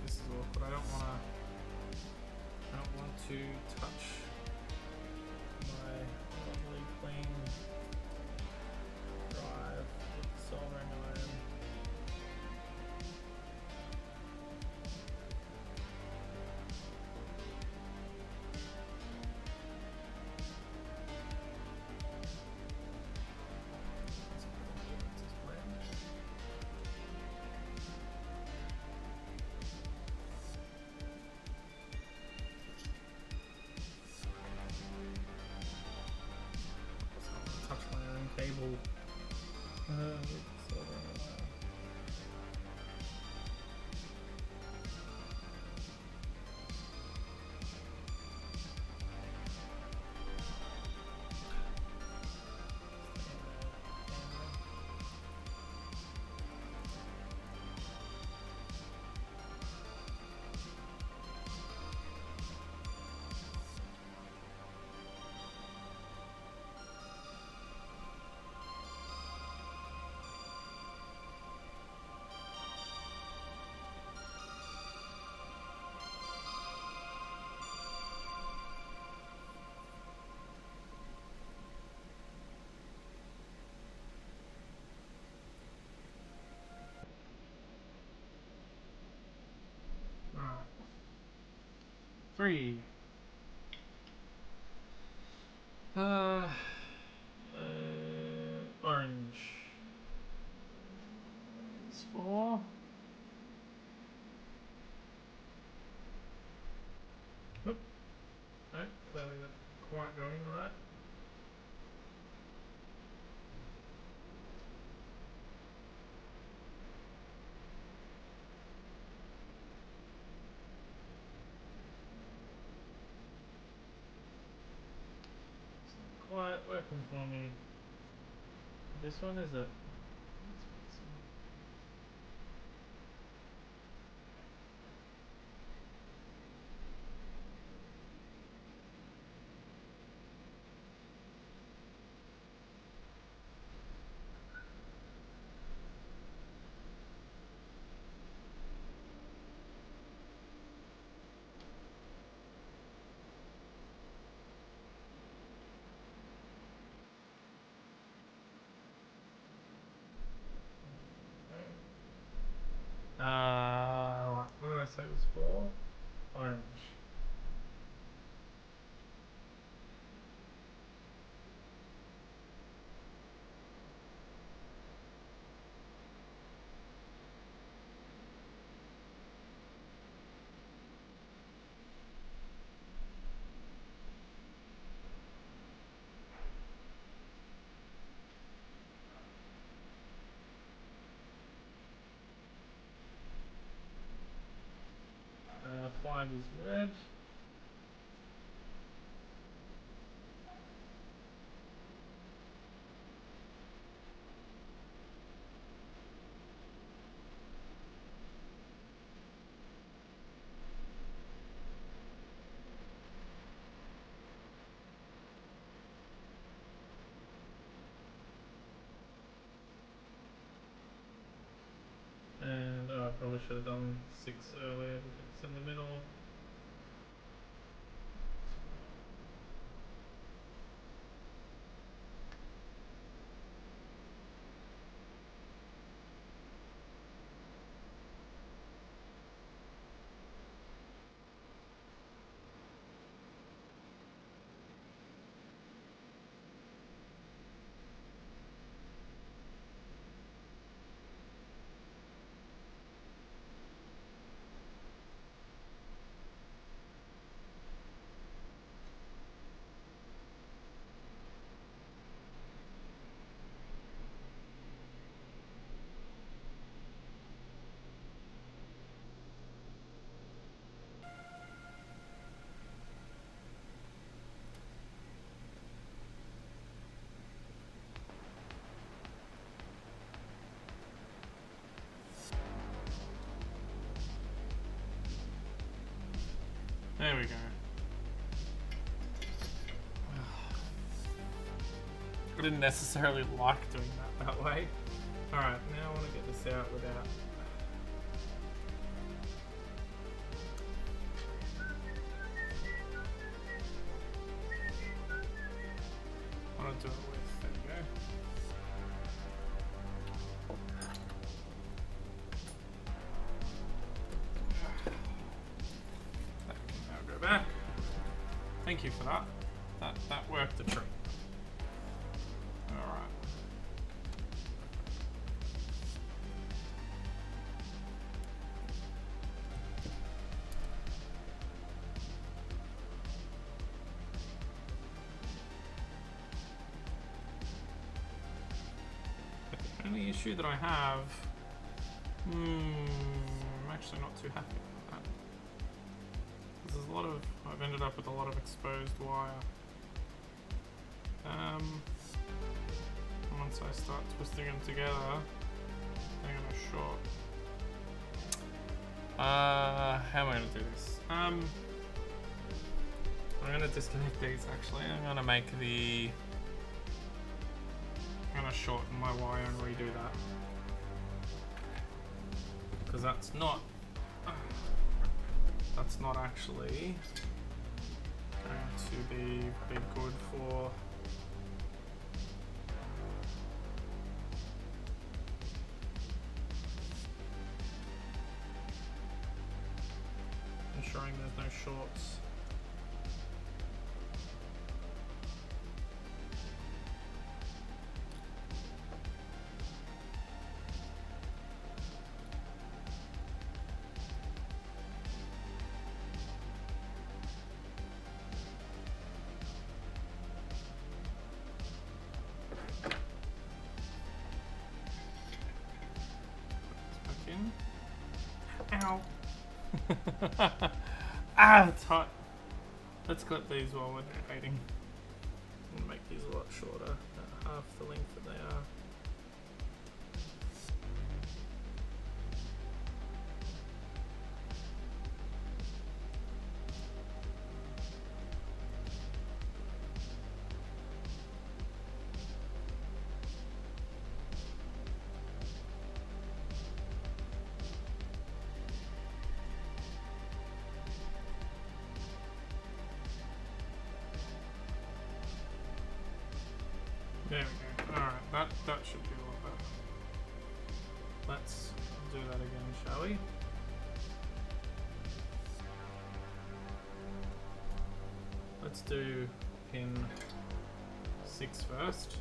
Speaker 2: This is awkward. I don't want to touch my lovely clean drive with the soldering iron. Touch my own cable. With the soldering iron. Alright. 3. Orange. It's 4. Oop. No, clearly not quite going right. It's not quite working for me. This one is a... what did I say it was 4? Orange. Five is red. probably should have done 6 earlier because it's in the middle. There we go. I didn't necessarily like doing that way. Alright, now I want to get this out without... I want to do it with... There we go. Back. Thank you for that. That worked a treat. Alright. The only issue that I have... I'm actually not too happy. There's a lot of, I've ended up with a lot of exposed wire. Once I start twisting them together, they're gonna short. How am I gonna do this? I'm gonna disconnect these actually. I'm gonna make the, I'm gonna shorten my wire and redo that. Because that's not actually going to be good for ensuring there's no shorts. Ow. Ah, it's hot. Let's clip these while we're debating. We'll make these a lot shorter, at half the length that they are. There we go. Alright, that should be a lot better. Let's do that again, shall we? Let's do pin 6 first.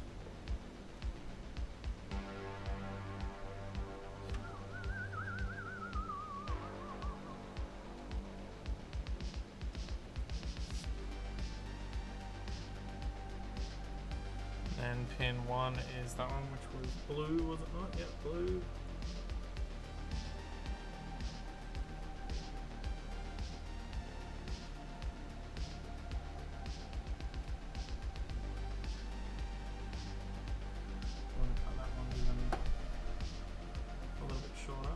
Speaker 2: And pin 1 is that one, which was blue, was it not? Yep, blue. I'm going to cut that one even a little bit shorter.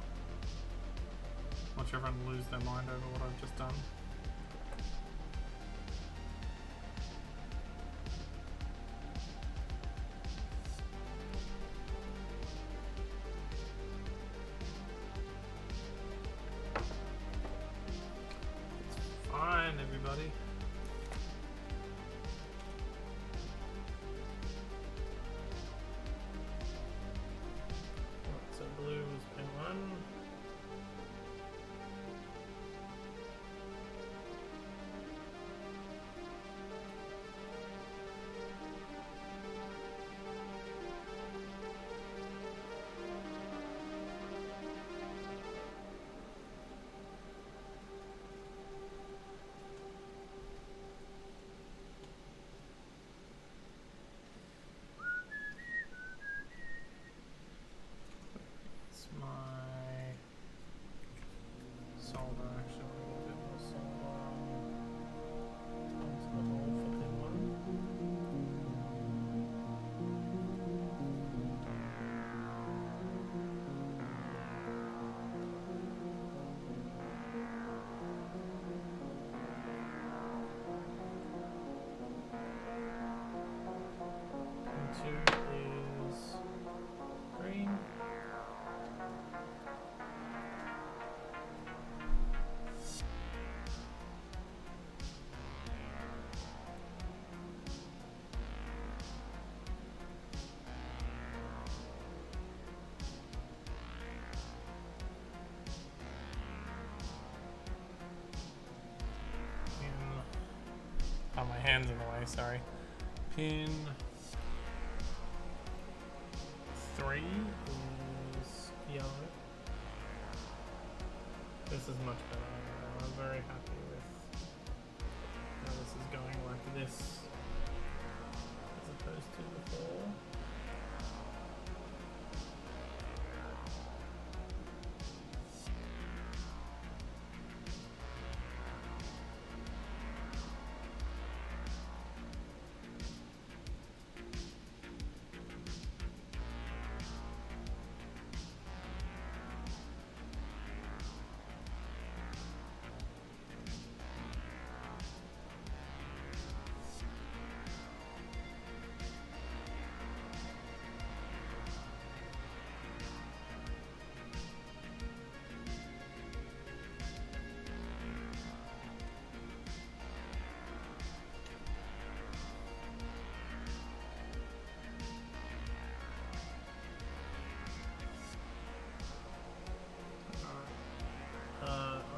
Speaker 2: Watch everyone lose their mind over what I've just done. hand's in the way, sorry. Pin 3 is yellow. This is much better. I'm very happy with how this is going like this as opposed to before.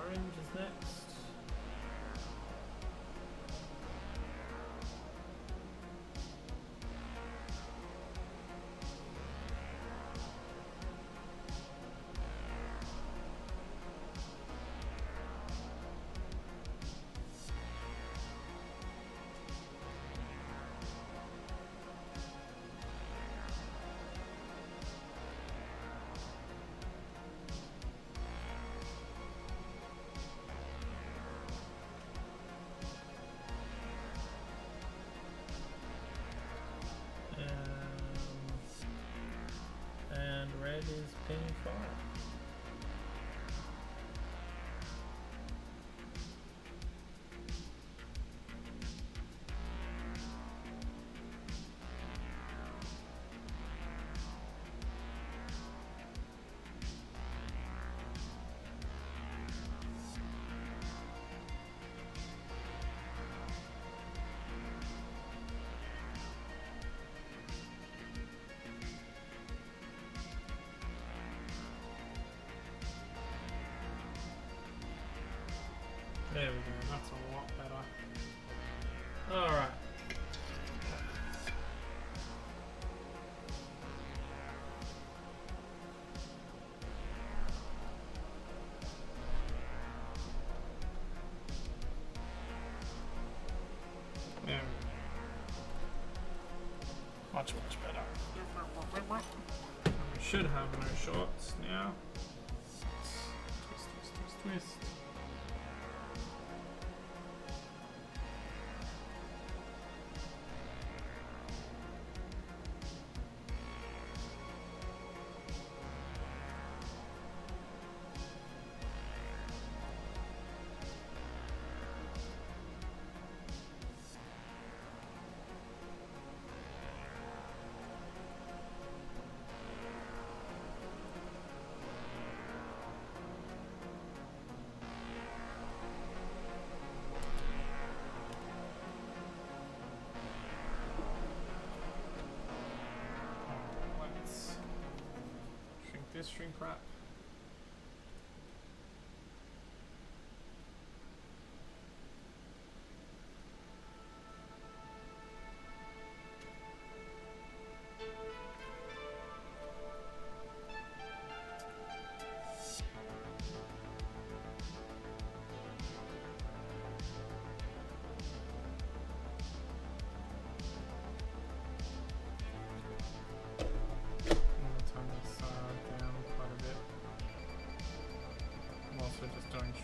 Speaker 2: Orange is next. And red is pin 5. There we go, that's a lot better. Alright. There we go. Much better. We should have no shots now. Twist, twist, twist, twist. This shrink wrap.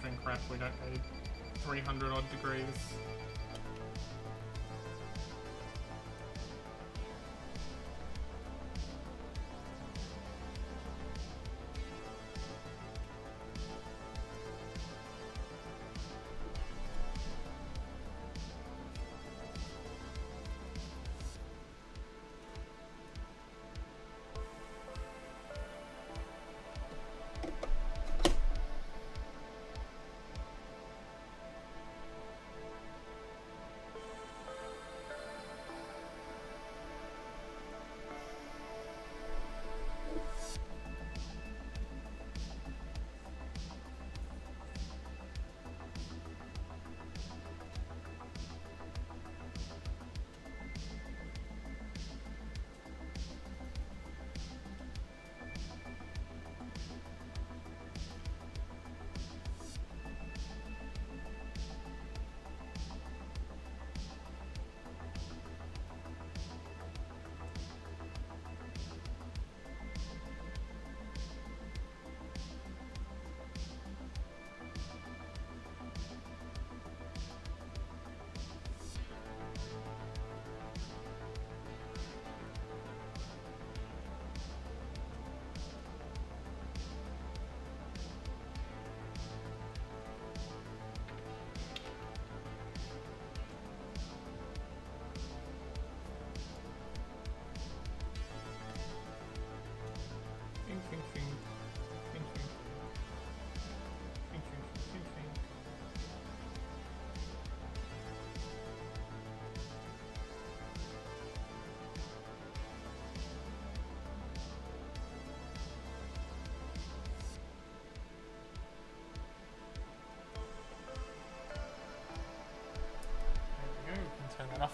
Speaker 2: Shrink wrap, we don't need 300 odd degrees.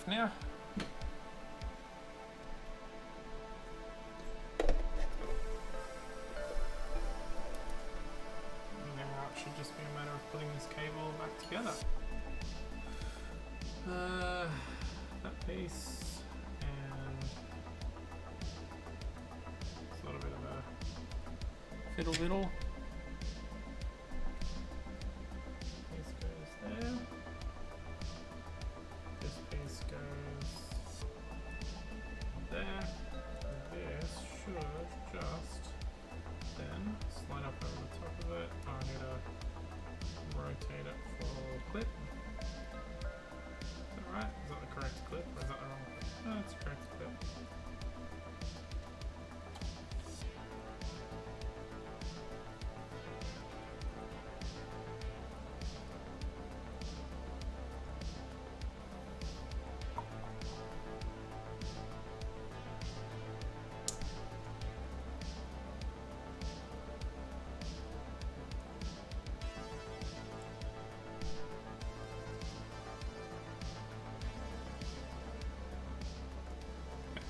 Speaker 2: off now. Now it should just be a matter of putting this cable back together. That piece and it's a little bit of a fiddle. Piece goes there. This piece goes there. And this should just then slide up over the top of it. I need to rotate it for clip. Is that right? Is that the correct clip or is that the wrong clip? No, it's the correct clip.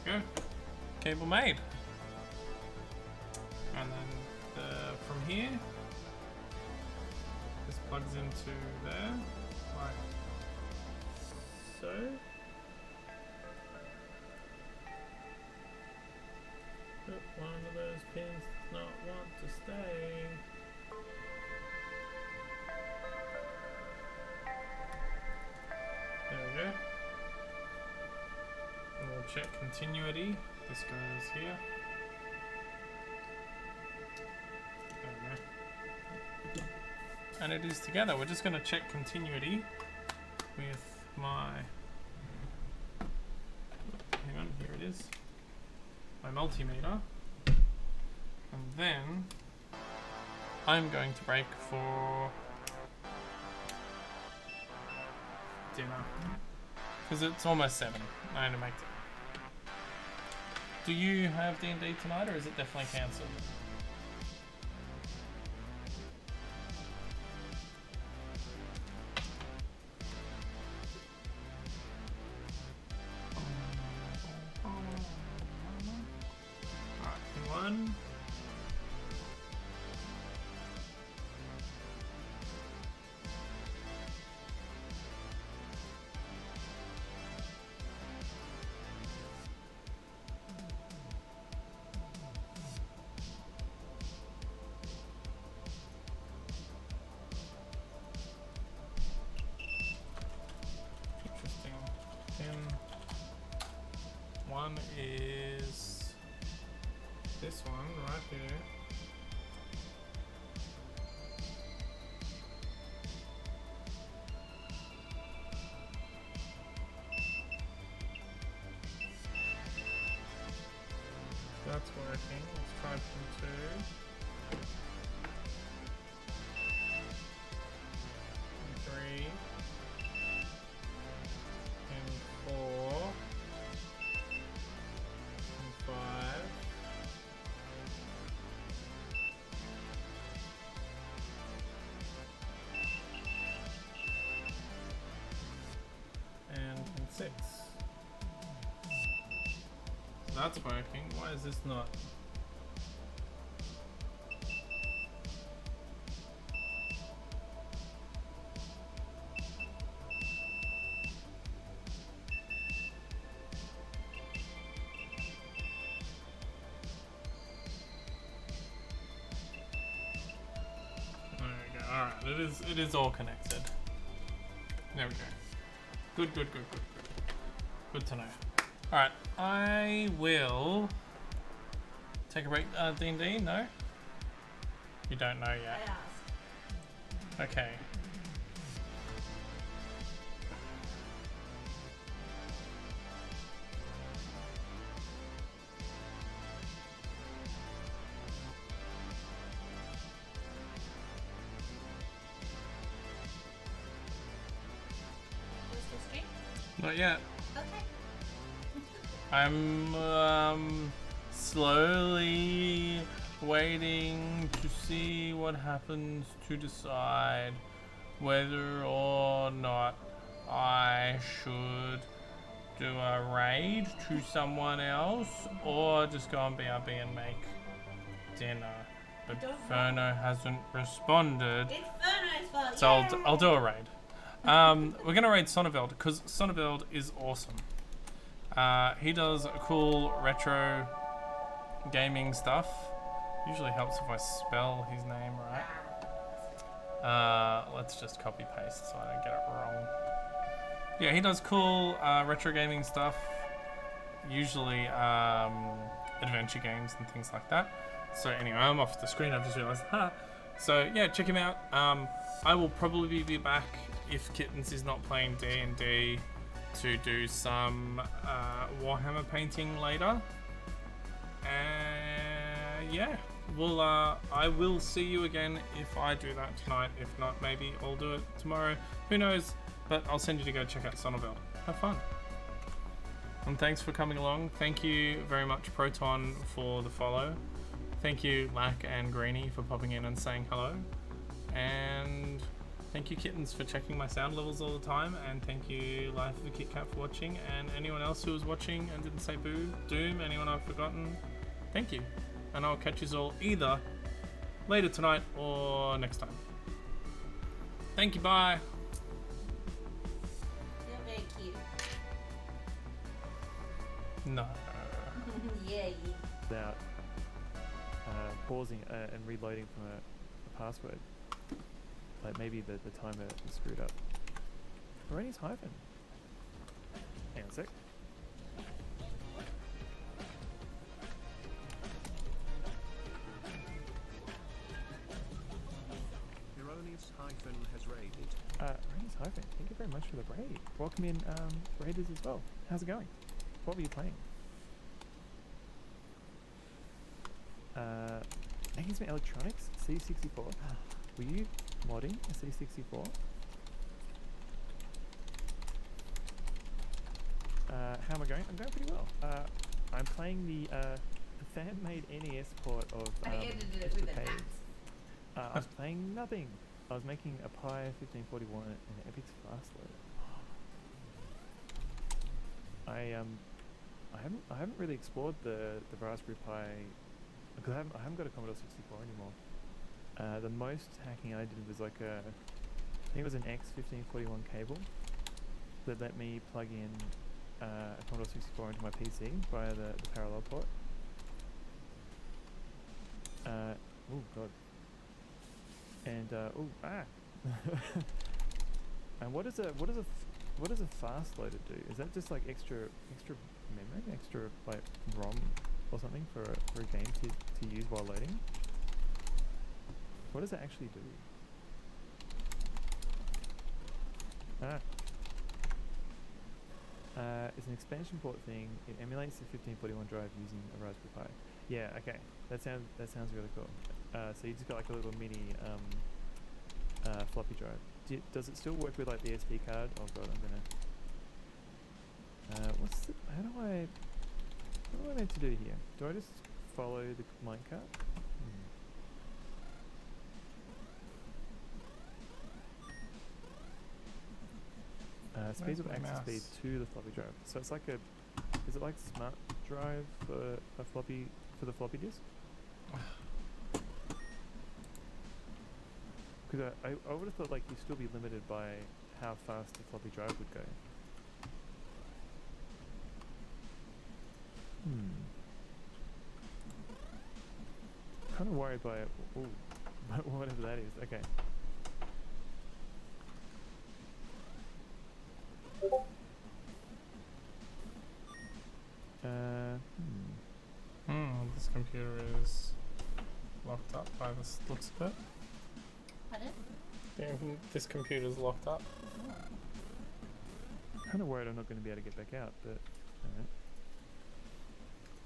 Speaker 2: Go. Cable made. And then from here, this plugs into there, like so. But one of those pins does not want to stay. There we go. We'll check continuity. This goes here. There we go. And it is together. We're just going to check continuity with my. Hang on, here it is. My multimeter. And then I'm going to break for dinner. Because it's almost 7. I need to make it. Do you have D&D tonight, or is it definitely cancelled? Alright, one. One is this one right here. That's working. Let's try pin 2. Pin 3. Pin 4. 5 and pin 6. That's working. Why is this not? Alright, it is all connected. There we go. Good. Good to know. Alright, I will take a break. D&D? No? You don't know yet.
Speaker 3: I asked.
Speaker 2: Okay. Not yet.
Speaker 3: Okay.
Speaker 2: I'm slowly waiting to see what happens to decide whether or not I should do a raid to someone else, or just go on BRB and make dinner. But Ferno hasn't responded.
Speaker 3: It's Furno's fault.
Speaker 2: So I'll do a raid. We're gonna raid Sonneveld because Sonneveld is awesome. He does cool retro gaming stuff. Usually helps if I spell his name right. Let's just copy paste so I don't get it wrong. Yeah, he does cool retro gaming stuff. Usually adventure games and things like that. So anyway, I'm off the screen. I've just realised. So yeah, check him out. I will probably be back if Kittens is not playing D&D to do some Warhammer painting later. Yeah, I will see you again if I do that tonight. If not, maybe I'll do it tomorrow. Who knows? But I'll send you to go check out Sonneveld. Have fun. And thanks for coming along. Thank you very much, Proton, for the follow. Thank you, Lack and Greenie, for popping in and saying hello. And thank you, Kittens, for checking my sound levels all the time. And thank you, Life of a Kit Kat, for watching. And anyone else who was watching and didn't say boo, Doom, anyone I've forgotten, thank you. And I'll catch you all either later tonight or next time. Thank you, bye.
Speaker 3: You're very cute.
Speaker 2: No.
Speaker 3: Yeah.
Speaker 6: Without pausing and reloading from a password. Like maybe the timer is screwed up. Rainy's hyphen. Hang on a sec.
Speaker 7: Ironi's hyphen has raided.
Speaker 6: Rainy's hyphen, thank you very much for the raid. Welcome in raiders as well. How's it going? What were you playing? Making some electronics? C64? Were you modding a C64? How am I going? I'm going pretty well. I'm playing the fan-made NES port of
Speaker 3: I edited it with an
Speaker 6: Escapades.
Speaker 3: axe.
Speaker 6: I was playing nothing. I was making a Pi1641 and an Epic's fast load. I haven't really explored the Raspberry Pi because I haven't got a Commodore 64 anymore. The most hacking I did was like I think it was an X1541 cable that let me plug in a Commodore 64 into my PC via the parallel port. Oh god. And and what does a fast loader do? Is that just like extra memory, extra like ROM or something for a game to use while loading? What does it actually do? It's an expansion port thing. It emulates the 1541 drive using a Raspberry Pi. Yeah, okay. That sounds really cool. So you just got like a little mini floppy drive. Does it still work with like the SD card? Oh god, I'm gonna. How do I meant to do here? Do I just follow the minecart? Speeds of access speed to the floppy drive. So it's like is it like smart drive for the floppy disk? Because I would have thought like you'd still be limited by how fast the floppy drive would go. Kind of worried by it. Ooh, whatever that is. Okay.
Speaker 2: This computer is locked up by the looks of it.
Speaker 3: Pardon?
Speaker 2: Yeah, this computer's locked up.
Speaker 6: Kind of worried I'm not going to be able to get back out, but alright.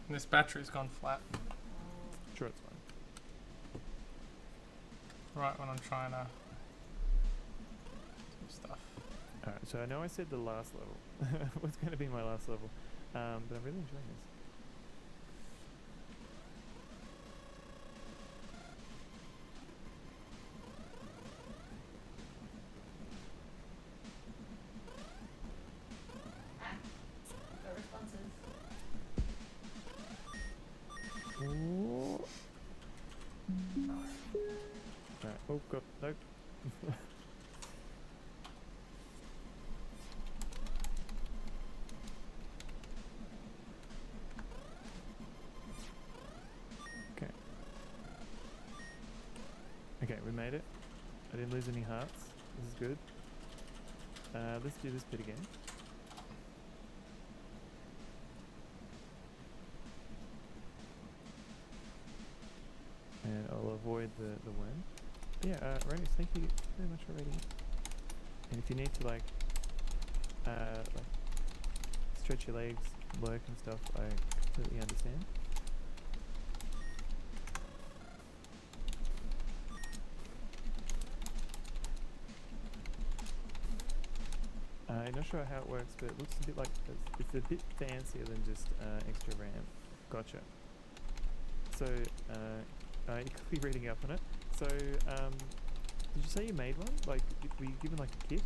Speaker 2: And this battery's gone flat.
Speaker 6: Sure, it's fine.
Speaker 2: Right when I'm trying to do stuff.
Speaker 6: Alright, so I know I said the last level was going to be my last level, but I'm really enjoying this. Oh god, nope. Okay. Okay, we made it. I didn't lose any hearts. This is good. Let's do this bit again. And I'll avoid the worm. But yeah, Ronius, thank you very much for raiding. And if you need to like stretch your legs, work and stuff, I completely understand. I'm not sure how it works, but it looks a bit like it's a bit fancier than just extra RAM. Gotcha. So you could be reading up on it. So did you say you made one? Like, were you given like a kit?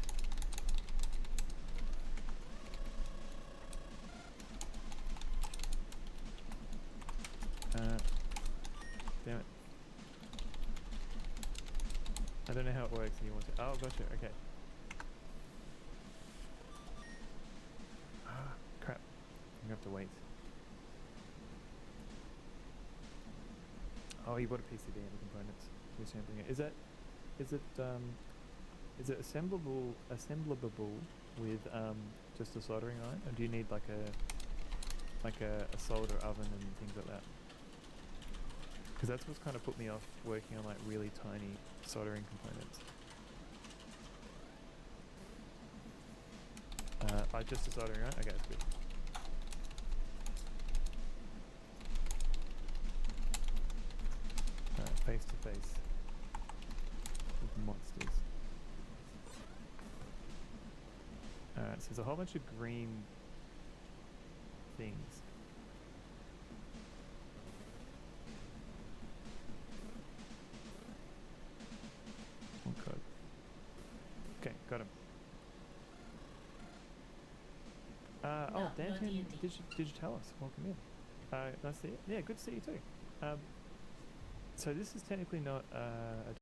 Speaker 6: Damn it. I don't know how it works and you want to. Oh, gotcha, okay. Ah, crap. I'm gonna have to wait. Oh, you bought a PCB and the components. You're sampling it. Is it assemblable with just a soldering iron, or do you need like a solder oven and things like that? Because that's what's kind of put me off working on like really tiny soldering components. Just a soldering iron? Okay, that's good. Face to face with monsters. Alright, so there's a whole bunch of green things. Oh god. Okay, got him. Oh, Danton, did you tell us? Welcome in. Nice to see you. Yeah, good to see you too. So this is technically not a